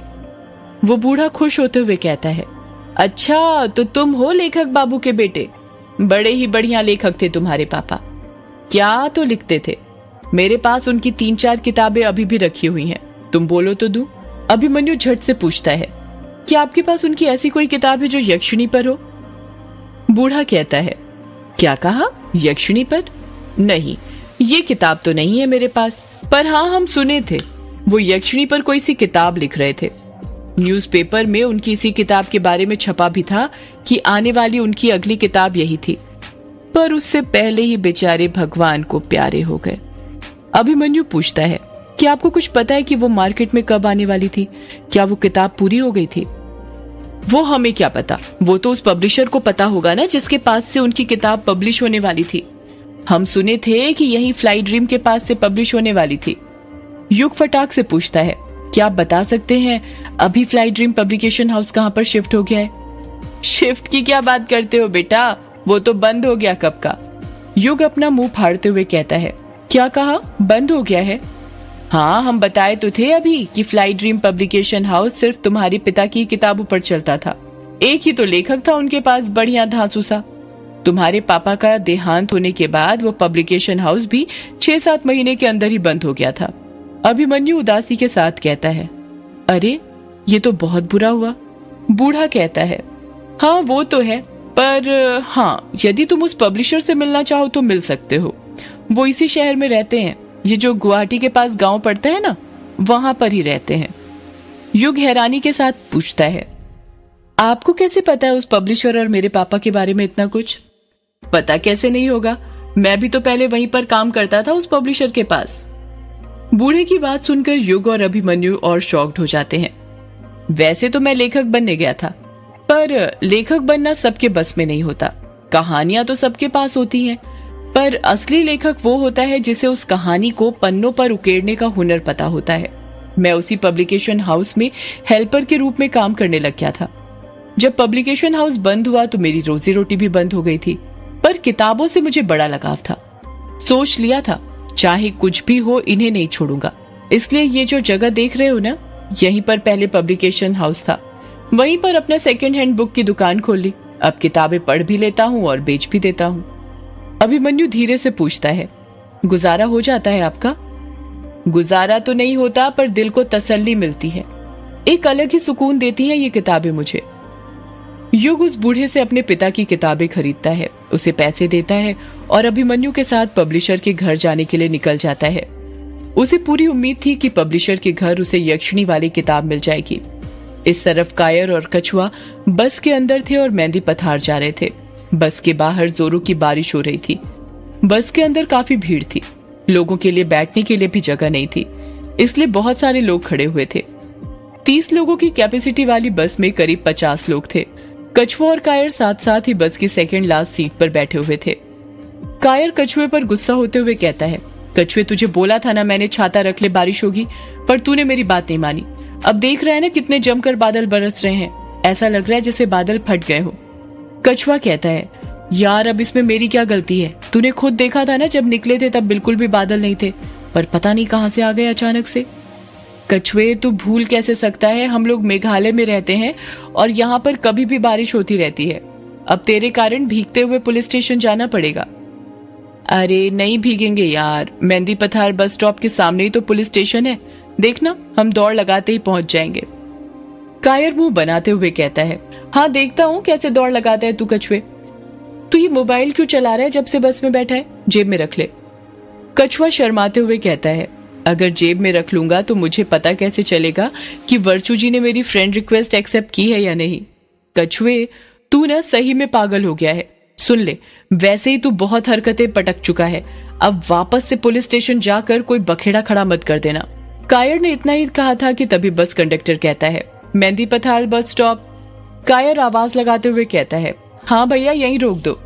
वो बूढ़ा खुश होते हुए कहता है, अच्छा तो तुम हो लेखक बाबू के बेटे? बड़े ही बढ़िया लेखक थे तुम्हारे पापा। क्या तो लिखते थे। मेरे पास उनकी 3-4 किताबें अभी भी रखी हुई हैं, तुम बोलो तो दूं? अभिमन्यु झट से पूछता है, क्या आपके पास उनकी ऐसी कोई किताब है जो यक्षिणी पर हो? बूढ़ा कहता है, क्या कहा? यक्षिणी पर? नहीं, ये किताब तो नहीं है मेरे पास, पर हाँ, हम सुने थे वो यक्षिणी पर कोई सी किताब लिख रहे थे। न्यूज़पेपर में उनकी इसी किताब के बारे में छपा भी था कि आने वाली उनकी अगली किताब यही थी, पर उससे पहले ही बेचारे भगवान को प्यारे हो गए। अभिमन्यु पूछता है, क्या आपको कुछ पता है कि वो मार्केट में कब आने वाली थी? क्या वो किताब पूरी हो गई थी? वो हमें क्या पता, वो तो उस पब्लिशर को पता होगा ना जिसके पास से उनकी किताब पब्लिश होने वाली थी। हम सुने थे कि यही फ्लाई ड्रीम के पास से पब्लिश होने वाली थी। युग फटाक से पूछता है, क्या आप बता सकते हैं अभी फ्लाई ड्रीम पब्लिकेशन हाउस कहाँ पर शिफ्ट हो गया है? शिफ्ट की क्या बात करते हो बेटा, वो तो बंद हो गया कब का। युग अपना मुंह फाड़ते हुए कहता है, क्या कहा? बंद हो गया है? हाँ, हम बताए तो थे अभी कि फ्लाई ड्रीम पब्लिकेशन हाउस सिर्फ तुम्हारे पिता की किताबों पर चलता था। एक ही तो लेखक था उनके पास, बढ़िया धांसू सा। तुम्हारे पापा का देहांत होने के बाद वो पब्लिकेशन हाउस भी 6-7 महीने के अंदर ही बंद हो गया था। अभिमन्यु उदासी के साथ कहता है, अरे ये तो बहुत बुरा हुआ। बूढ़ा कहता है, हाँ वो तो है, पर हाँ, यदि तुम उस पब्लिशर से मिलना चाहो तो मिल सकते हो। वो इसी शहर में रहते हैं, ये जो गुवाहाटी के पास गांव पड़ता है ना, वहां पर ही रहते हैं। युग हैरानी के साथ पूछता है, आपको कैसे पता है उस पब्लिशर और मेरे पापा के बारे में इतना कुछ? पता कैसे नहीं होगा, मैं भी तो पहले वहीं पर काम करता था उस पब्लिशर के पास। बूढ़े की बात सुनकर युग और अभिमन्यु और शॉक्ड हो जाते हैं। वैसे तो मैं लेखक बनने गया था, पर लेखक बनना सबके बस में नहीं होता। कहानियां तो सबके पास होती हैं, पर असली लेखक वो होता है जिसे उस कहानी को पन्नों पर उकेरने का हुनर पता होता है। मैं उसी पब्लिकेशन हाउस में हेल्पर के रूप में काम करने लग गया था। जब पब्लिकेशन हाउस बंद हुआ तो मेरी रोजी रोटी भी बंद हो गई थी, पर किताबों से मुझे बड़ा लगाव था। सोच लिया था चाहे कुछ भी हो इन्हें नहीं छोड़ूंगा। इसलिए ये जो जगह देख रहे हो ना, यहीं पर पहले पब्लिकेशन हाउस था। वहीं पर अपना सेकंड हैंड बुक की दुकान खोल ली। अब किताबें पढ़ भी लेता हूँ और बेच भी देता हूँ। अभिमन्यु धीरे से पूछता है, गुजारा हो जाता है आपका? गुजारा तो नहीं होता, पर दिल को तसल्ली मिलती है। एक अलग ही सुकून देती है ये किताबें मुझे। युग उस बूढ़े से अपने पिता की किताबें खरीदता है, उसे पैसे देता है और अभिमन्यु के साथ पब्लिशर के घर जाने के लिए निकल जाता है। उसे पूरी उम्मीद थी कि पब्लिशर के घर उसे यक्षिणी वाली किताब मिल जाएगी। इस तरफ कायर और कछुआ बस के अंदर थे और मेहंदी पथार जा रहे थे। बस के बाहर जोरों की बारिश हो रही थी। बस के अंदर काफी भीड़ थी। लोगों के लिए बैठने के लिए भी जगह नहीं थी। इसलिए बहुत सारे लोग खड़े हुए थे। 30 लोगों की कैपेसिटी वाली बस में करीब 50 लोग थे। कछुआ और कायर साथ साथ ही बस की सेकंड लास्ट सीट पर बैठे हुए थे। कायर कछुए पर गुस्सा होते हुए कहता है, कछुए तुझे बोला था ना मैंने छाता रख ले बारिश होगी, पर तूने मेरी बात नहीं मानी। अब देख रहा है ना कितने जमकर बादल बरस रहे हैं, ऐसा लग रहा है जैसे बादल फट गए हो। कछुआ कहता है, यार अब इसमें मेरी क्या गलती है, तूने खुद देखा था ना जब निकले थे तब बिल्कुल भी बादल नहीं थे, पर पता नहीं कहां से आ गए अचानक से। कछुए तू भूल कैसे सकता है, हम लोग मेघालय में रहते हैं और यहाँ पर कभी भी बारिश होती रहती है। अब तेरे कारण भीगते हुए पुलिस स्टेशन जाना पड़ेगा। अरे नहीं भीगेंगे यार, मेहंदी पथार बस स्टॉप के सामने ही तो पुलिस स्टेशन है, देखना हम दौड़ लगाते ही पहुंच जाएंगे। कायर मुंह बनाते हुए कहता है, हाँ देखता हूँ कैसे दौड़ लगाता है तू कछुए। तू ये मोबाइल क्यों चला रहा है जब से बस में बैठा है, जेब में रख ले। कछुआ शर्माते हुए कहता है, अगर जेब में रख लूंगा तो मुझे पता कैसे चलेगा कि वर्चू जी ने मेरी फ्रेंड रिक्वेस्ट एक्सेप्ट की है या नहीं। कछुए तू ना सही में पागल हो गया है, सुन ले वैसे ही तू बहुत हरकतें पटक चुका है, अब वापस से पुलिस स्टेशन जाकर कोई बखेड़ा खड़ा मत कर देना। कायर ने इतना ही कहा था कि तभी बस कंडक्टर कहता है, मेहंदी पथार बस स्टॉप। कायर आवाज लगाते हुए कहता है, हाँ भैया यहीं रोक दो।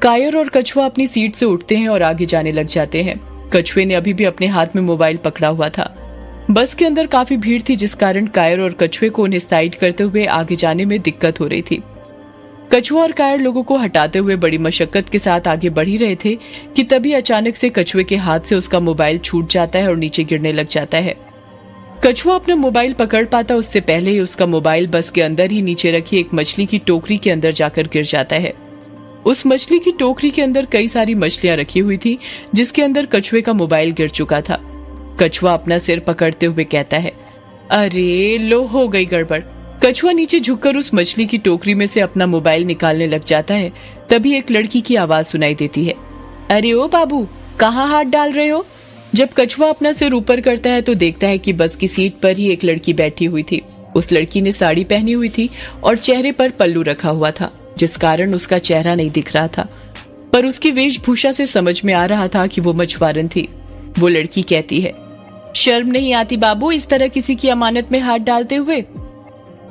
कायर और कछुआ अपनी सीट से उठते हैं और आगे जाने लग जाते हैं। कछुए ने अभी भी अपने हाथ में मोबाइल पकड़ा हुआ था। बस के अंदर काफी भीड़ थी जिस कारण कायर और कछुए को उन्हें साइड करते हुए आगे जाने में दिक्कत हो रही थी। कछुआ और कायर लोगों को हटाते हुए बड़ी मशक्कत के साथ आगे बढ़ ही रहे थे कि तभी अचानक से कछुए के हाथ से उसका मोबाइल छूट जाता है और नीचे गिरने लग जाता है। कछुआ अपना मोबाइल पकड़ पाता उससे पहले ही उसका मोबाइल बस के अंदर ही नीचे रखी एक मछली की टोकरी के अंदर जाकर गिर जाता है। उस मछली की टोकरी के अंदर कई सारी मछलियां रखी हुई थी जिसके अंदर कछुए का मोबाइल गिर चुका था। कछुआ अपना सिर पकड़ते हुए कहता है, अरे लो हो गई गड़बड़। कछुआ नीचे झुककर उस मछली की टोकरी में से अपना मोबाइल निकालने लग जाता है। तभी एक लड़की की आवाज सुनाई देती है, अरे ओ बाबू कहाँ हाथ डाल रहे हो। जब कछुआ अपना सिर ऊपर करता है तो देखता है कि बस की सीट पर ही एक लड़की बैठी हुई थी। उस लड़की ने साड़ी पहनी हुई थी और चेहरे पर पल्लू रखा हुआ था जिस कारण उसका चेहरा नहीं दिख रहा था, पर उसकी वेशभूषा से समझ में आ रहा था कि वो मछुआरन थी। वो लड़की कहती है, शर्म नहीं आती बाबू इस तरह किसी की अमानत में हाथ डालते हुए।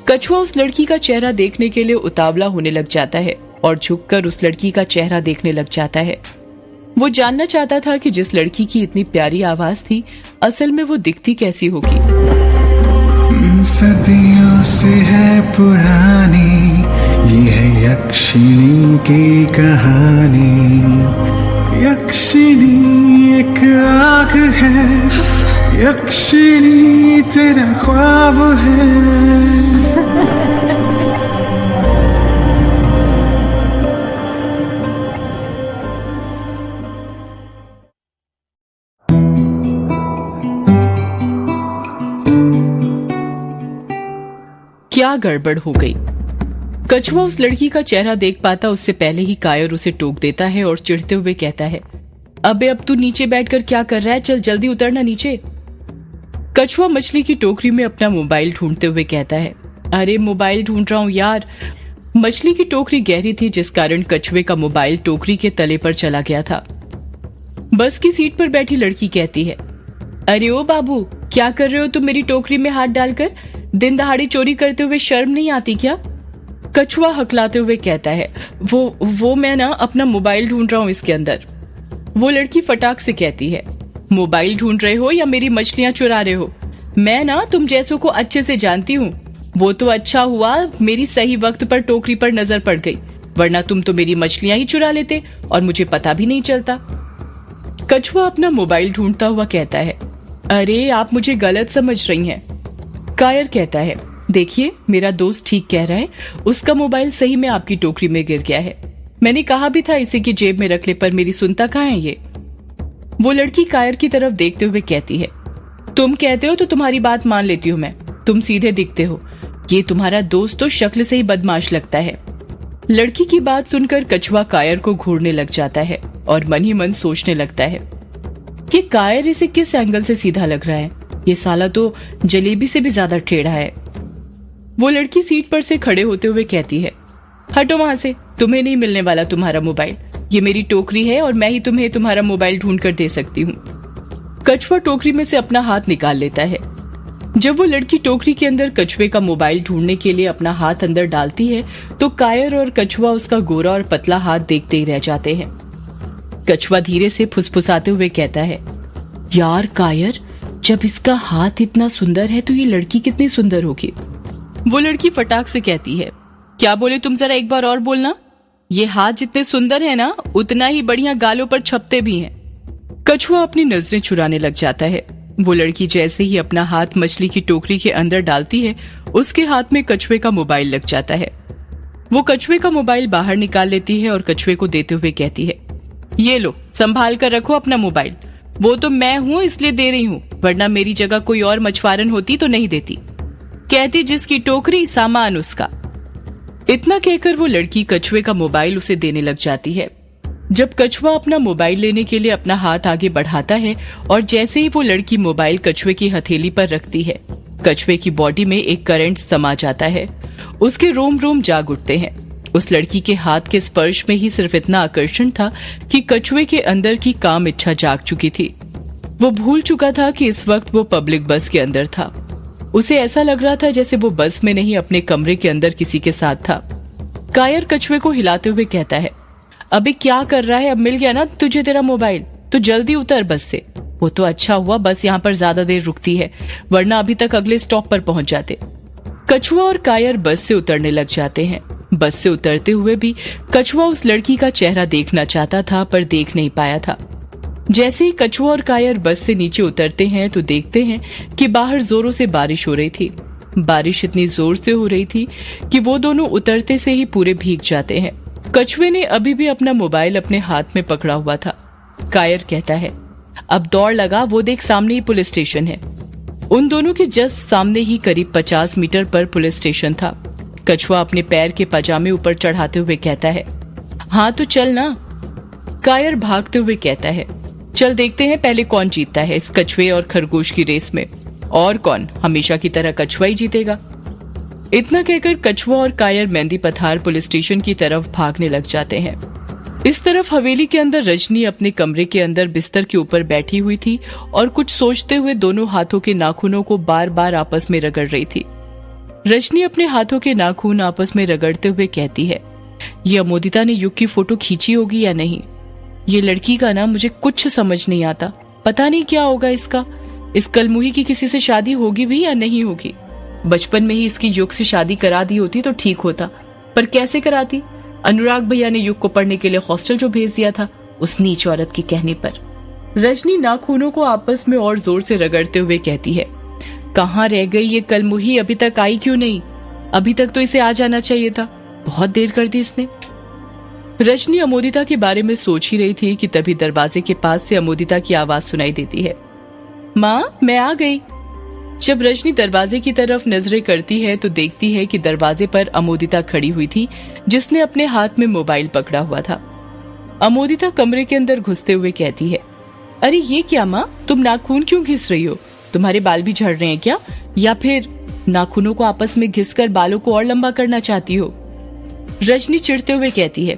कछुआ उस लड़की का चेहरा देखने के लिए उतावला होने लग जाता है और झुककर उस लड़की का चेहरा देखने लग जाता है। वो जानना चाहता था कि जिस लड़की की इतनी प्यारी आवाज थी असल में वो दिखती कैसी होगी। सदियों से है पुरानी ये है यक्षिणी की कहानी। यक्षिणी एक आग है, यक्षिणी तेरा ख्वाब है। क्या गड़बड़ हो गई। कछुआ उस लड़की का चेहरा देख पाता उससे पहले ही कायर उसे टोक देता है और चिढ़ते हुए कहता है, अबे अब तू नीचे बैठकर क्या कर रहा है, चल जल्दी उतरना नीचे। कछुआ मछली की टोकरी में अपना मोबाइल ढूंढते हुए कहता है, अरे मोबाइल ढूंढ रहा हूं यार। मछली की टोकरी गहरी थी जिस कारण कछुए का मोबाइल टोकरी के तले पर चला गया था। बस की सीट पर बैठी लड़की कहती है, अरे ओ बाबू क्या कर रहे हो तुम मेरी टोकरी में हाथ डालकर, दिन दहाड़ी चोरी करते हुए शर्म नहीं आती क्या। कछुआ हकलाते हुए कहता है, वो मैं ना अपना मोबाइल ढूंढ रहा हूँ इसके अंदर। वो लड़की फटाक से कहती है, मोबाइल ढूंढ रहे हो या मेरी मछलियां चुरा रहे हो। मैं ना तुम जैसों को अच्छे से जानती हूँ, वो तो अच्छा हुआ मेरी सही वक्त पर टोकरी पर नजर पड़ गई, वरना तुम तो मेरी मछलियां ही चुरा लेते और मुझे पता भी नहीं चलता। कछुआ अपना मोबाइल ढूंढता हुआ कहता है, अरे आप मुझे गलत समझ रही हैं। कायर कहता है, देखिए मेरा दोस्त ठीक कह रहा है, उसका मोबाइल सही में आपकी टोकरी में गिर गया है। मैंने कहा भी था इसे कि जेब में रख ले, पर मेरी सुनता कहाँ है ये। वो लड़की कायर की तरफ देखते हुए कहती है, तुम कहते हो तो तुम्हारी बात मान लेती हूँ मैं, तुम सीधे दिखते हो, ये तुम्हारा दोस्त तो शक्ल से ही बदमाश लगता है। लड़की की बात सुनकर कछुआ कायर को घूरने लग जाता है और मन ही मन सोचने लगता है, ये कायर इसे किस एंगल से सीधा लग रहा है, ये साला तो जलेबी से भी ज्यादा टेढ़ा है। वो लड़की सीट पर से खड़े होते हुए कहती है, हटो वहां से, तुम्हें नहीं मिलने वाला तुम्हारा मोबाइल, ये मेरी टोकरी है और मैं ही तुम्हें तुम्हारा मोबाइल ढूंढ कर दे सकती हूँ। कछुआ टोकरी में से अपना हाथ निकाल लेता है। जब वो लड़की टोकरी के अंदर कछुए का मोबाइल ढूंढने के लिए अपना हाथ अंदर डालती है तो कायर और कछुआ उसका गोरा और पतला हाथ देखते ही रह जाते हैं। कछुआ धीरे से फुसफुसाते हुए कहता है, यार कायर, जब इसका हाथ इतना सुंदर है तो ये लड़की कितनी सुंदर होगी। वो लड़की फटाक से कहती है, क्या बोले तुम, जरा एक बार और बोलना। ये हाथ जितने सुंदर है ना, उतना ही बढ़िया गालों पर छपते भी हैं। कछुआ अपनी नजरें चुराने लग जाता है। वो लड़की जैसे ही अपना हाथ मछली की टोकरी के अंदर डालती है, उसके हाथ में कछुए का मोबाइल लग जाता है। वो कछुए का मोबाइल बाहर निकाल लेती है और कछुए को देते हुए कहती है, ये लो, संभाल कर रखो अपना मोबाइल। वो तो मैं हूं इसलिए दे रही हूं, वरना मेरी जगह कोई और मछुआरन होती तो नहीं देती। कहती जिसकी टोकरी सामान उसका। इतना कहकर वो लड़की कछुए का मोबाइल उसे देने लग जाती है। जब कछुआ अपना मोबाइल लेने के लिए अपना हाथ आगे बढ़ाता है और जैसे ही वो लड़की मोबाइल कछुए की हथेली पर रखती है, कछुए की बॉडी में एक करंट समा जाता है। उसके रोम रोम जाग उठते हैं। उस लड़की के हाथ के स्पर्श में ही सिर्फ इतना आकर्षण था कि कछुए के अंदर की काम इच्छा जाग चुकी थी। वो भूल चुका था कि इस वक्त वो पब्लिक बस के अंदर था। उसे ऐसा लग रहा था जैसे वो बस में नहीं, अपने कमरे के अंदर किसी के साथ था। कायर कछुए को हिलाते हुए कहता है, अबे क्या कर रहा है, अब मिल गया ना तुझे तेरा मोबाइल, तो जल्दी उतर बस से। वो तो अच्छा हुआ बस यहाँ पर ज्यादा देर रुकती है, वरना अभी तक अगले स्टॉप पर पहुंच जाते। कछुआ और कायर बस से उतरने लग जाते हैं। बस से उतरते हुए भी कछुआ उस लड़की का चेहरा देखना चाहता था पर देख नहीं पाया था। जैसे ही कछुआ और कायर बस से नीचे उतरते हैं तो देखते हैं कि बाहर जोरों से बारिश हो रही थी। बारिश इतनी जोर से हो रही थी कि वो दोनों उतरते से ही पूरे भीग जाते हैं। कछुए ने अभी भी अपना मोबाइल अपने हाथ में पकड़ा हुआ था। कायर कहता है, अब दौड़ लगा, वो देख सामने ही पुलिस स्टेशन है। उन दोनों के जस्ट सामने ही करीब 50 मीटर पर पुलिस स्टेशन था। कछुआ अपने पैर के पजामे ऊपर चढ़ाते हुए कहता है, हाँ तो चल ना। कायर भागते हुए कहता है, चल देखते हैं पहले कौन जीतता है इस कछुए और खरगोश की रेस में। और कौन, हमेशा की तरह कछुआ ही जीतेगा। इतना कहकर कछुआ और कायर मेहंदी पथार पुलिस स्टेशन की तरफ भागने लग जाते हैं। इस तरफ हवेली के अंदर रजनी अपने कमरे के अंदर बिस्तर के ऊपर बैठी हुई थी और कुछ सोचते हुए दोनों हाथों के नाखूनों को बार बार आपस में रगड़ रही थी। रजनी अपने हाथों के नाखून आपस में रगड़ते हुए कहती है, ये अमोदिता ने युग की फोटो खींची होगी या नहीं। ये लड़की का ना मुझे कुछ समझ नहीं आता, पता नहीं क्या होगा इसका। इस कलमुही की किसी से शादी होगी भी या नहीं होगी। बचपन में ही इसकी युग से शादी करा दी होती तो ठीक होता, पर कैसे कराती। अनुराग भैया ने युग को पढ़ने के लिए हॉस्टल जो भेज दिया था, उस नीच औरत के कहने पर। रजनी नाखूनों को आपस में और जोर से रगड़ते हुए कहती है, कहाँ रह गई ये कलमुही, अभी तक आई क्यों नहीं। अभी तक तो इसे आ जाना चाहिए था, बहुत देर कर दी इसने। रजनी अमोदिता के बारे में सोच ही रही थी कि तभी दरवाजे के पास से अमोदिता की आवाज सुनाई देती है, माँ मैं आ गई। जब रजनी दरवाजे की तरफ नजरें करती है तो देखती है कि दरवाजे पर अमोदिता खड़ी हुई थी, जिसने अपने हाथ में मोबाइल पकड़ा हुआ था। अमोदिता कमरे के अंदर घुसते हुए कहती है, अरे ये क्या माँ, तुम नाखून क्यों घिस रही हो। तुम्हारे बाल भी झड़ रहे हैं क्या, या फिर नाखूनों को आपस में घिसकर बालों को और लंबा करना चाहती हो। रजनी चिढ़ते हुए कहती है,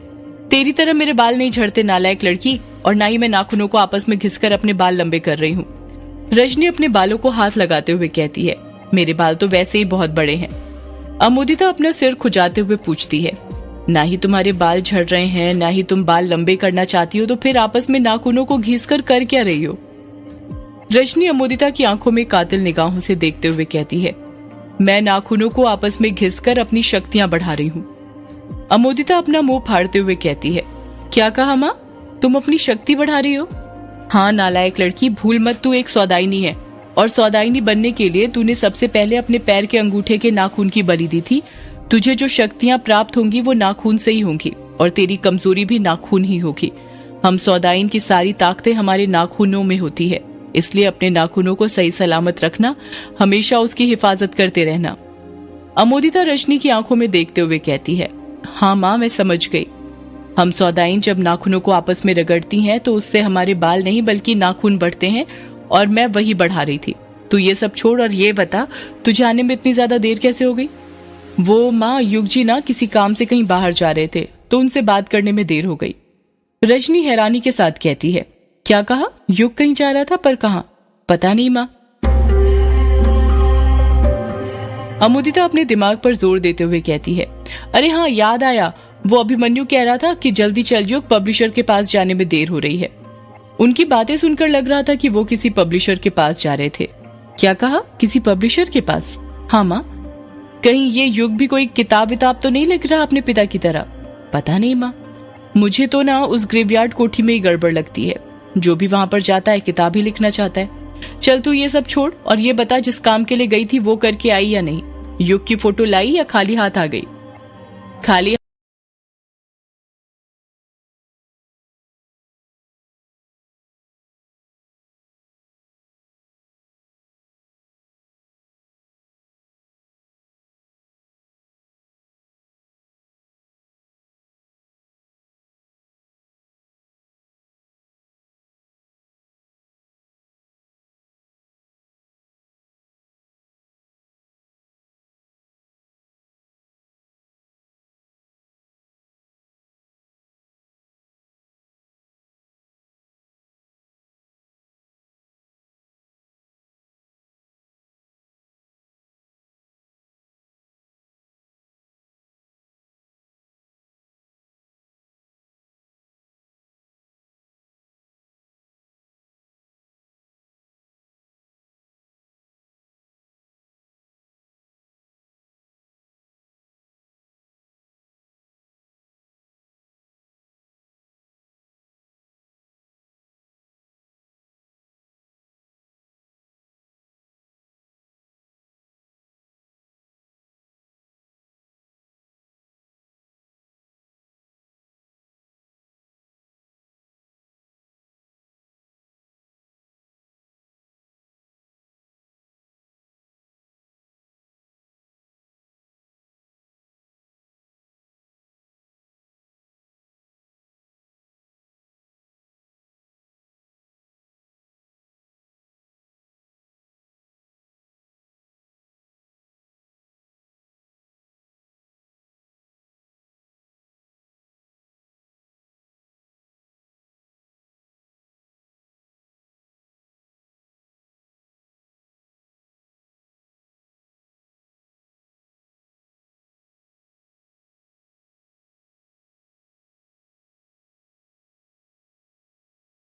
तेरी तरह मेरे बाल नहीं झड़ते नालायक लड़की, और ना ही मैं नाखूनों को आपस में घिसकर अपने बाल लंबे कर रही हूँ। रजनी अपने बालों को हाथ लगाते हुए कहती है, मेरे बाल तो वैसे ही बहुत बड़े हैं। अमोदिता अपना सिर खुजाते हुए पूछती है, ना ही तुम्हारे बाल झड़ रहे हैं, ना ही तुम बाल लंबे करना चाहती हो, तो फिर आपस में नाखूनों को घिसकर कर क्या रही हो। रजनी अमोदिता की आंखों में कातिल निगाहों से देखते हुए कहती है, मैं नाखूनों को आपस में घिसकर अपनी शक्तियां बढ़ा रही हूँ। अमोदिता अपना मुंह फाड़ते हुए कहती है, क्या कहा माँ, तुम अपनी शक्ति बढ़ा रही हो। हाँ नालायक लड़की, भूल मत तू एक सौदाइनी है, और सौदाइनी बनने के लिए तूने सबसे पहले अपने पैर के अंगूठे के नाखून की बलि दी थी। तुझे जो शक्तियां प्राप्त होंगी वो नाखून से ही होंगी, और तेरी कमजोरी भी नाखून ही होगी। हम सौदाइन की सारी ताकतें हमारे नाखूनों में होती है, इसलिए अपने नाखूनों को सही सलामत रखना, हमेशा उसकी हिफाजत करते रहना। अमोदिता रजनी की आंखों में देखते हुए कहती है, हाँ माँ मैं समझ गई। हम सौदाइन जब नाखूनों को आपस में रगड़ती हैं तो उससे हमारे बाल नहीं बल्कि नाखून बढ़ते हैं, और मैं वही बढ़ा रही थी। तू ये सब छोड़ और ये बता, तुझे आने में इतनी ज्यादा देर कैसे हो गई। वो माँ, युग जी ना किसी काम से कहीं बाहर जा रहे थे, तो उनसे बात करने में देर हो गई। रजनी हैरानी के साथ कहती है, क्या कहा, युग कहीं जा रहा था, पर कहाँ। पता नहीं माँ। अमुदिता अपने दिमाग पर जोर देते हुए कहती है, अरे हाँ याद आया, वो अभिमन्यु कह रहा था कि जल्दी चलिए, पब्लिशर के पास जाने में देर हो रही है। उनकी बातें सुनकर लग रहा था कि वो किसी पब्लिशर के पास जा रहे थे। क्या कहा? किसी पब्लिशर के पास? हाँ माँ। कहीं ये युग भी कोई किताब विताब तो नहीं लिख रहा अपने पिता की तरह? पता नहीं माँ, मुझे तो ना उस ग्रेवयार्ड कोठी में ही गड़बड़ लगती है। जो भी वहां पर जाता है किताब ही लिखना चाहता है। चल तू ये सब छोड़ और ये बता, जिस काम के लिए गई थी वो करके आई या नहीं? युग की फोटो लाई या खाली हाथ आ गई? खाली